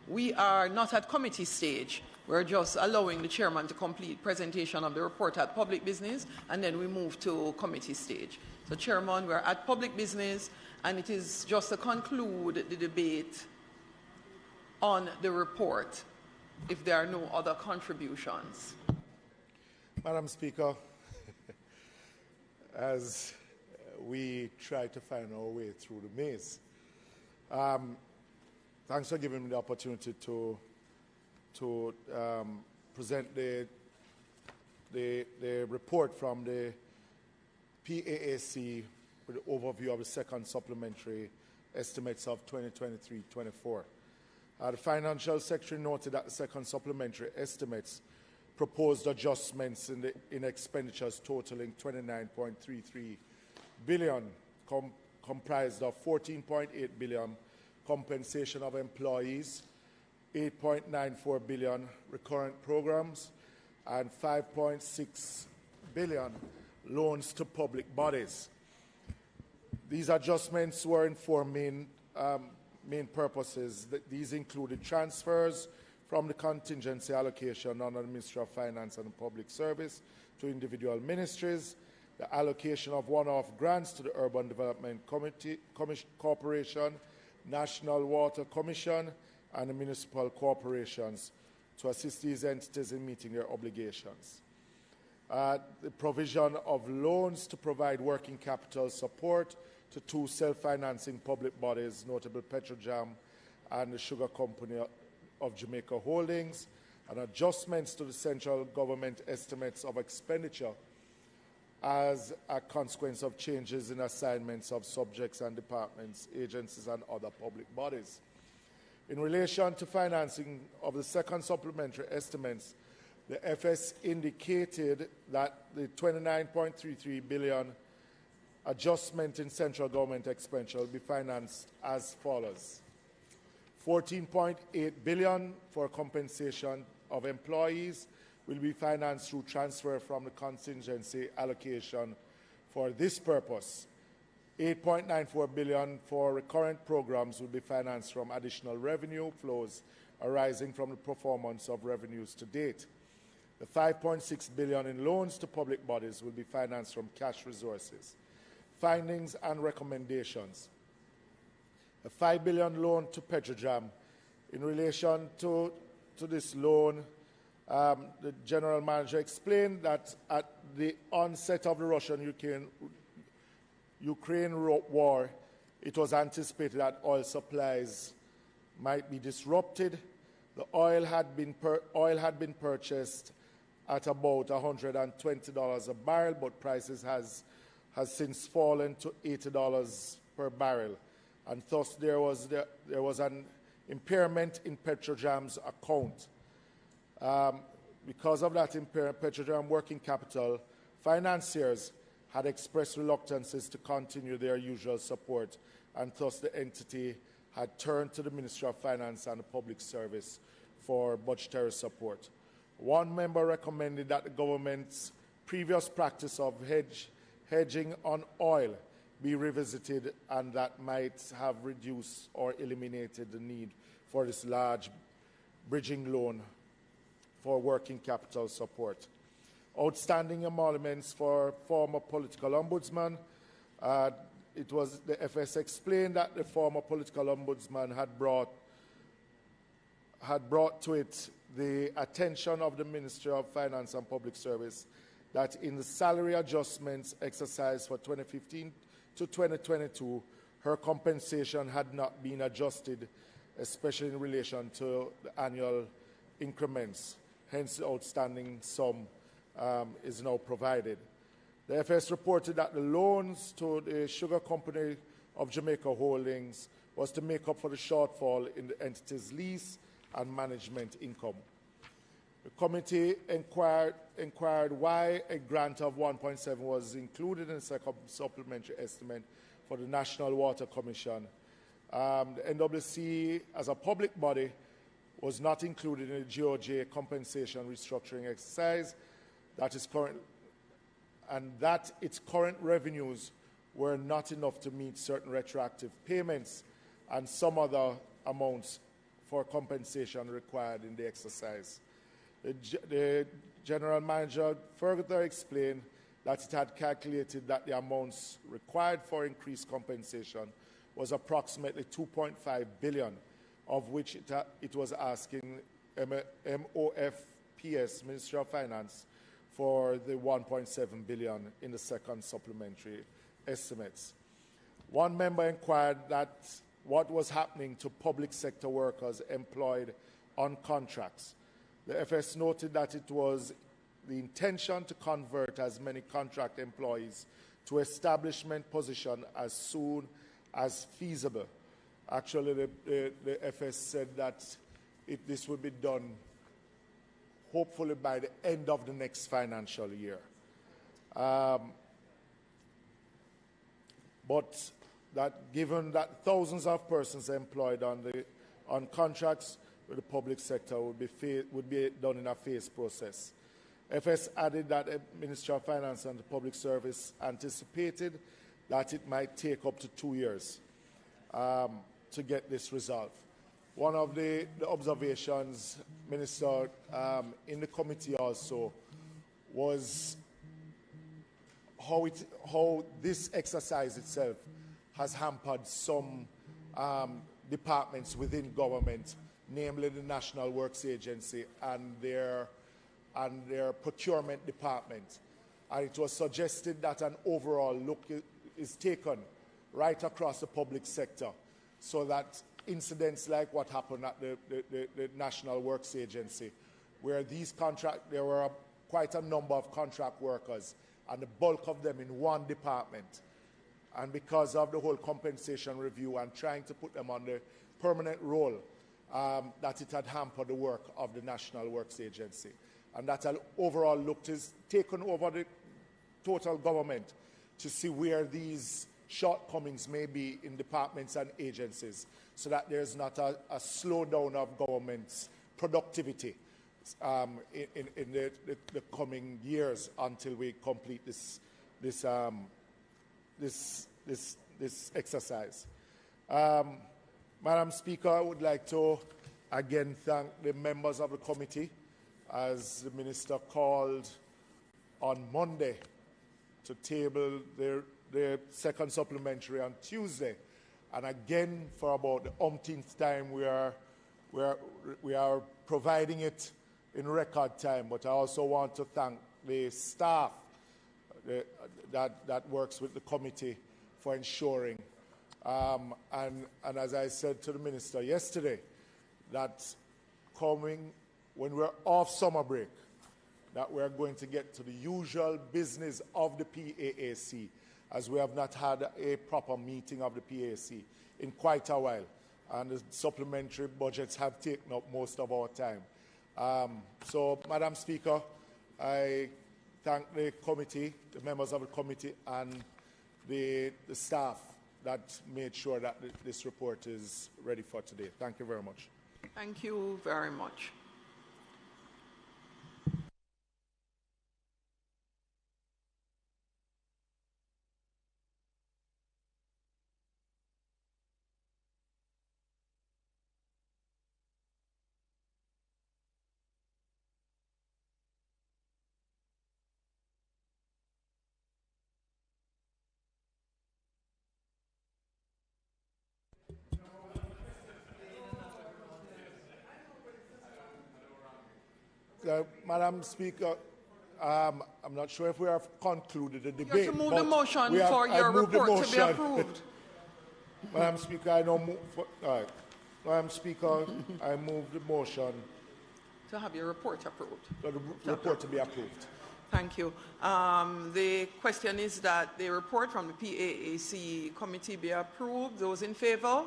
We are not at committee stage. We're just allowing the chairman to complete presentation of the report at public business, and then we move to committee stage. So, Chairman, we're at public business, and it is just to conclude the debate on the report if there are no other contributions. Madam Speaker, as we try to find our way through the maze, thanks for giving me the opportunity to present the report from the PAAC with an overview of the second supplementary estimates of 2023-24. The Financial Secretary noted that the second supplementary estimates proposed adjustments in expenditures totaling 29.33 billion, comprised of 14.8 billion compensation of employees, 8.94 billion recurrent programs, and 5.6 billion loans to public bodies. These adjustments were in four main purposes. These included transfers from the contingency allocation under the Ministry of Finance and Public Service to individual ministries, the allocation of one-off grants to the Urban Development Corporation, National Water Commission, and the municipal corporations to assist these entities in meeting their obligations. The provision of loans to provide working capital support to two self-financing public bodies, notably Petrojam and the Sugar Company of Jamaica Holdings, and adjustments to the central government estimates of expenditure as a consequence of changes in assignments of subjects and departments, agencies, and other public bodies. In relation to financing of the second supplementary estimates, the FS indicated that the 29.33 billion adjustment in central government expenditure will be financed as follows: 14.8 billion for compensation of employees will be financed through transfer from the contingency allocation for this purpose. 8.94 billion for recurrent programs will be financed from additional revenue flows arising from the performance of revenues to date. The 5.6 billion in loans to public bodies will be financed from cash resources. Findings and recommendations. A 5 billion loan to Petrojam. In relation to this loan, the General Manager explained that at the onset of the Russian-Ukraine war, it was anticipated that oil supplies might be disrupted. The oil had been purchased at about $120 a barrel, but prices has since fallen to $80 per barrel, and thus there was an impairment in Petrojam's account. Because of that impairment, Petrojam working capital financiers had expressed reluctances to continue their usual support, and thus the entity had turned to the Ministry of Finance and the Public Service for budgetary support. One member recommended that the government's previous practice of hedging on oil be revisited, and that might have reduced or eliminated the need for this large bridging loan for working capital support. Outstanding emoluments for former political ombudsman. The FS explained that the former political ombudsman had brought to it the attention of the Ministry of Finance and Public Service that in the salary adjustments exercised for 2015 to 2022, her compensation had not been adjusted, especially in relation to the annual increments. Hence, the outstanding sum is now provided. The FS reported that the loans to the Sugar Company of Jamaica Holdings was to make up for the shortfall in the entity's lease and management income. The committee inquired why a grant of 1.7 was included in the second supplementary estimate for the National Water Commission. The NWC, as a public body, was not included in the GOJ compensation restructuring exercise that is current, and that its current revenues were not enough to meet certain retroactive payments and some other amounts for compensation required in the exercise. The General Manager further explained that it had calculated that the amounts required for increased compensation was approximately 2.5 billion, of which it was asking MOFPS, Ministry of Finance, for the 1.7 billion in the second supplementary estimates. One member inquired that what was happening to public sector workers employed on contracts. The FS noted that it was the intention to convert as many contract employees to establishment position as soon as feasible. Actually, the FS said that this would be done hopefully by the end of the next financial year. But that given that thousands of persons employed on contracts with the public sector would be done in a phased process. FS added that the Ministry of Finance and the Public Service anticipated that it might take up to 2 years to get this resolved. One of the observations, Minister, in the committee also was how this exercise itself has hampered some departments within government namely the National Works Agency and their procurement department. And it was suggested that an overall look is taken right across the public sector so that incidents like what happened at the National Works Agency, where there were quite a number of contract workers and the bulk of them in one department. And because of the whole compensation review and trying to put them on the permanent role, that it had hampered the work of the National Works Agency. And that an overall look is taken over the total government to see where these shortcomings may be in departments and agencies, so that there's not a slowdown of government's productivity in the coming years until we complete this exercise. Madam Speaker, I would like to again thank the members of the committee, as the Minister called on Monday to table the second supplementary on Tuesday. And again, for about the umpteenth time, we are providing it in record time. But I also want to thank the staff that works with the committee for ensuring. And as I said to the Minister yesterday, that when we're off summer break, that we're going to get to the usual business of the PAAC, as we have not had a proper meeting of the PAAC in quite a while. And the supplementary budgets have taken up most of our time. So, Madam Speaker, I thank the committee, the members of the committee, and the staff that made sure that this report is ready for today. Thank you very much. Thank you very much. Madam Speaker, I'm not sure if we have concluded the debate. You have to move the motion for your report to be approved. Madam Speaker, I don't move. All right. Madam Speaker, I move the motion to have your report approved. For the report to be approved. Thank you. The question is that the report from the PAAC committee be approved. Those in favour?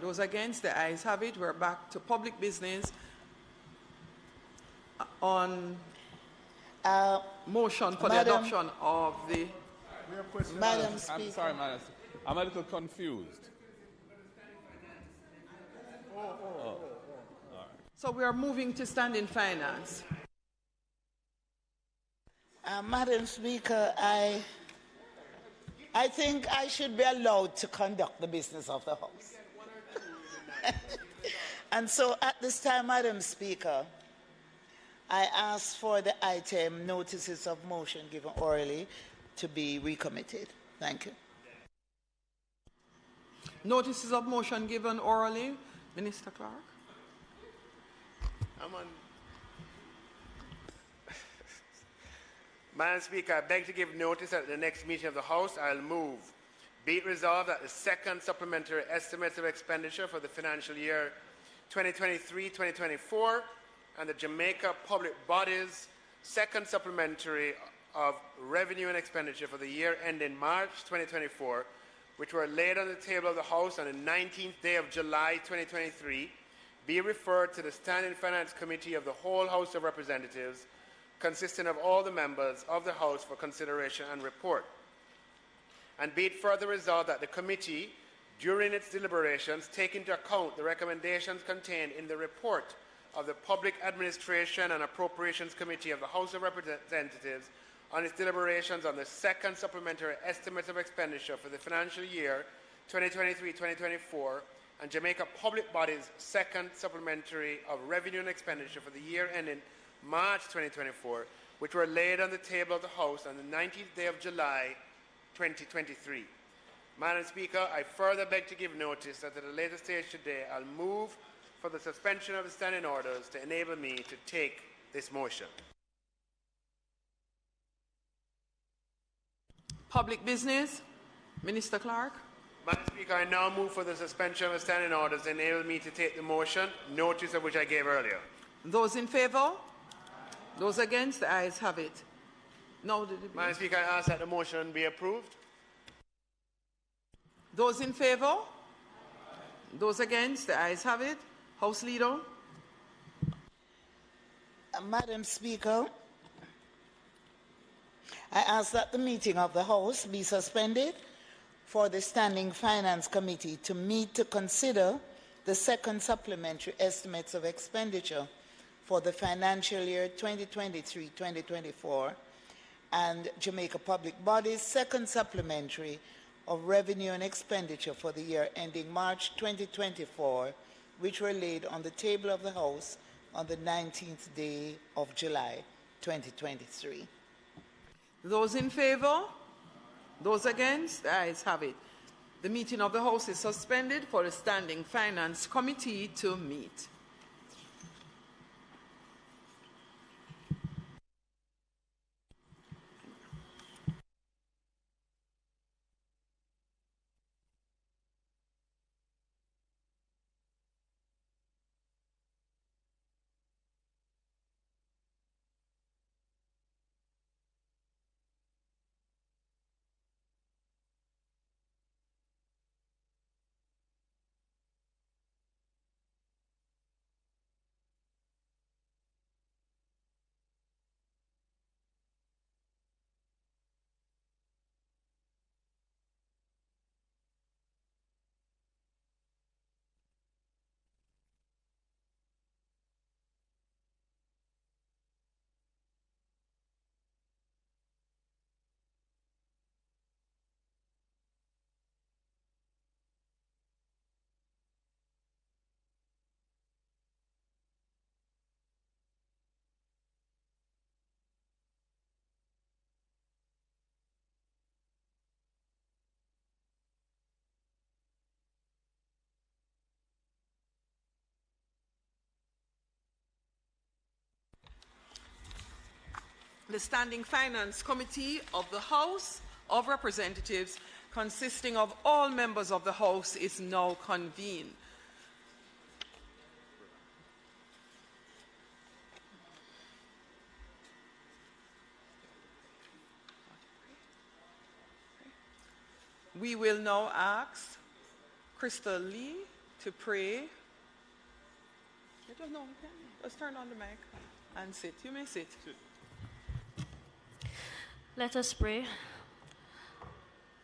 Those against? The ayes have it. We're back to public business. On motion for the adoption of the... Madam Speaker. I'm sorry, Madam Speaker. I'm a little confused. So we are moving to standing finance. Madam Speaker, I think I should be allowed to conduct the business of the House. And so at this time, Madam Speaker, I ask for the item notices of motion given orally to be recommitted. Thank you. Notices of motion given orally. Minister Clark. Madam Speaker, I beg to give notice at the next meeting of the House. I'll move. Be it resolved that the second supplementary estimates of expenditure for the financial year 2023-2024 and the Jamaica Public Bodies second supplementary of revenue and expenditure for the year ending March 2024, which were laid on the table of the House on the 19th day of July 2023, be referred to the Standing Finance Committee of the whole House of Representatives, consisting of all the members of the House for consideration and report. And be it further resolved that the committee, during its deliberations, take into account the recommendations contained in the report of the Public Administration and Appropriations Committee of the House of Representatives on its deliberations on the second supplementary estimates of expenditure for the financial year 2023-2024 and Jamaica Public Bodies second supplementary of revenue and expenditure for the year ending March 2024, which were laid on the table of the House on the 19th day of July 2023. Madam Speaker, I further beg to give notice that at a later stage today, I'll move for the suspension of the standing orders to enable me to take this motion. Public business. Minister Clark. Madam Speaker, I now move for the suspension of the standing orders to enable me to take the motion, notice of which I gave earlier. Those in favour? Those against? The ayes have it. No, Madam Speaker, I ask that the motion be approved. Those in favour? Those against? The ayes have it. House Leader. Madam Speaker, I ask that the meeting of the House be suspended for the Standing Finance Committee to meet to consider the second supplementary estimates of expenditure for the financial year 2023-2024 and Jamaica Public Body's second supplementary of revenue and expenditure for the year ending March 2024, which were laid on the table of the House on the 19th day of July 2023. Those in favour? Those against? The ayes have it. The meeting of the House is suspended for the Standing Finance Committee to meet. The Standing Finance Committee of the House of Representatives, consisting of all members of the House, is now convened. We will now ask Crystal Lee to pray. I don't know. Let's turn on the mic and sit. You may sit. Let us pray.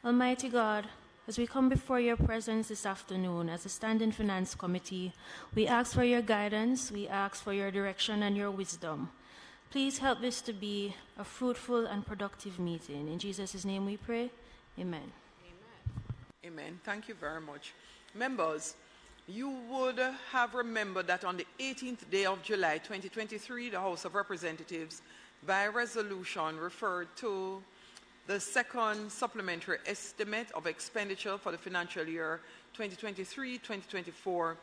Almighty God, as we come before your presence this afternoon as a Standing Finance Committee, we ask for your guidance, we ask for your direction and your wisdom. Please help this to be a fruitful and productive meeting. In Jesus' name we pray. Amen. Amen. Thank you very much. Members, you would have remembered that on the 18th day of July 2023, the House of Representatives, by resolution, referred to the second supplementary estimate of expenditure for the financial year 2023-2024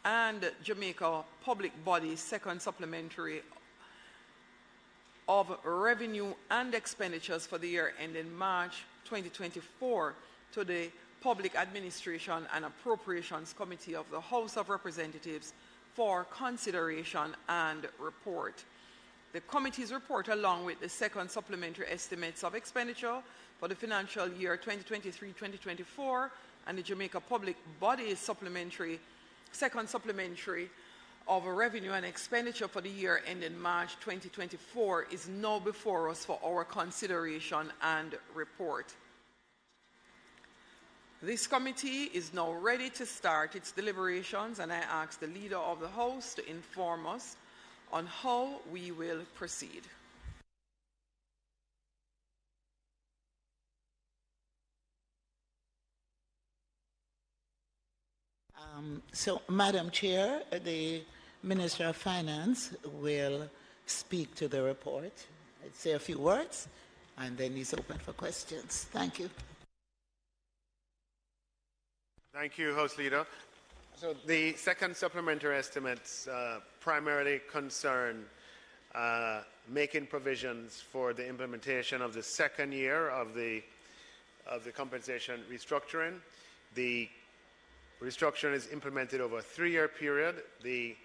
and Jamaica Public Body's second supplementary of revenue and expenditures for the year ending March 2024 to the Public Administration and Appropriations Committee of the House of Representatives for consideration and report. The committee's report, along with the second supplementary estimates of expenditure for the financial year 2023-2024 and the Jamaica Public Body's second supplementary of revenue and expenditure for the year ending March 2024, is now before us for our consideration and report. This committee is now ready to start its deliberations, and I ask the Leader of the House to inform us on how we will proceed. So, Madam Chair, the Minister of Finance will speak to the report. I'd say a few words, and then he's open for questions. Thank you. Thank you, House Leader. So the second supplementary estimates primarily concern making provisions for the implementation of the second year of the compensation restructuring. The restructuring is implemented over a 3-year period. The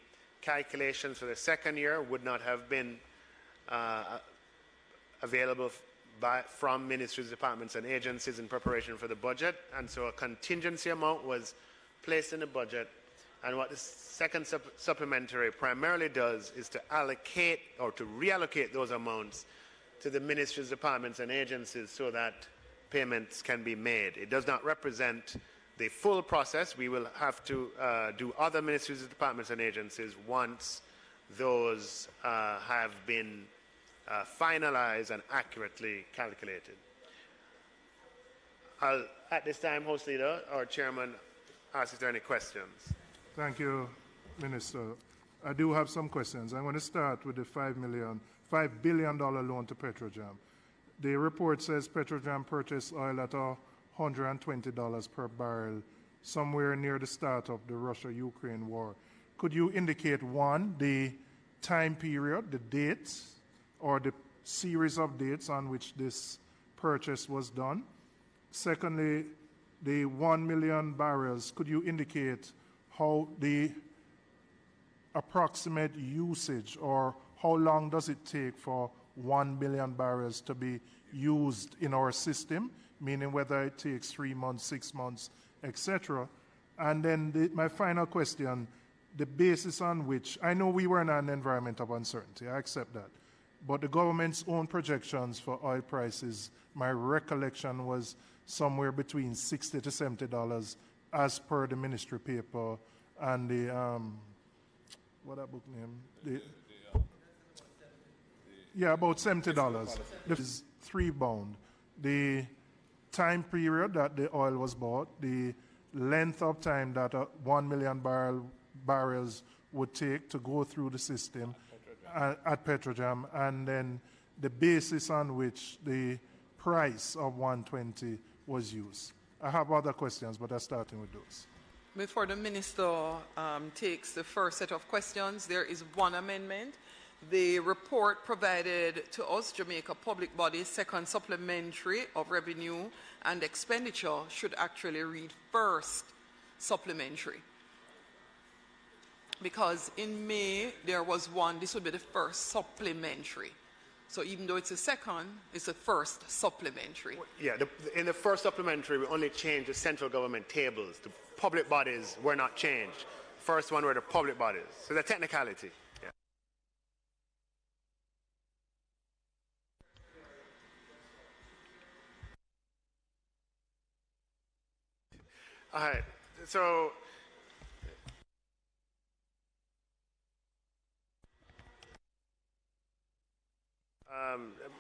calculations for the second year would not have been available from ministries, departments, and agencies in preparation for the budget, and so a contingency amount was placed in the budget. And what the second supplementary primarily does is to allocate or to reallocate those amounts to the ministries, departments, and agencies so that payments can be made. It does not represent the full process. We will have to do other ministries, departments, and agencies once those have been finalized and accurately calculated. I'll, at this time, House Leader or Chairman, ask if there are any questions. Thank you, Minister. I do have some questions. I'm going to start with the $5 billion loan to Petrojam. The report says Petrojam purchased oil at $120 per barrel somewhere near the start of the Russia-Ukraine war. Could you indicate, one, the time period, the dates, or the series of dates on which this purchase was done? Secondly, the 1 million barrels, could you indicate how the approximate usage, or how long does it take for 1 million barrels to be used in our system, meaning whether it takes 3 months, 6 months, etc.? And then my final question, the basis on which, I know we were in an environment of uncertainty, I accept that, but the government's own projections for oil prices, my recollection was somewhere between $60 to $70 as per the ministry paper and the, what that book name? Yeah, about $70. This is 3 bound. The time period that the oil was bought, the length of time that 1 million barrels would take to go through the system at Petrojam, and then the basis on which the price of 120 was used. I have other questions, but I'm starting with those. Before the Minister takes the first set of questions, there is one amendment. The report provided to us, Jamaica Public Bodies, second supplementary of revenue and expenditure should actually read first supplementary. Because in May, there was one, this would be the first supplementary. So even though it's a second, it's the first supplementary. Yeah, in the first supplementary, we only changed the central government tables. The public bodies were not changed. First one were the public bodies. So the technicality. Yeah. All right. So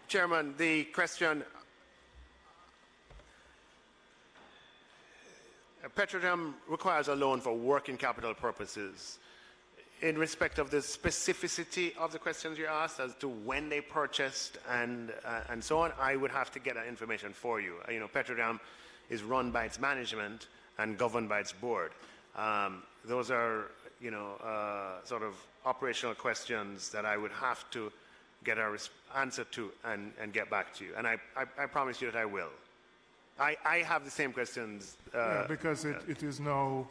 Chairman, the question, Petrojam requires a loan for working capital purposes. In respect of the specificity of the questions you asked as to when they purchased and so on, I would have to get that information for you. You know, Petrojam is run by its management and governed by its board. Those are, you know, sort of operational questions that I would have to get our answer to and get back to you. And I promise you that I will. I have the same questions. Yeah, because it is now,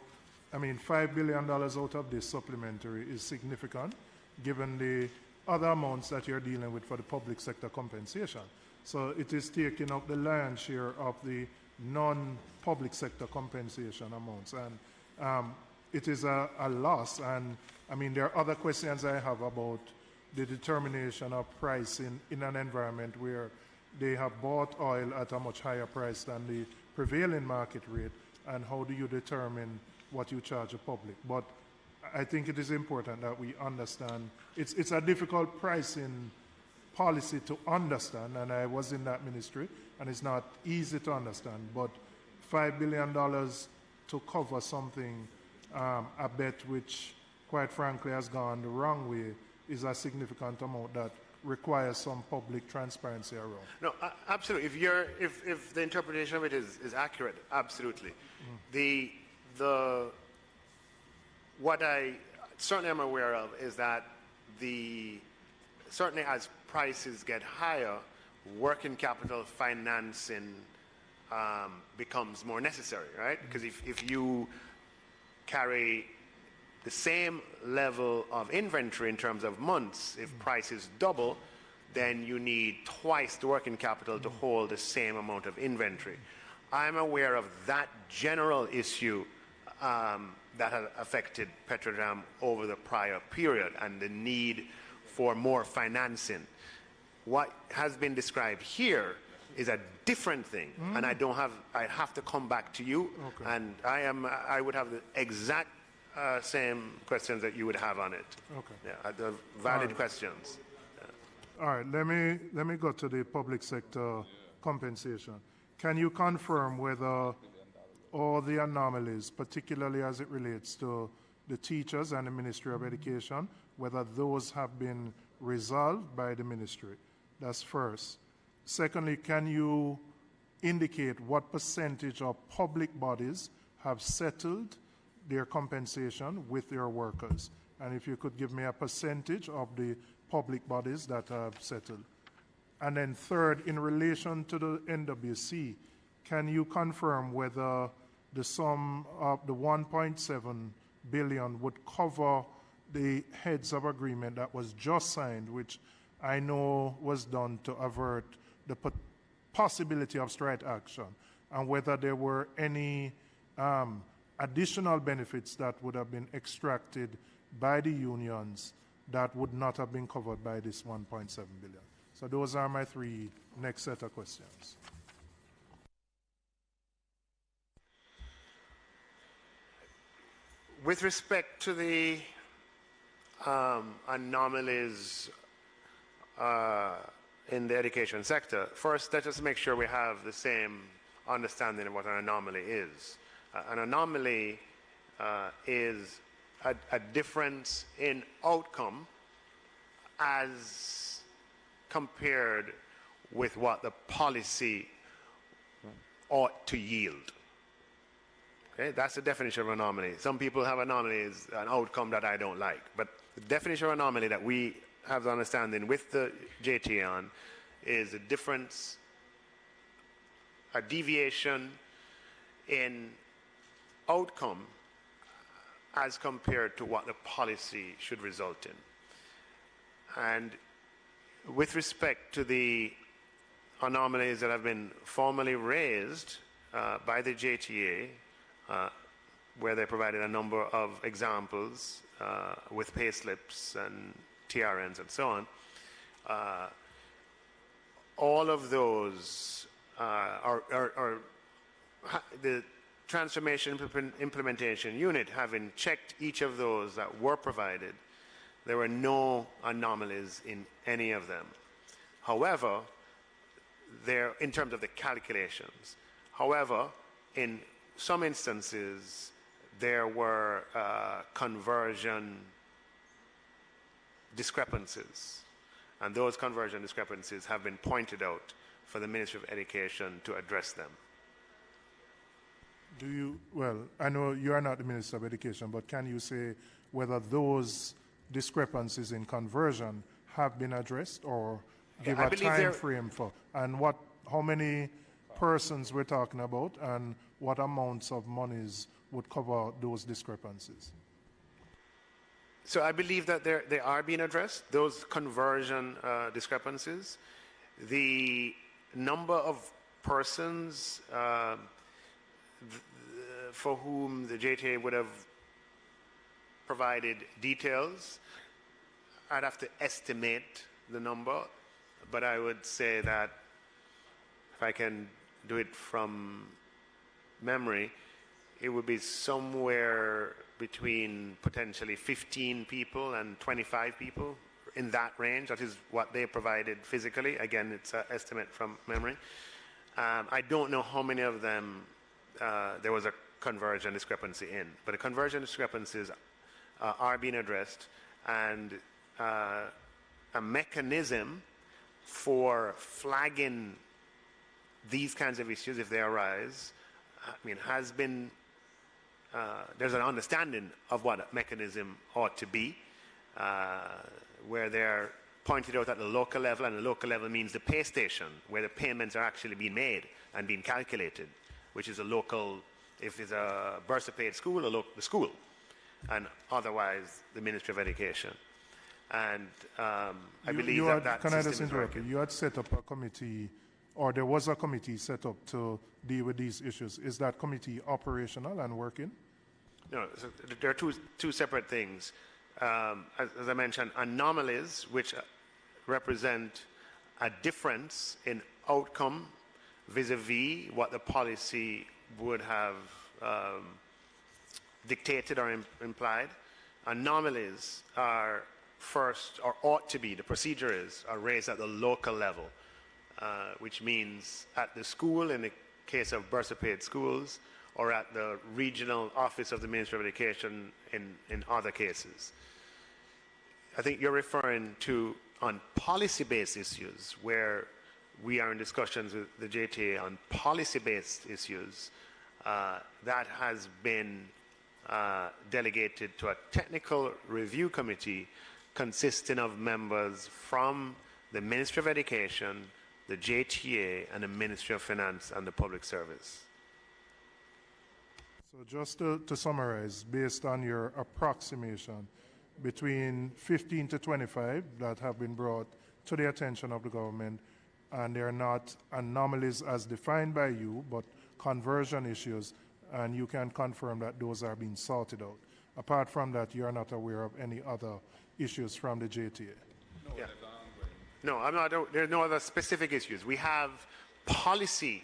I mean, $5 billion out of this supplementary is significant, given the other amounts that you're dealing with for the public sector compensation. So it is taking up the lion's share of the non-public sector compensation amounts. And it is a loss. And, I mean, there are other questions I have about the determination of pricing in an environment where they have bought oil at a much higher price than the prevailing market rate, and how do you determine what you charge the public? But I think it is important that we understand. It's a difficult pricing policy to understand, and I was in that ministry, and it's not easy to understand. But $5 billion to cover something, a bet which, quite frankly, has gone the wrong way, is a significant amount that requires some public transparency around. No, absolutely. If the interpretation of it is accurate, absolutely. The what I certainly am aware of is that certainly as prices get higher, working capital financing becomes more necessary, right? Because if you carry the same level of inventory in terms of months, if prices double, then you need twice the working capital to hold the same amount of inventory. I'm aware of that general issue that has affected Petrodram over the prior period and the need for more financing. What has been described here is a different thing, and I have to come back to you, and I would have the exact same questions that you would have on it. Okay. Yeah, the valid questions. All right, let me go to the public sector compensation. Can you confirm whether all the anomalies, particularly as it relates to the teachers and the Ministry of Education, whether those have been resolved by the ministry? That's first. Secondly, can you indicate what percentage of public bodies have settled their compensation with their workers? And if you could give me a percentage of the public bodies that have settled. And then third, in relation to the NWC, can you confirm whether the sum of the 1.7 billion would cover the heads of agreement that was just signed, which I know was done to avert the possibility of strike action, and whether there were any additional benefits that would have been extracted by the unions that would not have been covered by this 1.7 billion. So those are my three next set of questions. With respect to the anomalies in the education sector, first, let us make sure we have the same understanding of what an anomaly is. An anomaly is a difference in outcome as compared with what the policy ought to yield. Okay, that's the definition of anomaly. Some people have anomalies, an outcome that I don't like. But the definition of anomaly that we have the understanding with the JTA on is a difference, a deviation in outcome as compared to what the policy should result in. And with respect to the anomalies that have been formally raised by the JTA, where they provided a number of examples with pay slips and TRNs and so on, all of those are the Transformation Implementation Unit having checked each of those that were provided. There were no anomalies in any of them. However, in terms of the calculations. However, in some instances, there were conversion discrepancies, and those conversion discrepancies have been pointed out for the Ministry of Education to address them. Well, I know you are not the Minister of Education, but can you say whether those discrepancies in conversion have been addressed, or give a time frame for, and how many persons we're talking about, and what amounts of monies would cover those discrepancies? So I believe that they are being addressed, those conversion discrepancies. The number of persons for whom the JTA would have provided details, I'd have to estimate the number, but I would say that if I can do it from memory, it would be somewhere between potentially 15 people and 25 people, in that range. That is what they provided physically. Again, it's an estimate from memory. I don't know how many of them there was a conversion discrepancy in, but the conversion discrepancies are being addressed, and a mechanism for flagging these kinds of issues if they arise, has been there's an understanding of what a mechanism ought to be, where they're pointed out at the local level, and the local level means the pay station, where the payments are actually being made and being calculated, which is a local, if it's a bursar-paid school, the school, and otherwise the Ministry of Education. And I believe that can I just system is interrupt you? working. You had set up a committee, or there was a committee set up to deal with these issues. Is that committee operational and working? No, so there are two separate things. As I mentioned, anomalies which represent a difference in outcome vis-a-vis what the policy would have dictated or implied. Anomalies are first, or ought to be, the procedure are raised at the local level, which means at the school in the case of bursar-paid schools, or at the regional office of the Ministry of Education in other cases. I think you're referring to on policy-based issues where we are in discussions with the JTA on policy-based issues. That has been delegated to a technical review committee consisting of members from the Ministry of Education, the JTA, and the Ministry of Finance and the Public Service. So just to summarize, based on your approximation, between 15 to 25 that have been brought to the attention of the government, and they are not anomalies as defined by you, but conversion issues, and you can confirm that those are being sorted out. Apart from that, you are not aware of any other issues from the JTA? Yeah. No, I'm not. There are no other specific issues. We have policy,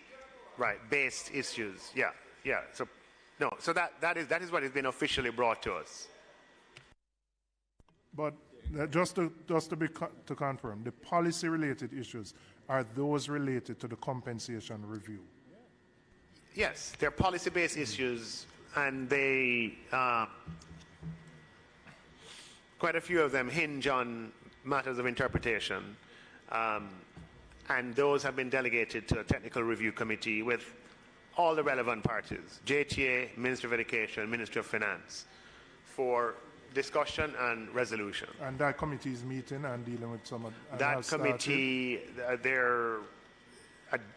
based issues. Yeah. So, no. So that is what has been officially brought to us. But just to confirm, the policy-related issues, are those related to the compensation review? Yes, they're policy-based issues, and they quite a few of them hinge on matters of interpretation, and those have been delegated to a technical review committee with all the relevant parties, JTA, Ministry of Education, Ministry of Finance, for discussion and resolution. And that committee is meeting and dealing with some of that committee,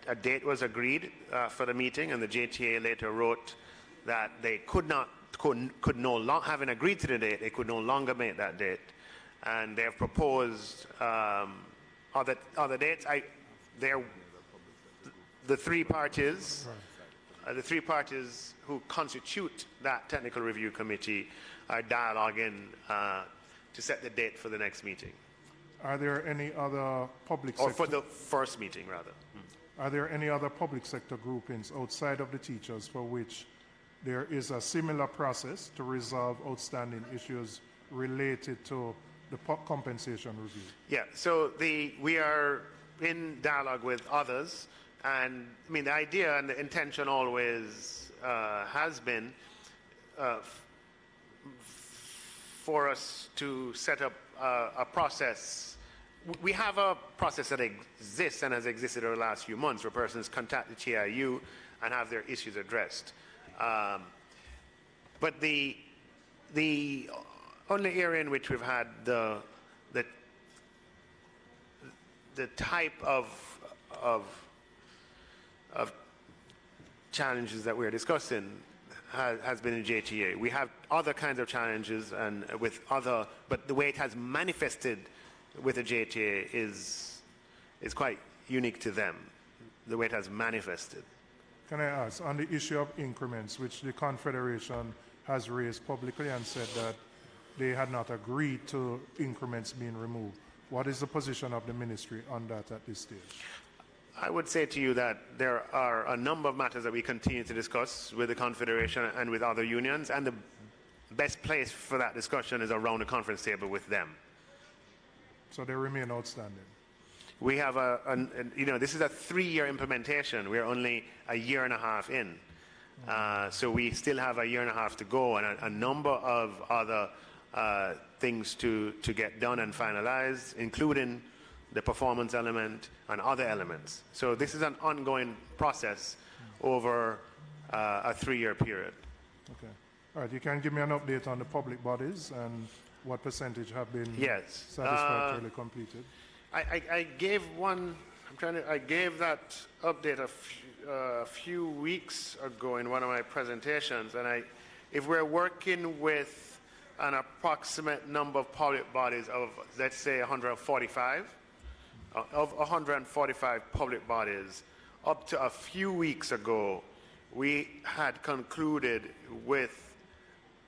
a date was agreed for the meeting, and the JTA later wrote that they having agreed to the date, they could no longer make that date, and they have proposed other dates. The three parties who constitute that technical review committee are dialoguing to set the date for the next meeting. Are there any other public sector... Or for the first meeting, rather. Are there any other public sector groupings outside of the teachers for which there is a similar process to resolve outstanding issues related to the compensation review? Yeah, so we are in dialogue with others, and I mean the idea and the intention always has been for us to set up a process. We have a process that exists and has existed over the last few months where persons contact the TIU and have their issues addressed. But the only area in which we've had the type of challenges that we're discussing has been in JTA. We have other kinds of challenges and but the way it has manifested with the JTA is quite unique to them, the way it has manifested. Can I ask, on the issue of increments, which the Confederation has raised publicly and said that they had not agreed to increments being removed, what is the position of the ministry on that at this stage? I would say to you that there are a number of matters that we continue to discuss with the Confederation and with other unions, and the best place for that discussion is around the conference table with them. So they remain outstanding? We have this is a 3-year implementation. We're only a year and a half in. So we still have a year and a half to go, and a number of other things to get done and finalized, including the performance element and other elements. So this is an ongoing process over a 3-year period. Okay. All right, you can give me an update on the public bodies and what percentage have been satisfactorily completed? I gave one. I gave that update a few weeks ago in one of my presentations, and if we're working with an approximate number of public bodies of, let's say, 145, of 145 public bodies, up to a few weeks ago, we had concluded with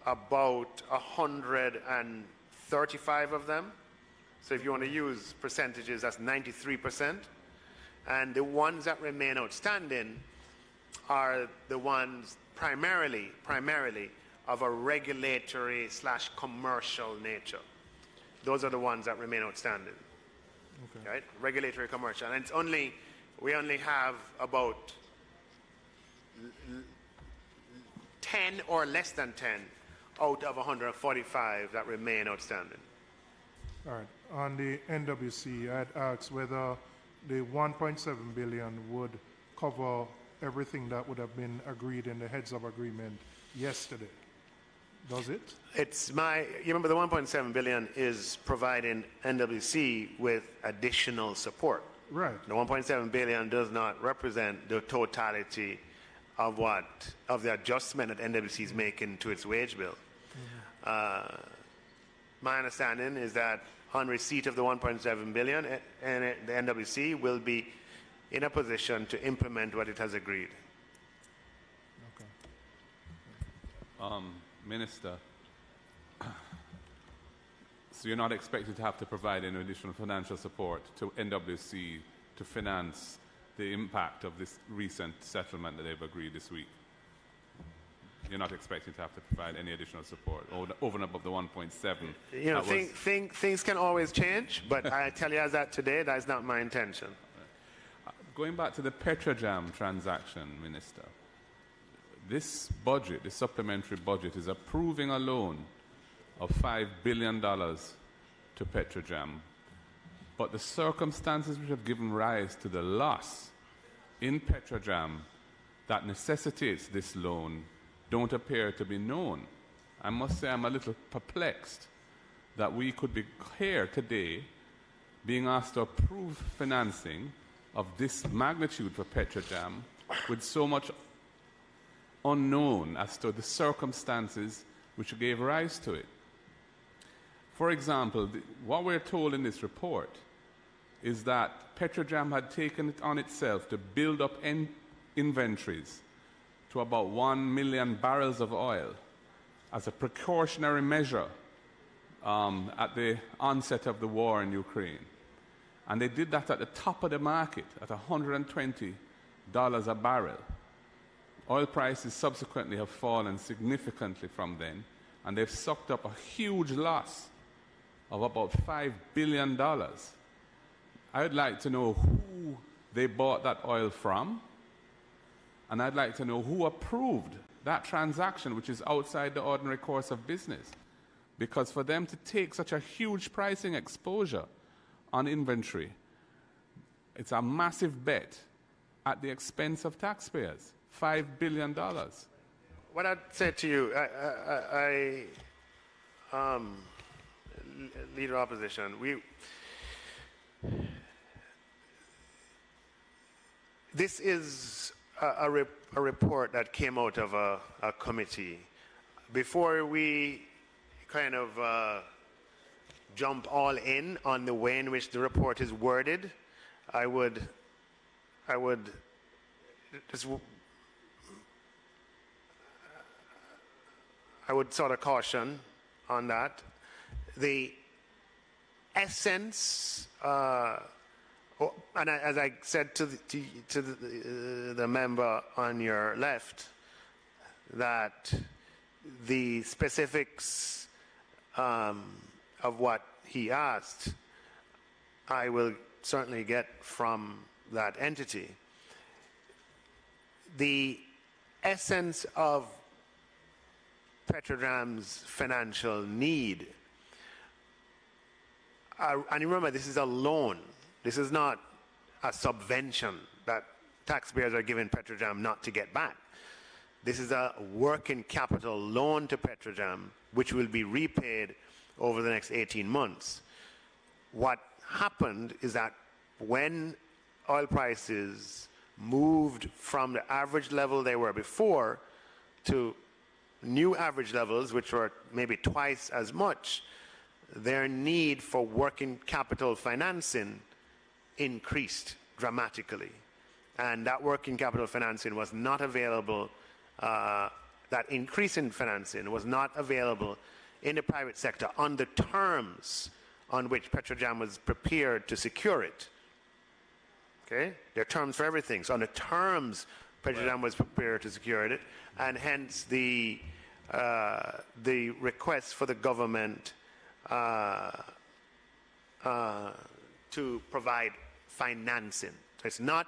about 135 of them. So if you want to use percentages, that's 93%. And the ones that remain outstanding are the ones primarily of a regulatory / commercial nature. Those are the ones that remain outstanding. Okay. Right? Regulatory, commercial. And we only have about 10 or less than 10 out of 145 that remain outstanding. All right. On the NWC, I'd asked whether the 1.7 billion would cover everything that would have been agreed in the heads of agreement yesterday. Does it? You remember the 1.7 billion is providing NWC with additional support. Right. The 1.7 billion does not represent the totality of the adjustment that NWC is making to its wage bill. Mm-hmm. My understanding is that on receipt of the 1.7 billion, and the NWC will be in a position to implement what it has agreed. Okay. Minister, so you're not expected to have to provide any additional financial support to NWC to finance the impact of this recent settlement that they've agreed this week? You're not expecting to have to provide any additional support over and above the 1.7. You know, things can always change, but I tell you as that today, that's not my intention. Going back to the Petrojam transaction, Minister, this budget, the supplementary budget, is approving a loan of $5 billion to Petrojam. But the circumstances which have given rise to the loss in Petrojam that necessitates this loan don't appear to be known. I must say I'm a little perplexed that we could be here today being asked to approve financing of this magnitude for Petrojam with so much unknown as to the circumstances which gave rise to it. For example, what we're told in this report is that Petrojam had taken it on itself to build up inventories to about 1 million barrels of oil as a precautionary measure at the onset of the war in Ukraine. And they did that at the top of the market at $120 a barrel. Oil prices subsequently have fallen significantly from then, and they've sucked up a huge loss of about $5 billion. I would like to know who they bought that oil from, and I'd like to know who approved that transaction, which is outside the ordinary course of business. Because for them to take such a huge pricing exposure on inventory, it's a massive bet at the expense of taxpayers. $5 billion. What I'd say to you, Leader Opposition, this is a report that came out of a committee. Before we kind of jump all in on the way in which the report is worded, I would sort of caution on that. The essence, and as I said to the member on your left, that the specifics of what he asked, I will certainly get from that entity. The essence of Petrojam's financial need, and remember, this is a loan. This is not a subvention that taxpayers are giving Petrojam not to get back. This is a working capital loan to Petrojam, which will be repaid over the next 18 months. What happened is that when oil prices moved from the average level they were before to new average levels, which were maybe twice as much, their need for working capital financing increased dramatically. And that working capital financing was not available, that increase in financing was not available in the private sector on the terms on which Petrojam was prepared to secure it. Okay? There are terms for everything. So on the terms, Petrojam was prepared to secure it, and hence the request for the government to provide financing. It's not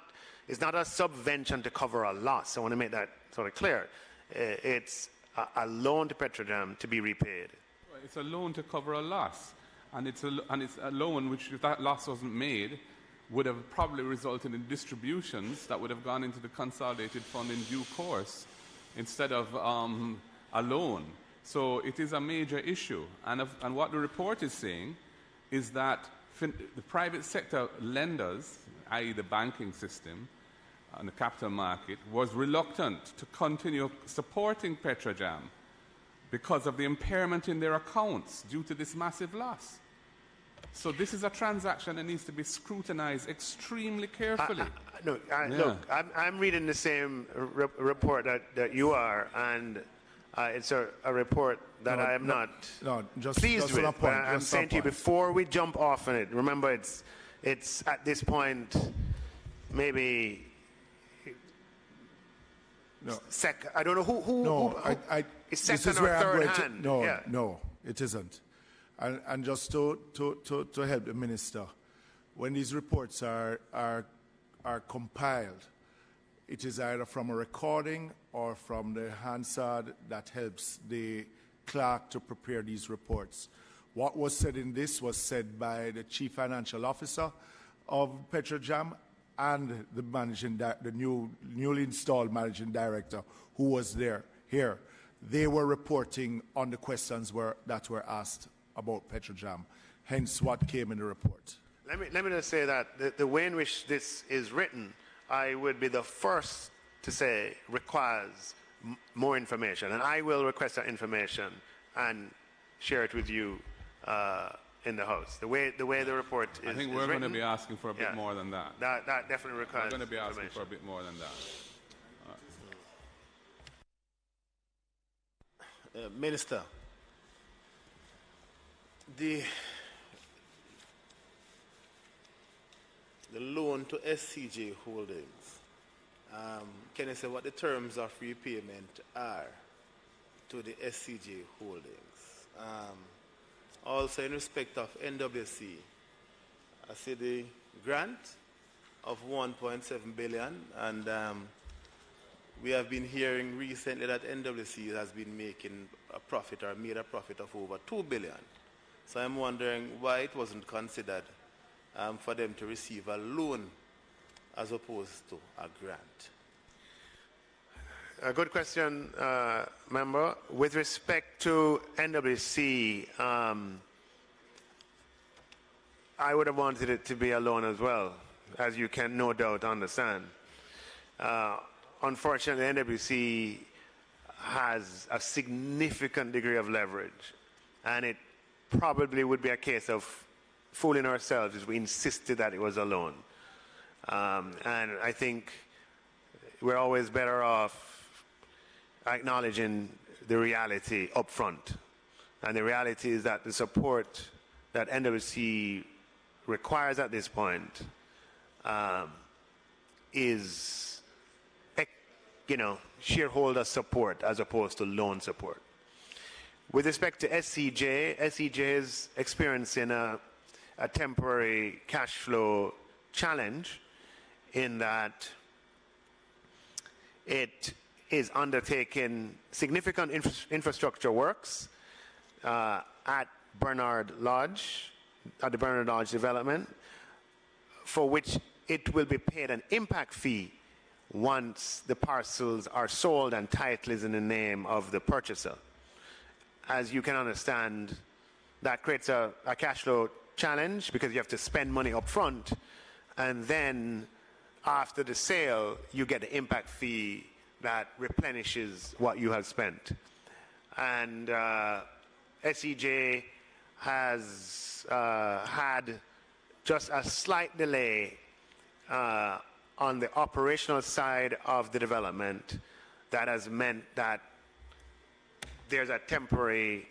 a subvention to cover a loss. I want to make that sort of clear. It's a loan to Petrojam to be repaid. It's a loan to cover a loss, and it's a loan which, if that loss wasn't made, would have probably resulted in distributions that would have gone into the consolidated fund in due course instead of a loan. So it is a major issue. And what the report is saying is that the private sector lenders, i.e. the banking system and the capital market, was reluctant to continue supporting Petrojam because of the impairment in their accounts due to this massive loss. So this is a transaction that needs to be scrutinized extremely carefully. Look, I'm reading the same report that you are, and it's a report that I am not pleased with. But I'm saying to you, before we jump off on it, remember it's at this point maybe I don't know who is second or third hand. No, it isn't. And just to help the minister, when these reports are compiled, it is either from a recording or from the Hansard that helps the clerk to prepare these reports. What was said in this was said by the chief financial officer of Petrojam and the newly installed managing director who was here. They were reporting on the questions that were asked about Petrojam, hence what came in the report. Let me just say that the way in which this is written, I would be the first to say requires more information, and I will request that information and share it with you in the House. The way the report is, I think we're going to be asking for a bit more than that. That definitely requires. We're going to be asking for a bit more than that. Minister, the loan to SCJ Holdings, can you say what the terms of repayment are to the SCJ Holdings? Also, in respect of NWC, I see the grant of 1.7 billion, and we have been hearing recently that NWC has been making a profit or made a profit of over 2 billion. So I'm wondering why it wasn't considered for them to receive a loan as opposed to a grant. A good question, member. With respect to NWC, I would have wanted it to be a loan as well, as you can no doubt understand. Unfortunately, NWC has a significant degree of leverage, and it probably would be a case of fooling ourselves if we insisted that it was a loan. And I think we're always better off acknowledging the reality up front. And the reality is that the support that NWC requires at this point is, shareholder support as opposed to loan support. With respect to SCJ, SCJ is experiencing a temporary cash flow challenge in that it is undertaking significant infrastructure works at the Bernard Lodge development, for which it will be paid an impact fee once the parcels are sold and title is in the name of the purchaser. As you can understand, that creates a cash flow challenge because you have to spend money up front, and then after the sale, you get the impact fee that replenishes what you have spent. And SEJ has had just a slight delay on the operational side of the development that has meant that there's a temporary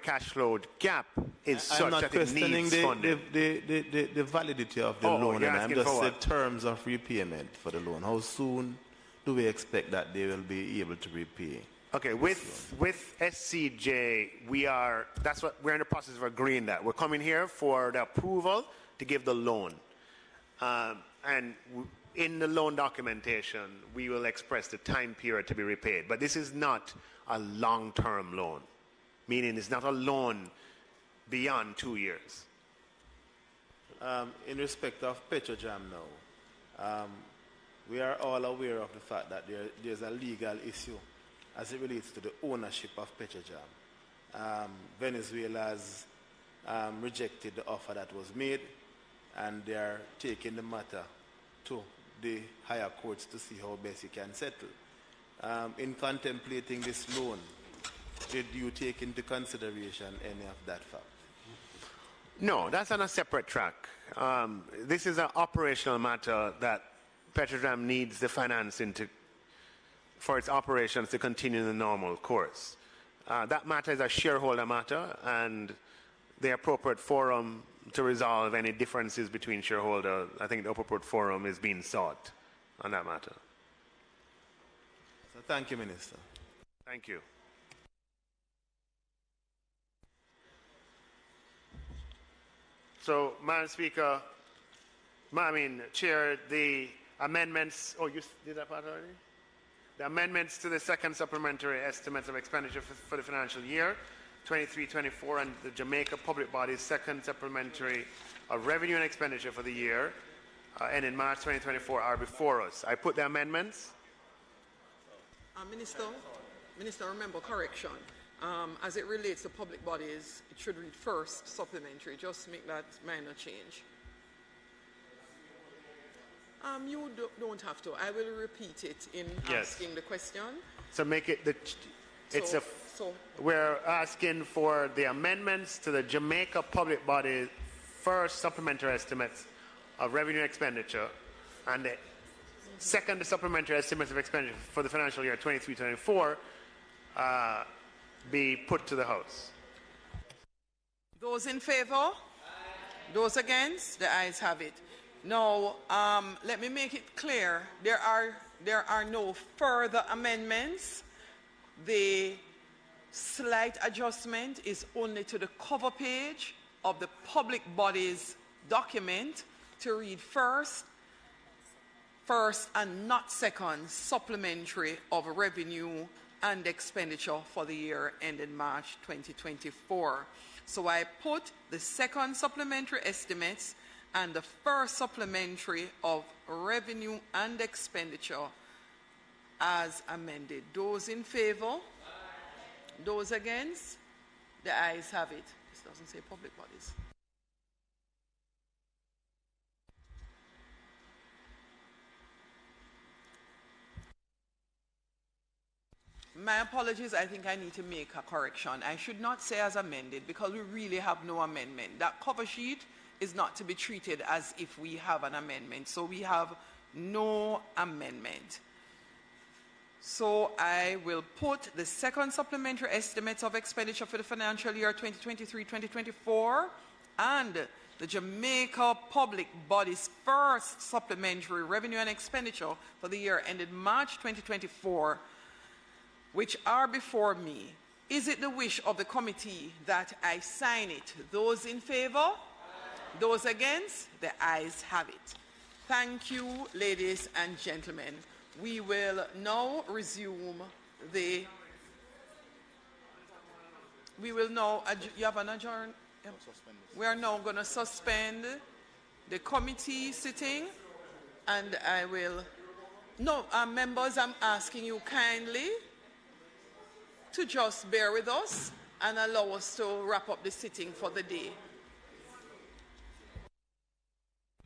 cash flow gap is such that it needs funding. The validity of the loan, and I'm just the terms of repayment for the loan. How soon do we expect that they will be able to repay? Okay, with SCJ, we're in the process of agreeing that. We're coming here for the approval to give the loan. And in the loan documentation, we will express the time period to be repaid. But this is not a long-term loan, meaning it's not a loan beyond 2 years. In respect of Petrojam now, we are all aware of the fact that there's a legal issue as it relates to the ownership of Petrojam. Venezuela's rejected the offer that was made, and they are taking the matter to the higher courts to see how best it can settle. In contemplating this loan, did you take into consideration any of that fact? No, that's on a separate track. This is an operational matter that Petrojam needs the financing for its operations to continue in the normal course. That matter is a shareholder matter, and the appropriate forum to resolve any differences between shareholders, I think the appropriate forum is being sought on that matter. So thank you, Minister. Thank you. So, Madam Speaker, Chair, the amendments, you did that part already? The amendments to the second supplementary estimates of expenditure for the financial year 23-24 and the Jamaica Public Body's second supplementary of revenue and expenditure for the year ending March 2024 are before us. I put the amendments. Minister, remember, correction. As it relates to public bodies, it should read first supplementary. Just make that minor change. You don't have to. I will repeat it in asking the question. So make it we're asking for the amendments to the Jamaica Public Body first supplementary estimates of revenue expenditure and the second supplementary estimates of expenditure for the financial year 23-24 be put to the House. Those in favor? Aye. Those against? The ayes have it. Now, let me make it clear. There are no further amendments. The slight adjustment is only to the cover page of the public body's document to read first and not second supplementary of revenue and expenditure for the year ending March 2024. So I put the second supplementary estimates and the first supplementary of revenue and expenditure as amended. Those in favor? Aye. Those against? The ayes have it. This doesn't say public bodies. My apologies, I think I need to make a correction. I should not say as amended because we really have no amendment. That cover sheet is not to be treated as if we have an amendment. So we have no amendment. So I will put the second supplementary estimates of expenditure for the financial year 2023-2024 and the Jamaica Public Body's first supplementary revenue and expenditure for the year ended March 2024, which are before me. Is it the wish of the committee that I sign it? Those in favor? Aye. Those against? The ayes have it. Thank you, ladies and gentlemen. We will now resume the... We will now... You have an adjourn? Yeah. We are now going to suspend the committee sitting, and I will No, members, I'm asking you kindly to just bear with us and allow us to wrap up the sitting for the day.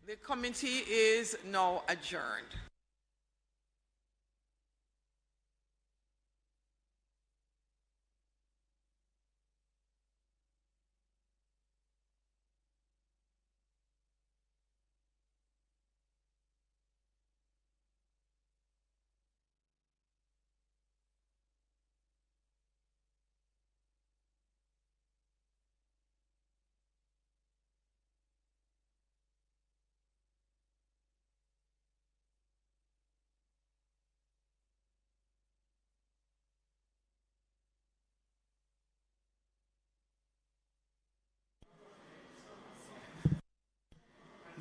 The committee is now adjourned.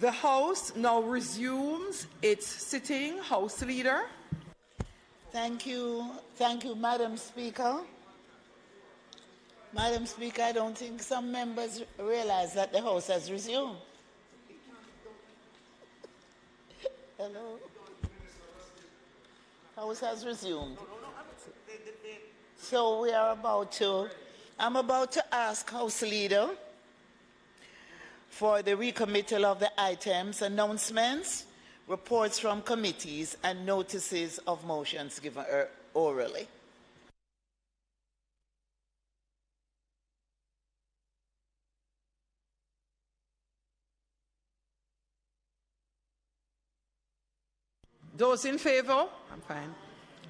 The House now resumes its sitting. House Leader. Thank you, Madam Speaker. Madam Speaker, I don't think some members realize that the House has resumed. Hello? House has resumed. So I'm about to ask House Leader for the recommittal of the items, announcements, reports from committees, and notices of motions given orally. Those in favor? I'm fine.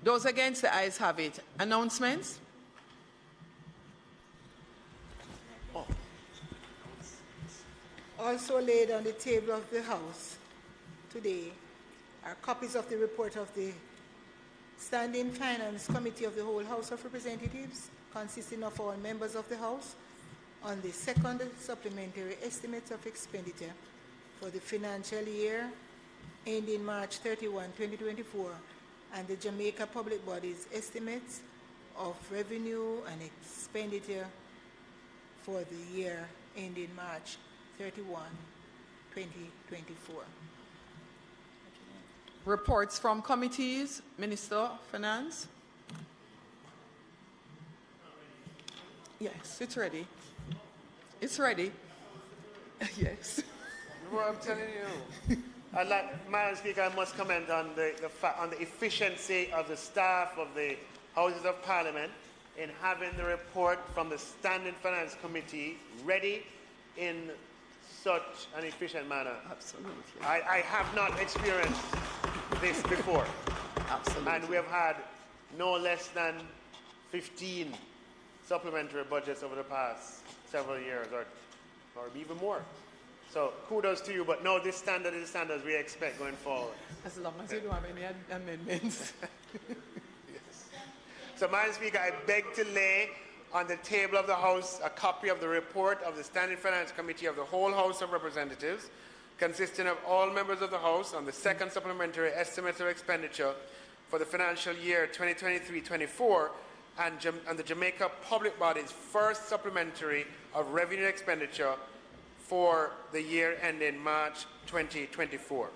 Those against, the ayes have it. Announcements? Also laid on the table of the House today are copies of the report of the Standing Finance Committee of the whole House of Representatives, consisting of all members of the House, on the second supplementary estimates of expenditure for the financial year ending March 31, 2024, and the Jamaica Public Bodies estimates of revenue and expenditure for the year ending March 31, 2024. Reports from committees. Minister of Finance. Yes, it's ready. It's ready. Yes. Well, I'm telling you. Madam Speaker, I must comment on the efficiency of the staff of the Houses of Parliament in having the report from the Standing Finance Committee ready in such an efficient manner. Absolutely. I have not experienced this before. Absolutely. And we have had no less than 15 supplementary budgets over the past several years, or even more. So kudos to you, but no, this standard is the standards we expect going forward. As long as you don't have any amendments. Yes. So, Madam Speaker, I beg to lay on the table of the House a copy of the report of the Standing Finance Committee of the whole House of Representatives, consisting of all members of the House, on the second supplementary estimates of expenditure for the financial year 2023-24 and the Jamaica Public Body's first supplementary of revenue expenditure for the year ending March 2024.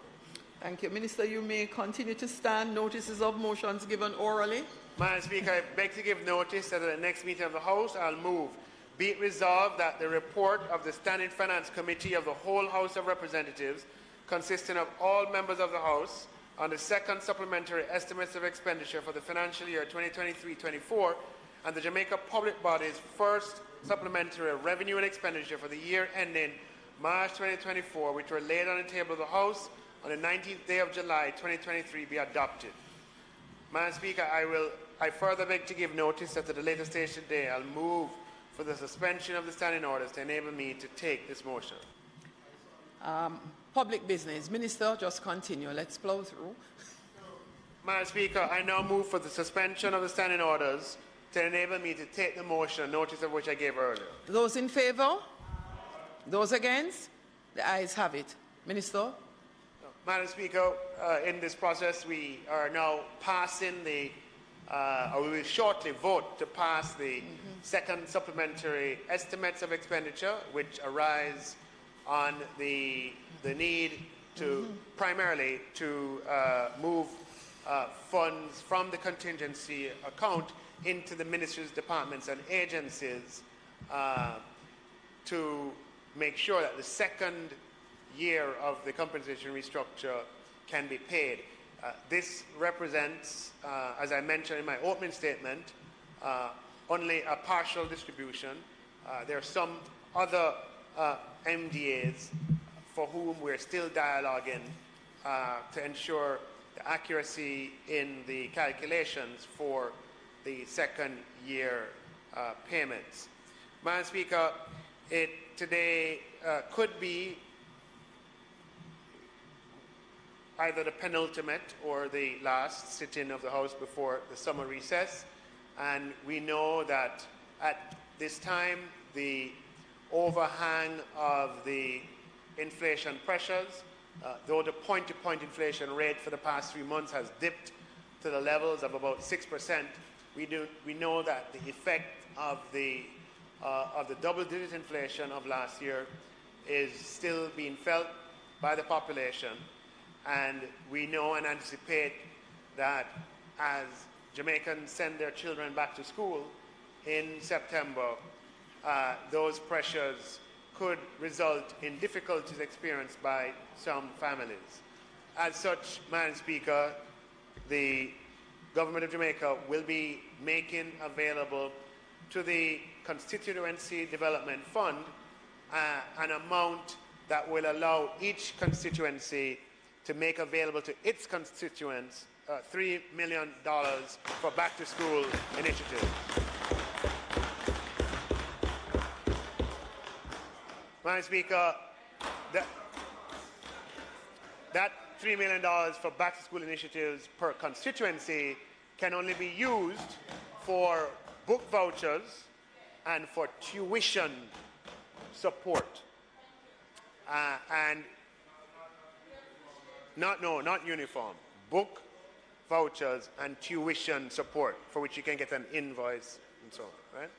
Thank you. Minister, you may continue to stand. Notices of motions given orally. Madam Speaker, I beg to give notice that at the next meeting of the House, I'll move, be it resolved that the report of the Standing Finance Committee of the whole House of Representatives, consisting of all members of the House, on the second supplementary estimates of expenditure for the financial year 2023-24 and the Jamaica Public Body's first supplementary revenue and expenditure for the year ending March 2024, which were laid on the table of the House on the 19th day of July 2023, be adopted. Madam Speaker, I further beg to give notice that at a later stage today, I'll move for the suspension of the standing orders to enable me to take this motion. Public business. Minister, just continue. Let's plow through. Madam Speaker, I now move for the suspension of the standing orders to enable me to take the motion, notice of which I gave earlier. Those in favour? Those against? The ayes have it. Minister? Madam Speaker, in this process, we are now passing or we will shortly vote to pass the second supplementary estimates of expenditure, which arise on the need to primarily to move funds from the contingency account into the ministries, departments, and agencies to make sure that the second year of the compensation restructure can be paid. This represents, as I mentioned in my opening statement, only a partial distribution. There are some other MDAs for whom we're still dialoguing to ensure the accuracy in the calculations for the second year payments. Madam Speaker, it today could be either the penultimate or the last sitting of the House before the summer recess. And we know that at this time, the overhang of the inflation pressures, though the point-to-point inflation rate for the past 3 months has dipped to the levels of about 6%, we know that the effect of the double-digit inflation of last year is still being felt by the population. And we know and anticipate that as Jamaicans send their children back to school in September, those pressures could result in difficulties experienced by some families. As such, Madam Speaker, the Government of Jamaica will be making available to the Constituency Development Fund an amount that will allow each constituency to make available to its constituents $3 million for back-to-school initiatives. Madam Speaker, that $3 million for back-to-school initiatives per constituency can only be used for book vouchers and for tuition support. And not uniform, book vouchers and tuition support for which you can get an invoice and so on, right?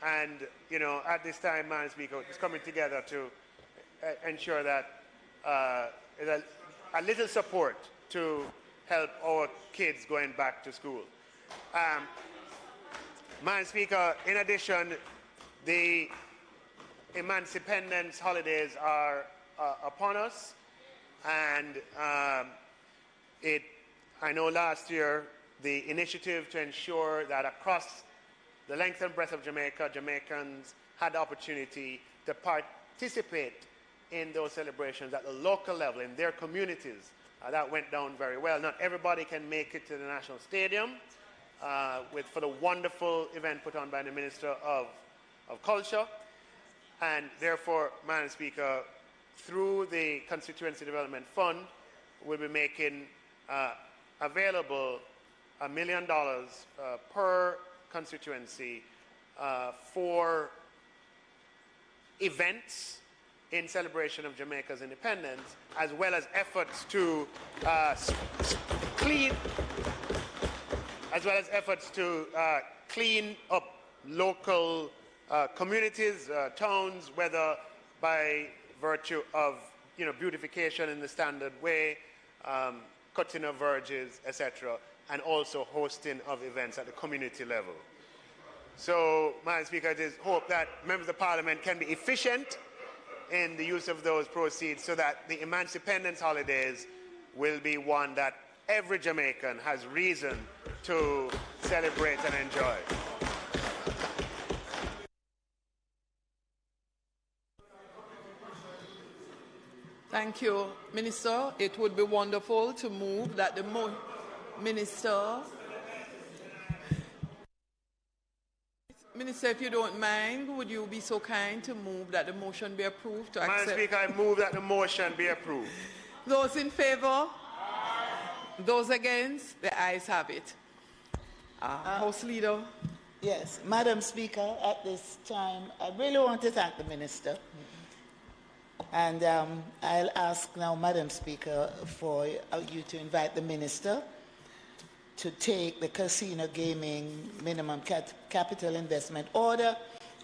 And, you know, at this time, Madam Speaker, it's coming together to ensure that there's a little support to help our kids going back to school. Madam Speaker, in addition, the Emancipendence holidays are upon us, and I know last year the initiative to ensure that across the length and breadth of Jamaica, Jamaicans had the opportunity to participate in those celebrations at the local level, in their communities. That went down very well. Not everybody can make it to the National Stadium for the wonderful event put on by the Minister of Culture. And therefore, Madam Speaker, through the Constituency Development Fund, we'll be making available $1 million per constituency for events in celebration of Jamaica's independence, as well as efforts to clean up local communities, towns, whether by virtue of beautification in the standard way, cutting of verges, etc., and also hosting of events at the community level. So, Madam Speaker, it is hoped that members of Parliament can be efficient in the use of those proceeds so that the Emancipendence holidays will be one that every Jamaican has reason to celebrate and enjoy. Thank you, Minister. It would be wonderful to move that the Minister, if you don't mind, would you be so kind to move that the motion be approved to accept? Madam Speaker, I move that the motion be approved. Those in favour? Those against? The ayes have it. House Leader. Yes, Madam Speaker, at this time, I really want to thank the Minister. And I'll ask now, Madam Speaker, for you to invite the Minister to take the casino gaming minimum capital investment order,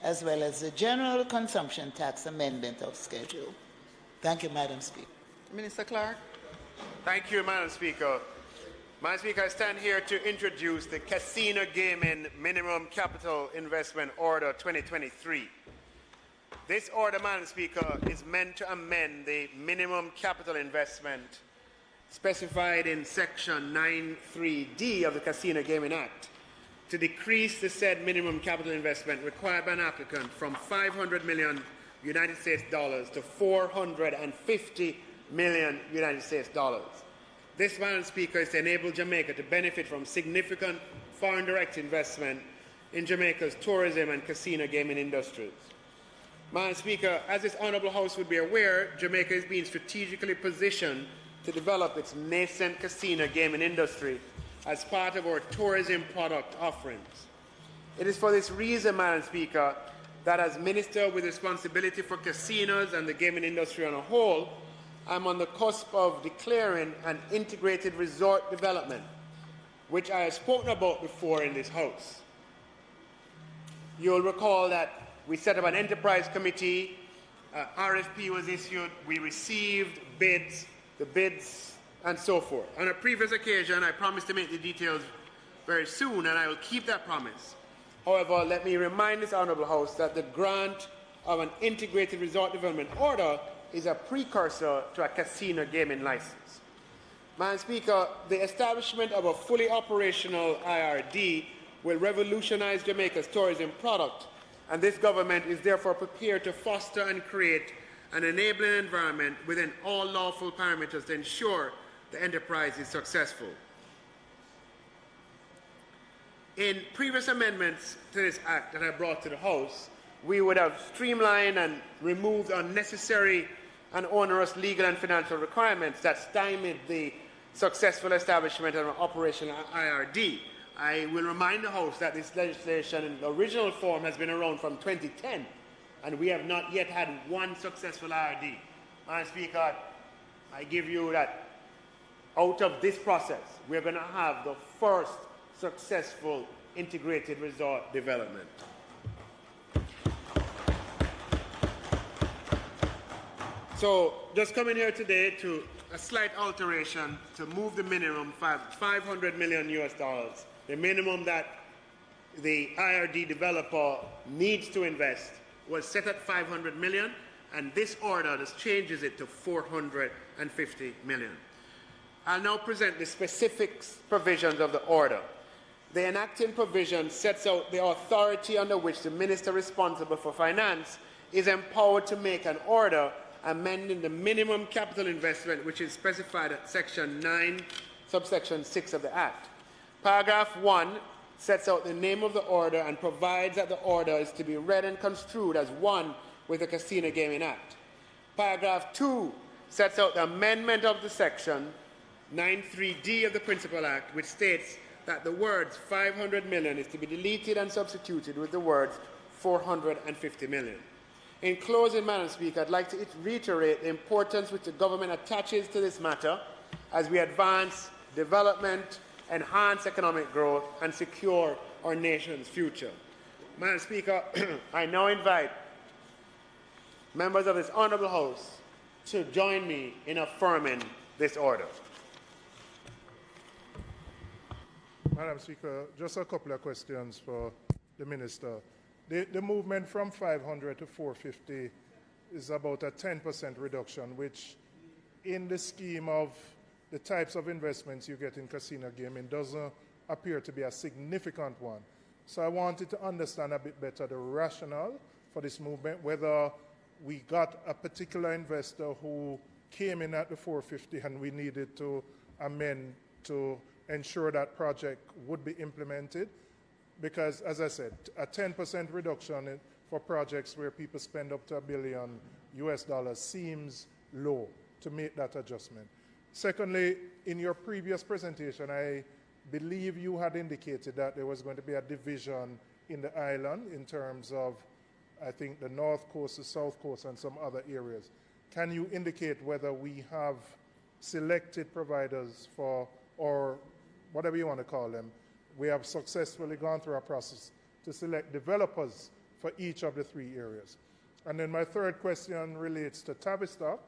as well as the general consumption tax amendment of schedule. Thank you, Madam Speaker. Minister Clark. Thank you, Madam Speaker. Madam Speaker, I stand here to introduce the Casino Gaming Minimum Capital Investment Order 2023. This order, Madam Speaker, is meant to amend the minimum capital investment specified in Section 93D of the Casino Gaming Act to decrease the said minimum capital investment required by an applicant from $500 million United States dollars to $450 million United States dollars. This, Madam Speaker, is to enable Jamaica to benefit from significant foreign direct investment in Jamaica's tourism and casino gaming industries. Madam Speaker, as this Honourable House would be aware, Jamaica is being strategically positioned to develop its nascent casino gaming industry as part of our tourism product offerings. It is for this reason, Madam Speaker, that as Minister with responsibility for casinos and the gaming industry on a whole, I'm on the cusp of declaring an integrated resort development, which I have spoken about before in this House. You'll recall that we set up an enterprise committee, RFP was issued, we received bids, the bids, and so forth. On a previous occasion, I promised to make the details very soon, and I will keep that promise. However, let me remind this Honourable House that the grant of an integrated resort development order is a precursor to a casino gaming license. Madam Speaker, the establishment of a fully operational IRD will revolutionize Jamaica's tourism product, and this government is therefore prepared to foster and create an enabling environment within all lawful parameters to ensure the enterprise is successful. In previous amendments to this Act that I brought to the House, we would have streamlined and removed unnecessary and onerous legal and financial requirements that stymied the successful establishment of an operational IRD. I will remind the House that this legislation in the original form has been around from 2010, and we have not yet had one successful IRD. Madam Speaker, I give you that out of this process, we're going to have the first successful integrated resort development. So, just coming here today to a slight alteration to move the minimum $500 million US dollars, the minimum that the IRD developer needs to invest was set at $500 million, and this order just changes it to $450 million. I'll now present the specific provisions of the order. The enacting provision sets out the authority under which the minister responsible for finance is empowered to make an order amending the minimum capital investment which is specified at Section 9, subsection 6 of the Act. Paragraph 1 sets out the name of the order and provides that the order is to be read and construed as one with the Casino Gaming Act. Paragraph 2 sets out the amendment of the section 93D of the Principal Act, which states that the words $500 million is to be deleted and substituted with the words $450 million. In closing, Madam Speaker, I'd like to reiterate the importance which the government attaches to this matter as we advance development, enhance economic growth, and secure our nation's future. Madam Speaker, I now invite members of this Honourable House to join me in affirming this order. Madam Speaker, just a couple of questions for the Minister. The movement from 500 to 450 is about a 10% reduction, which in the scheme of the types of investments you get in casino gaming doesn't appear to be a significant one. So I wanted to understand a bit better the rationale for this movement, whether we got a particular investor who came in at the 450 and we needed to amend to ensure that project would be implemented. Because, as I said, a 10% reduction for projects where people spend up to $1 billion US dollars seems low to make that adjustment. Secondly, in your previous presentation, I believe you had indicated that there was going to be a division in the island in terms of, I think, the north coast, the south coast, and some other areas. Can you indicate whether we have selected providers for, or whatever you want to call them, we have successfully gone through a process to select developers for each of the three areas? And then my third question relates to Tavistock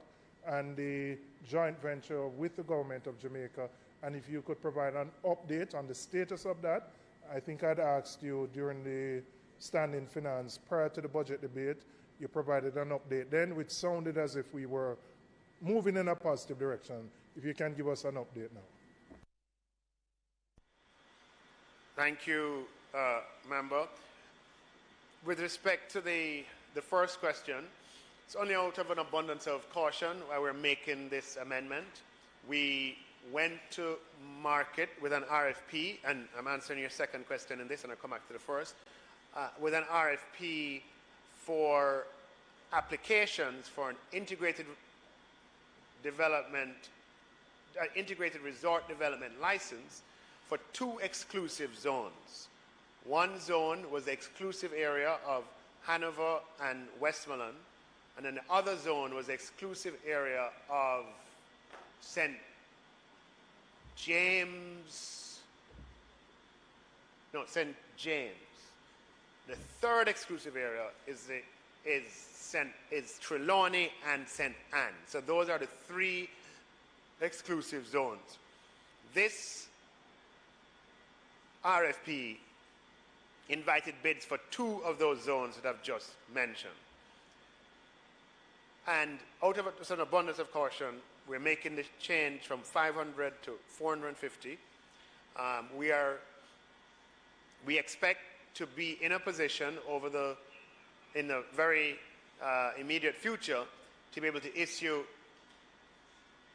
and the joint venture with the government of Jamaica And if you could provide an update on the status of that. I think I'd asked you during the standing finance prior to the budget debate. You provided an update then, which sounded as if we were moving in a positive direction. If you can give us an update now. Thank you, Member. With respect to the first question, it's only out of an abundance of caution why we're making this amendment. We went to market with an RFP, and I'm answering your second question in this, and I'll come back to the first, with an RFP for applications for an integrated resort development license for 2 exclusive zones. One zone was the exclusive area of Hanover and Westmoreland, and then the other zone was the exclusive area of St. James. The third exclusive area is Trelawney and St. Anne. So those are the 3 exclusive zones. This RFP invited bids for 2 of those zones that I've just mentioned. And out of an abundance of caution, we're making the change from 500 to 450. We expect to be in a position in the very immediate future to be able to issue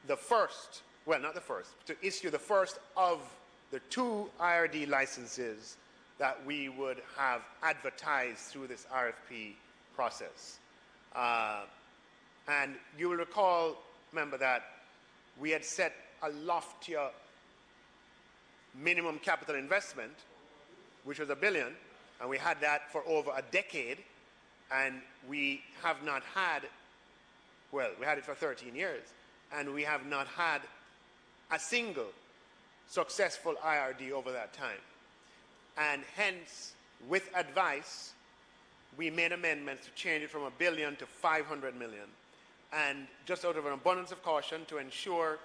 the first, well, not the first, to issue the first of the 2 IRD licenses that we would have advertised through this RFP process. And you will recall, Member, that we had set a loftier minimum capital investment, which was $1 billion, and we had that for over a decade, and we have not had, well, we had it for 13 years, and we have not had a single successful IRD over that time. And hence, with advice, we made amendments to change it from $1 billion to $500 million. And just out of an abundance of caution to ensure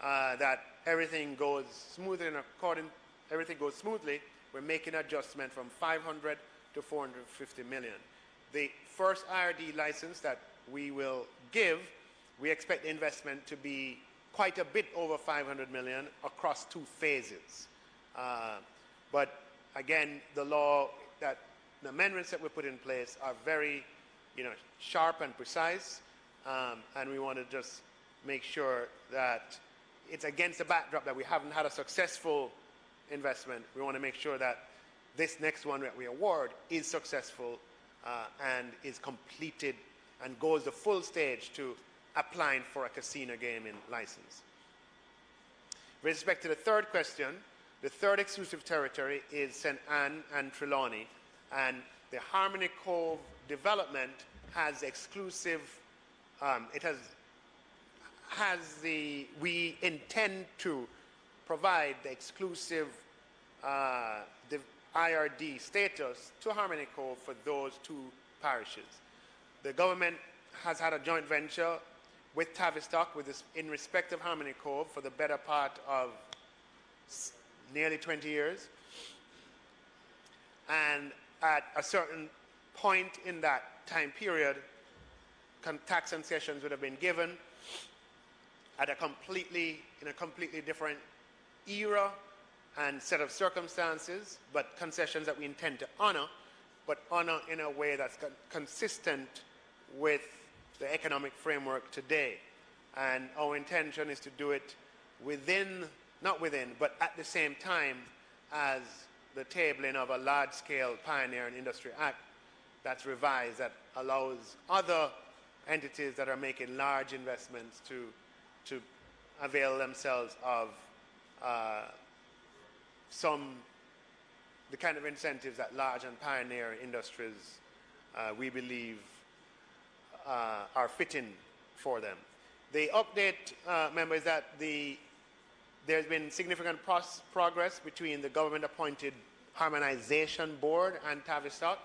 that everything goes smoothly we're making an adjustment from 500 to 450 million. The first IRD license that we will give, we expect the investment to be quite a bit over 500 million across 2 phases. But again, the amendments that we put in place are very, sharp and precise, and we want to just make sure that it's against the backdrop that we haven't had a successful investment. We want to make sure that this next one that we award is successful and is completed and goes the full stage to applying for a casino gaming license. With respect to the third question, the third exclusive territory is St. Anne and Trelawney, and the Harmony Cove development has exclusive, we intend to provide the exclusive IRD status to Harmony Cove for those 2 parishes. The government has had a joint venture with Tavistock in respect of Harmony Cove for the better part of nearly 20 years. And at a certain point in that time period, tax concessions would have been given in a completely different era and set of circumstances, but concessions that we intend to honor, but honor in a way that's consistent with the economic framework today. And our intention is to do it but at the same time as the tabling of a large-scale Pioneer and Industry Act that's revised, that allows other entities that are making large investments to avail themselves of the kind of incentives that large and pioneer industries we believe are fitting for them. The update, Member, is that there's been significant progress between the government-appointed Harmonization Board and Tavistock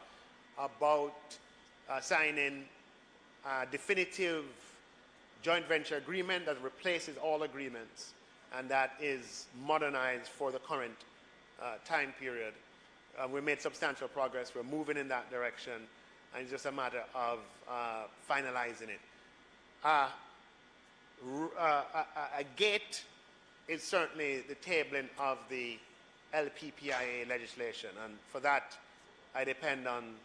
about signing a definitive joint venture agreement that replaces all agreements. and that is modernized for the current time period. We made substantial progress. We're moving in that direction, and it's just a matter of finalizing it. A gate is certainly the tabling of the LPPIA legislation, and for that, I depend on,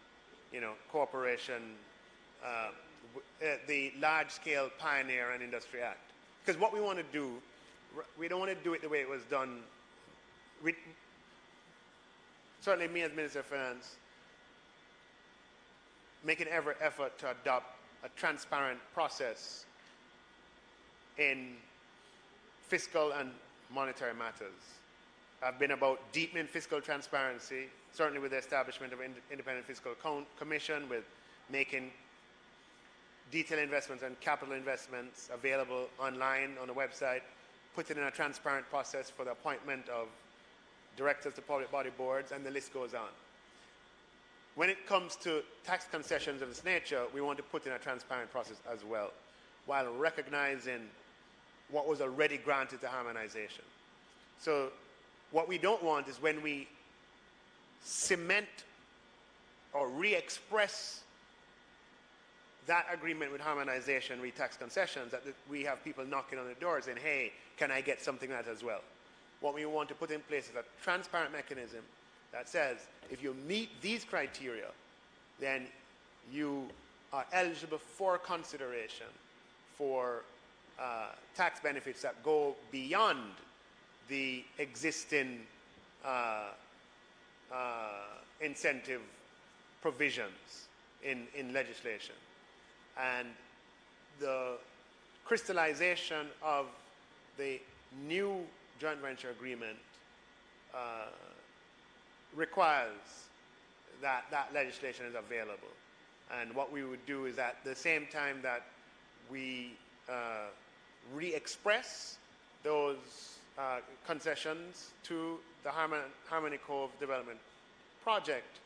cooperation, the Large-Scale Pioneer and Industry Act. Because what we want to do, we don't want to do it the way it was done. Certainly me as Minister of Finance, making every effort to adopt a transparent process in fiscal and monetary matters. I've been about deepening fiscal transparency, certainly with the establishment of Independent Fiscal Commission, with making detailed investments and capital investments available online on the website, putting in a transparent process for the appointment of directors to public body boards, and the list goes on. When it comes to tax concessions of this nature, we want to put in a transparent process as well, while recognizing what was already granted to harmonization. So what we don't want is when we cement or re-express that agreement with harmonization, with tax concessions, that we have people knocking on the door saying, hey, can I get something like that as well? What we want to put in place is a transparent mechanism that says, if you meet these criteria, then you are eligible for consideration for tax benefits that go beyond the existing incentive provisions in legislation. And the crystallization of the new joint venture agreement requires that that legislation is available. And what we would do is at the same time that we re-express those concessions to the Harmony Cove Development Project,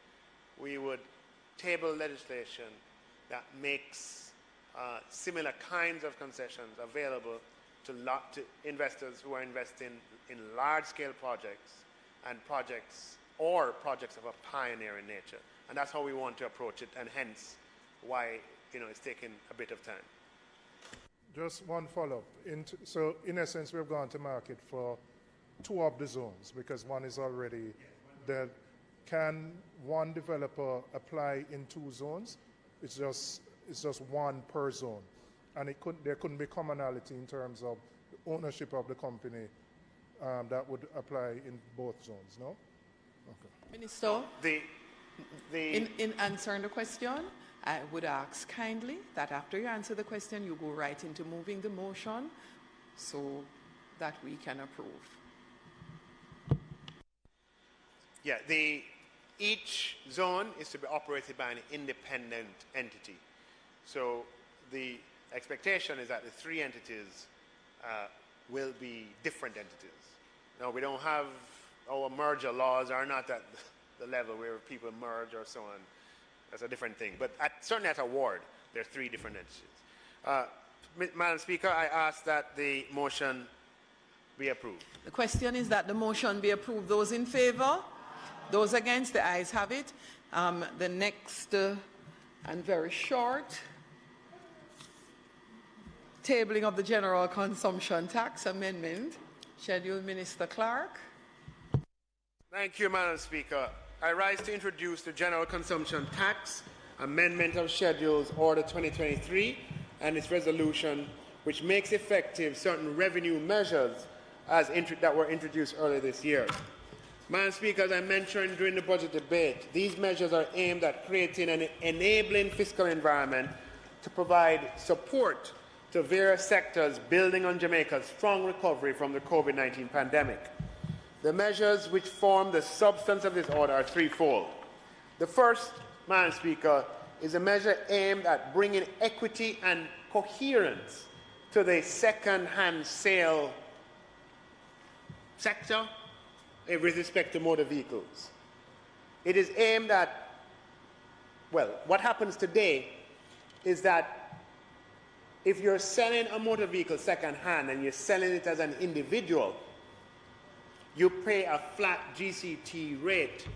we would table legislation that makes similar kinds of concessions available to investors who are investing in large-scale projects and projects of a pioneering nature. And that's how we want to approach it, and hence why it's taking a bit of time. Just one follow-up. So in essence, we've gone to market for 2 of the zones because one is already there. Can one developer apply in 2 zones? It's just one per zone, and there couldn't be commonality in terms of the ownership of the company that would apply in both zones. No. Okay. Minister, in answering the question, I would ask kindly that after you answer the question, you go right into moving the motion so that we can approve. Yeah, each zone is to be operated by an independent entity. So the expectation is that the 3 entities will be different entities. Now, we don't have, our merger laws are not at the level where people merge or so on. That's a different thing. But certainly at a ward, there are 3 different entities. Madam Speaker, I ask that the motion be approved. The question is that the motion be approved. Those in favour? Those against? The ayes have it. The next and very short tabling of the General Consumption Tax Amendment. Scheduled Minister Clark. Thank you, Madam Speaker. I rise to introduce the General Consumption Tax Amendment of Schedules Order 2023 and its resolution, which makes effective certain revenue measures that were introduced earlier this year. Madam Speaker, as I mentioned during the budget debate, these measures are aimed at creating an enabling fiscal environment to provide support to various sectors building on Jamaica's strong recovery from the COVID-19 pandemic. The measures which form the substance of this order are 3-fold. The first, Madam Speaker, is a measure aimed at bringing equity and coherence to the second-hand sale sector with respect to motor vehicles. It is aimed at, well, what happens today is that if you're selling a motor vehicle second-hand and you're selling it as an individual, you pay a flat GCT rate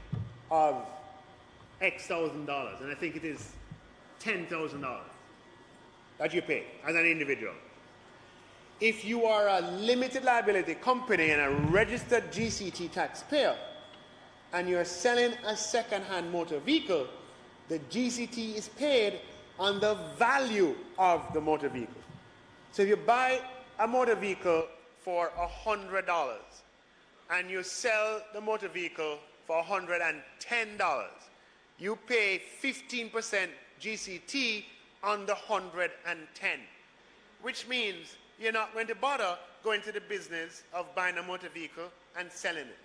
of X thousand dollars, and I think it is $10,000 that you pay as an individual. If you are a limited liability company and a registered GCT taxpayer, and you're selling a second-hand motor vehicle, the GCT is paid on the value of the motor vehicle. So if you buy a motor vehicle for $100 and you sell the motor vehicle for $110, you pay 15% GCT on the 110, which means you're not going to bother going to the business of buying a motor vehicle and selling it.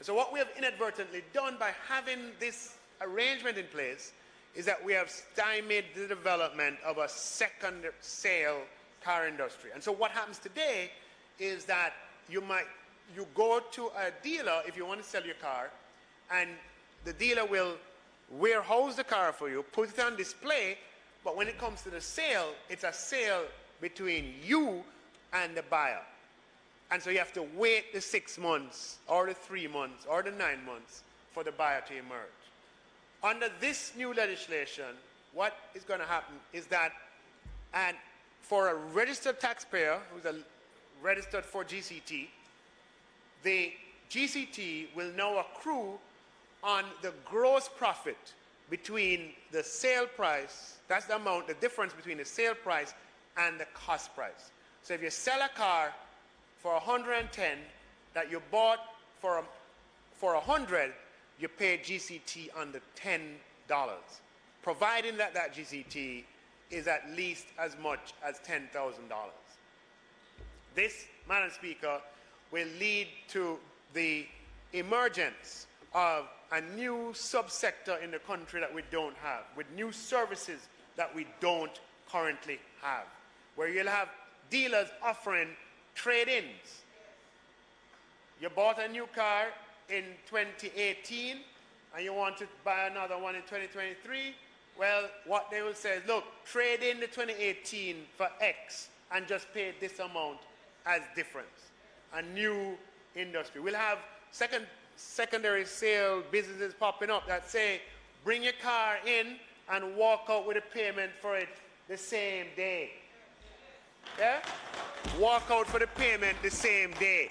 So what we have inadvertently done by having this arrangement in place is that we have stymied the development of a second sale car industry. And so what happens today is that you go to a dealer if you want to sell your car, and the dealer will warehouse the car for you, put it on display, but when it comes to the sale, it's a sale between you and the buyer. And so you have to wait the 6 months or the 3 months or the 9 months for the buyer to emerge. Under this new legislation, what is going to happen is that, and for a registered taxpayer who's registered for GCT, the GCT will now accrue on the gross profit between the sale price, that's the amount, the difference between the sale price and the cost price. So if you sell a car for 110 that you bought for 100, you pay GCT on the $10, providing that that GCT is at least as much as $10,000. This, Madam Speaker, will lead to the emergence of a new subsector in the country that we don't have, with new services that we don't currently have, where you'll have dealers offering trade-ins. You bought a new car in 2018 and you want to buy another one in 2023, well, what they will say is, look, trade in the 2018 for X and just pay this amount as difference. A new industry. We'll have secondary sale businesses popping up that say, bring your car in and walk out with a payment for it the same day. Yeah? Walk out for the payment the same day.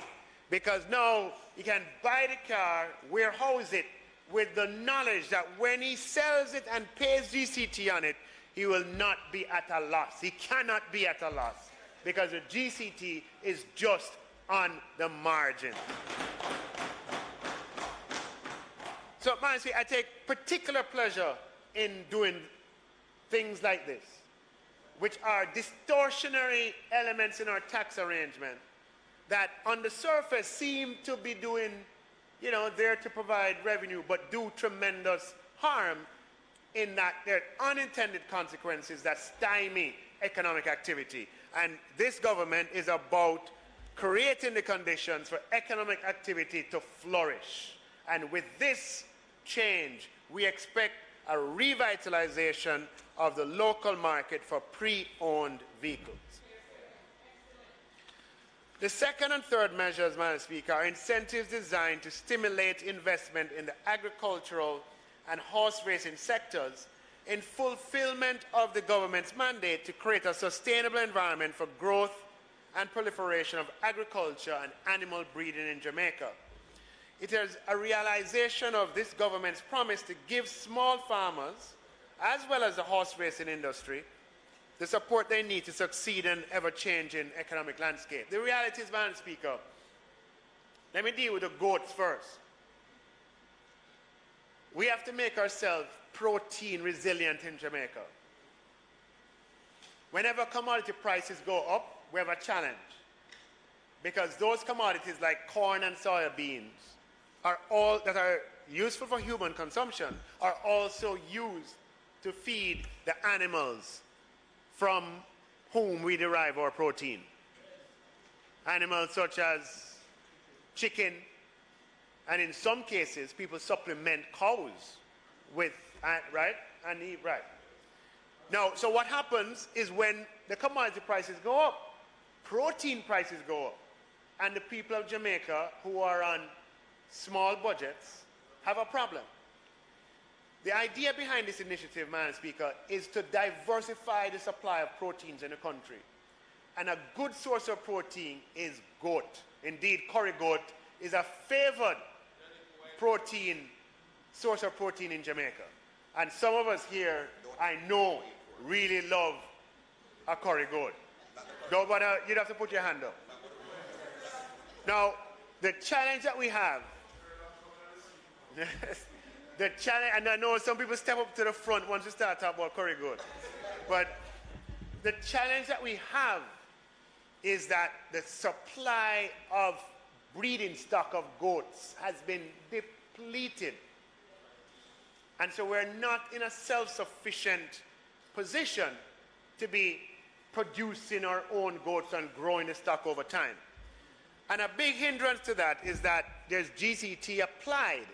Because now you can buy the car, warehouse it with the knowledge that when he sells it and pays GCT on it, he will not be at a loss. He cannot be at a loss because the GCT is just on the margin. So, I take particular pleasure in doing things like this, which are distortionary elements in our tax arrangement that on the surface seem to be doing, there to provide revenue, but do tremendous harm in that there are unintended consequences that stymie economic activity. And this government is about creating the conditions for economic activity to flourish. And with this change, we expect a revitalization of the local market for pre-owned vehicles. The second and third measures, Madam Speaker, are incentives designed to stimulate investment in the agricultural and horse racing sectors in fulfillment of the government's mandate to create a sustainable environment for growth and proliferation of agriculture and animal breeding in Jamaica. It is a realization of this government's promise to give small farmers, as well as the horse racing industry, the support they need to succeed in ever-changing economic landscape. The reality is, Madam Speaker, let me deal with the goats first. We have to make ourselves protein resilient in Jamaica. Whenever commodity prices go up, we have a challenge. Because those commodities like corn and soybeans are all that are useful for human consumption are also used to feed the animals from whom we derive our protein. Animals such as chicken, and in some cases, people supplement cows with, right? Now, so what happens is when the commodity prices go up, protein prices go up, and the people of Jamaica who are on small budgets have a problem. The idea behind this initiative, Madam Speaker, is to diversify the supply of proteins in the country. And a good source of protein is goat. Indeed, curry goat is a favored source of protein in Jamaica. And some of us here, I know, really love a curry goat. No, but you'd have to put your hand up. Now, the challenge that we have, the challenge, and I know some people step up to the front once we start talking about curry goat, but the challenge that we have is that the supply of breeding stock of goats has been depleted. And so we're not in a self-sufficient position to be producing our own goats and growing the stock over time. And a big hindrance to that is that there's GCT applied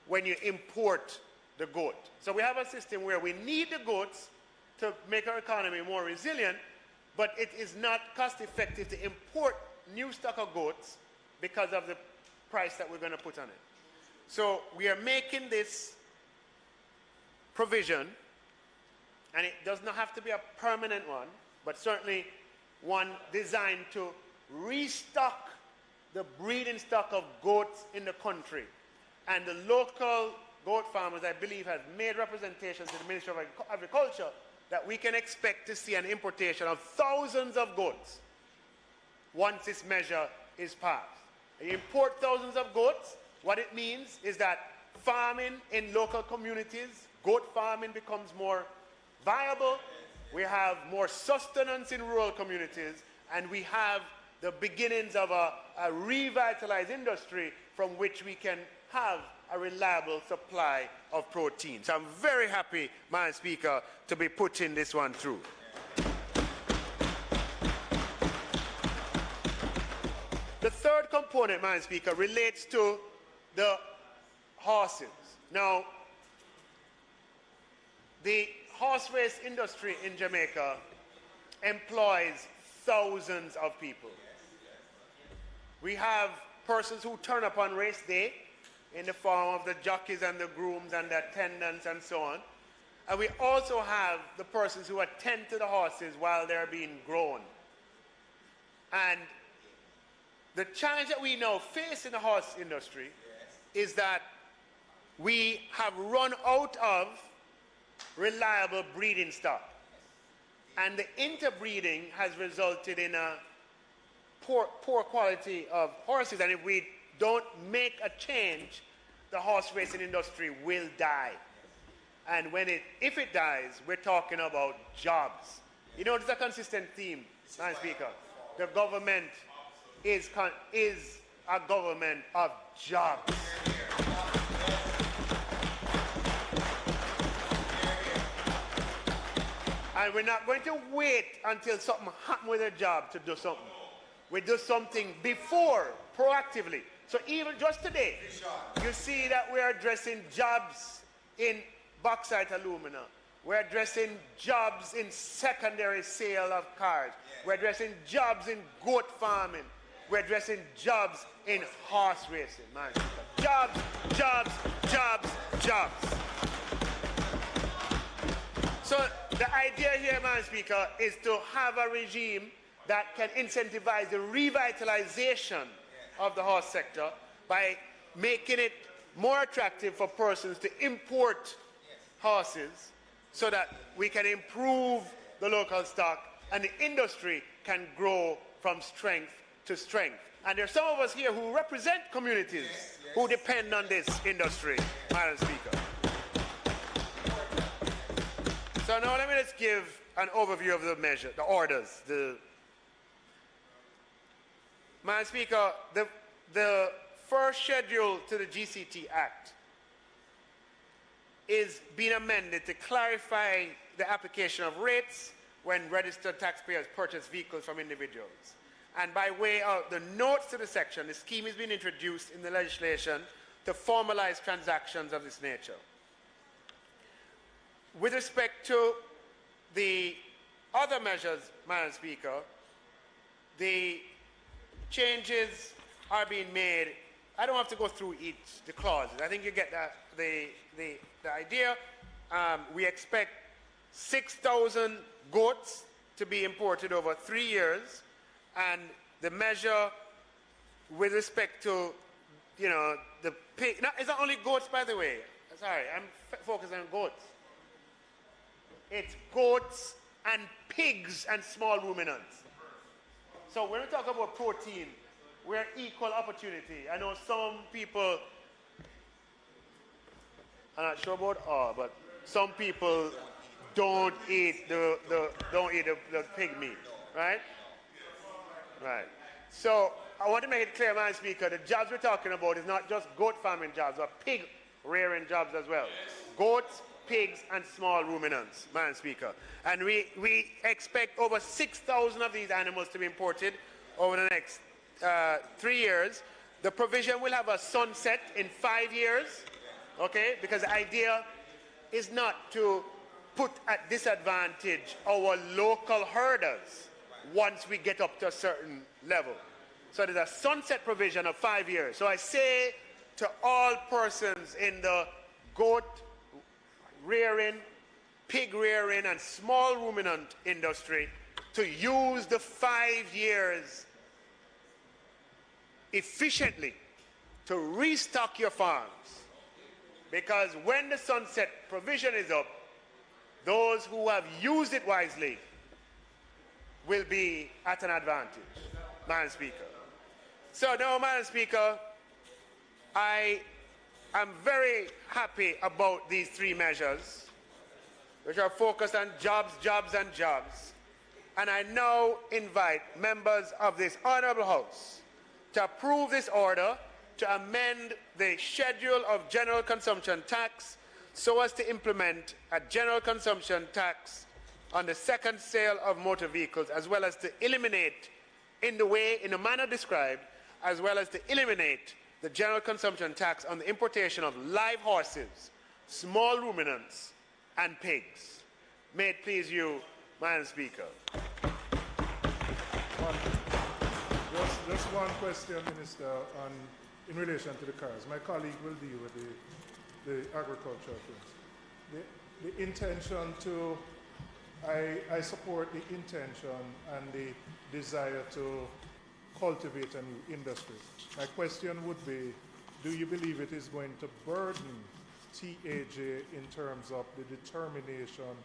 when you import the goat. So we have a system where we need the goats to make our economy more resilient, but it is not cost effective to import new stock of goats because of the price that we're going to put on it. So we are making this provision, and it does not have to be a permanent one, but certainly one designed to restock the breeding stock of goats in the country. And the local goat farmers, I believe, have made representations to the Ministry of Agriculture that we can expect to see an importation of thousands of goats once this measure is passed. You import thousands of goats, what it means is that farming in local communities, goat farming becomes more viable, we have more sustenance in rural communities, and we have the beginnings of a revitalized industry from which we can have a reliable supply of protein. So I'm very happy, Madam Speaker, to be putting this one through. The third component, Madam Speaker, relates to the horses. Now, the horse race industry in Jamaica employs thousands of people. We have persons who turn up on race day in the form of the jockeys and the grooms and the attendants and so on. And we also have the persons who attend to the horses while they're being grown. And the challenge that we now face in the horse industry is that we have run out of reliable breeding stock. And the interbreeding has resulted in a poor quality of horses. And if we don't make a change, the horse racing industry will die. And if it dies, we're talking about jobs. You know, it's a consistent theme, Madam Speaker. The government is a government of jobs. And we're not going to wait until something happens with a job to do something. We do something before, proactively. So even just today, you see that we're addressing jobs in bauxite alumina. We're addressing jobs in secondary sale of cars. We're addressing jobs in goat farming. We're addressing jobs in horse racing. Man. Jobs, jobs, jobs, jobs. So the idea here, Madam Speaker, is to have a regime that can incentivize the revitalization of the horse sector by making it more attractive for persons to import horses so that we can improve the local stock and the industry can grow from strength to strength. And there are some of us here who represent communities who depend on this industry, Madam Speaker. So now let me just give an overview of the measure, the orders. Madam Speaker, the first schedule to the GCT Act is being amended to clarify the application of rates when registered taxpayers purchase vehicles from individuals. And by way of the notes to the section, the scheme is being introduced in the legislation to formalize transactions of this nature. With respect to the other measures, Madam Speaker, the changes are being made. I don't have to go through the clauses. I think you get the idea. We expect 6,000 goats to be imported over 3 years, and the measure with respect to, the pig. No, it's not only goats, by the way. Sorry, I'm focusing on goats. It's goats and pigs and small ruminants. So when we talk about protein, we're equal opportunity. I know some people, I'm not sure about all, but some people don't eat the pig meat, right? Right. So I want to make it clear, Madam Speaker, the jobs we're talking about is not just goat farming jobs, but pig rearing jobs as well. Goats, pigs, and small ruminants, Madam Speaker. And we expect over 6,000 of these animals to be imported over the next 3 years. The provision will have a sunset in 5 years, okay? Because the idea is not to put at disadvantage our local herders once we get up to a certain level. So there's a sunset provision of 5 years. So I say to all persons in the goat rearing, pig rearing, and small ruminant industry to use the 5 years efficiently to restock your farms. Because when the sunset provision is up, those who have used it wisely will be at an advantage, Madam Speaker. So now, Madam Speaker, I am very happy about these 3 measures, which are focused on jobs, jobs, and jobs. And I now invite members of this honorable House to approve this order to amend the schedule of general consumption tax so as to implement a general consumption tax on the second sale of motor vehicles, as well as to eliminate, in the manner described, as well as to eliminate the general consumption tax on the importation of live horses, small ruminants, and pigs. May it please you, Madam Speaker. Just one question, Minister, in relation to the cars. My colleague will deal with the agricultural things. The intention to, I support the intention and the desire to cultivate a new industry. My question would be, do you believe it is going to burden TAJ in terms of the determination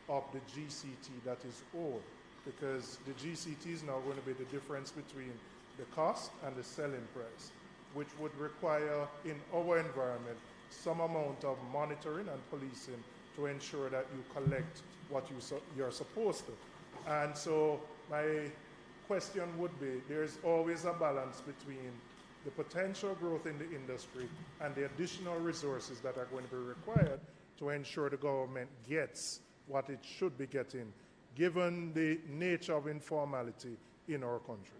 of the GCT that is owed? Because the GCT is now going to be the difference between the cost and the selling price, which would require, in our environment, some amount of monitoring and policing to ensure that you collect what you're supposed to. And so my question would be, there's always a balance between the potential growth in the industry and the additional resources that are going to be required to ensure the government gets what it should be getting, given the nature of informality in our country.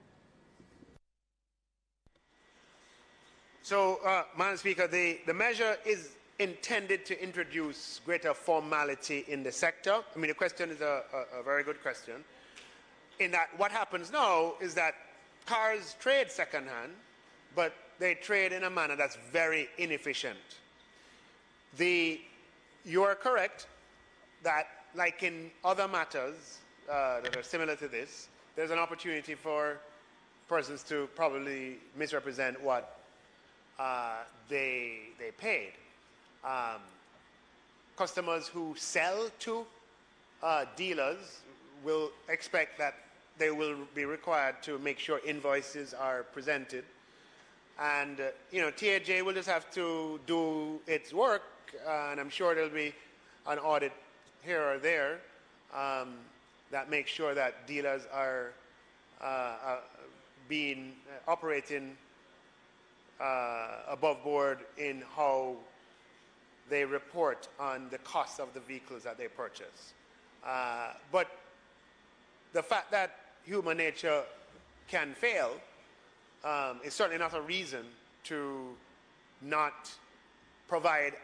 So, Madam Speaker, the measure is intended to introduce greater formality in the sector. I mean, the question is a very good question. In that, what happens now is that cars trade secondhand, but they trade in a manner that's very inefficient. You are correct that, like in other matters that are similar to this, there's an opportunity for persons to probably misrepresent what they paid. Customers who sell to dealers will expect that they will be required to make sure invoices are presented. And, TAJ will just have to do its work, and I'm sure there'll be an audit here or there that makes sure that dealers are operating above board in how they report on the cost of the vehicles that they purchase. But the fact that human nature can fail is certainly not a reason to not provide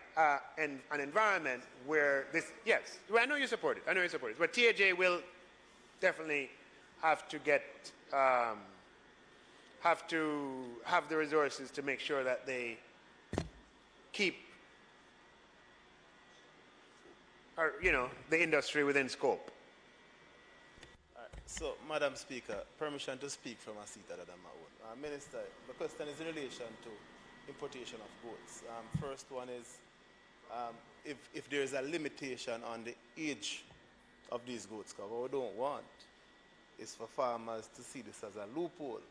an environment where this, yes, well, I know you support it, but TAJ will definitely have to get, have the resources to make sure that they keep, the industry within scope. So, Madam Speaker, permission to speak from a seat other than my own. Minister, the question is in relation to importation of goods. First one is, if there is a limitation on the age of these goods, because what we don't want is for farmers to see this as a loophole,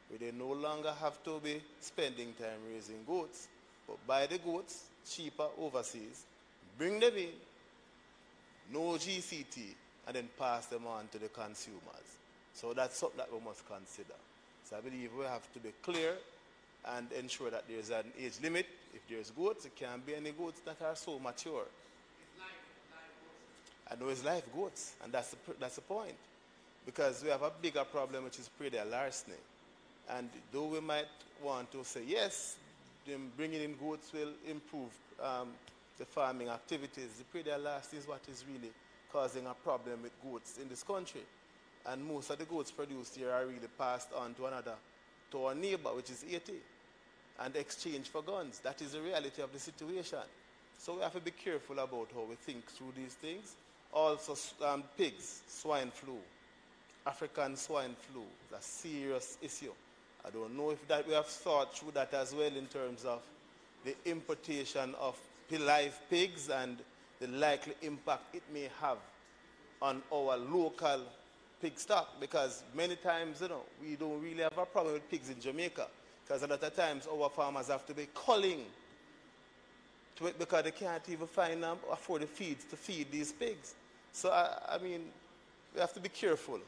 where they no longer have to be spending time raising goats, but buy the goats cheaper overseas, bring them in, no GCT, and then pass them on to the consumers. So that's something that we must consider. So I believe we have to be clear and ensure that there's an age limit. If there's goats, it can't be any goats that are so mature. I know it's live goats, and that's the point. Because we have a bigger problem, which is predatory larceny. And though we might want to say, yes, them bringing in goats will improve the farming activities, the predatory larceny is what is really causing a problem with goats in this country. And most of the goats produced here are really passed on to our neighbor, which is Haiti, and exchanged for guns. That is the reality of the situation. So we have to be careful about how we think through these things. Also, pigs, swine flu, African swine flu is a serious issue. I don't know if that we have thought through that as well in terms of the importation of live pigs and the likely impact it may have on our local pig stock, because many times, we don't really have a problem with pigs in Jamaica, because a lot of times our farmers have to be culling to it because they can't even afford the feeds to feed these pigs. So, I mean, we have to be careful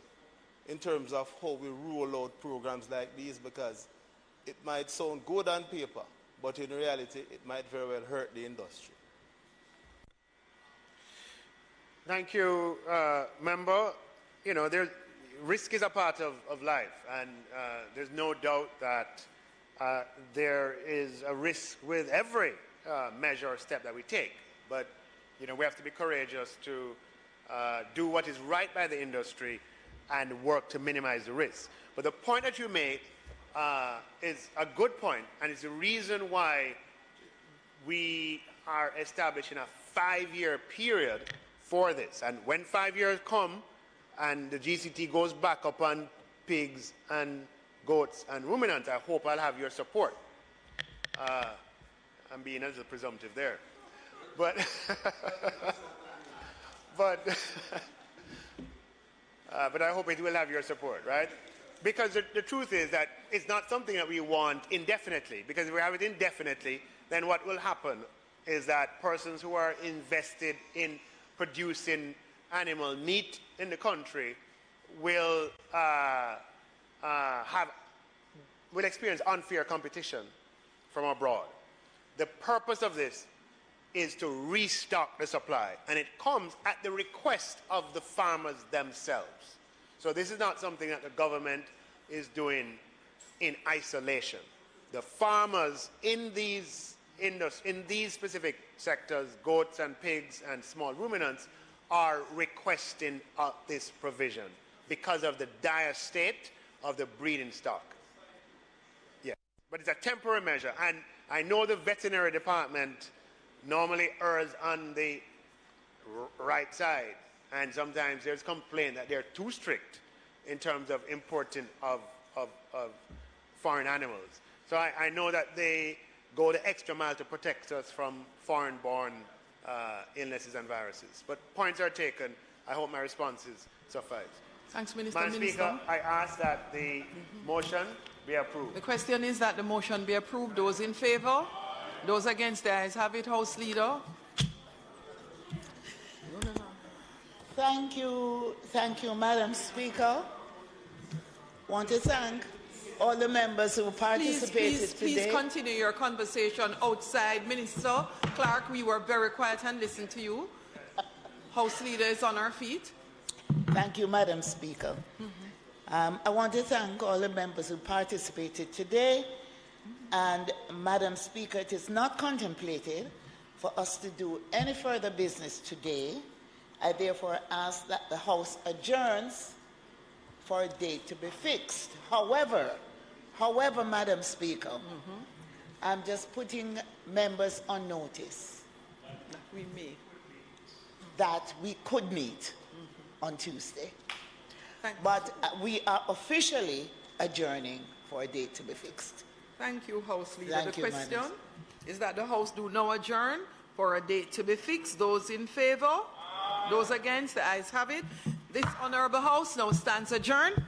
in terms of how we roll out programs like these, because it might sound good on paper, but in reality, it might very well hurt the industry. Thank you, member. Risk is a part of life, and there's no doubt that there is a risk with every measure or step that we take. But, we have to be courageous to do what is right by the industry and work to minimize the risk. But the point that you made is a good point, and it's the reason why we are establishing a 5-year period for this. And when 5 years come and the GCT goes back upon pigs and goats and ruminants, I hope I'll have your support. I'm being a little presumptive there. But, but I hope it will have your support, right? Because the truth is that it's not something that we want indefinitely, because if we have it indefinitely, then what will happen is that persons who are invested in producing animal meat in the country will experience unfair competition from abroad. The purpose of this is to restock the supply, and it comes at the request of the farmers themselves. So this is not something that the government is doing in isolation. The farmers in these specific sectors, goats and pigs and small ruminants, are requesting this provision because of the dire state of the breeding stock. Yeah, but it's a temporary measure, and I know the veterinary department normally errs on the right side, and sometimes there's complaint that they're too strict in terms of importing of foreign animals. So I know that they go the extra mile to protect us from foreign-born illnesses and viruses. But points are taken. I hope my responses suffice. Thanks, Minister. Madam Speaker, I ask that the motion be approved. The question is that the motion be approved. Those in favour? Those against, the ayes have it. House Leader. Thank you, Madam Speaker. Want to thank all the members who participated today. Please continue your conversation outside. Minister Clark, we were very quiet and listened to you. House Leader is on her feet. Thank you, Madam Speaker. I want to thank all the members who participated today. And, Madam Speaker, it is not contemplated for us to do any further business today. I therefore ask that the House adjourns for a date to be fixed. However, Madam Speaker, I'm just putting members on notice that we could meet on Tuesday. But we are officially adjourning for a date to be fixed. Thank you, House Leader. Thank the you, question Madam. is that the House do now adjourn for a date to be fixed. Those in favour? Those against? The ayes have it. This Honourable House now stands adjourned.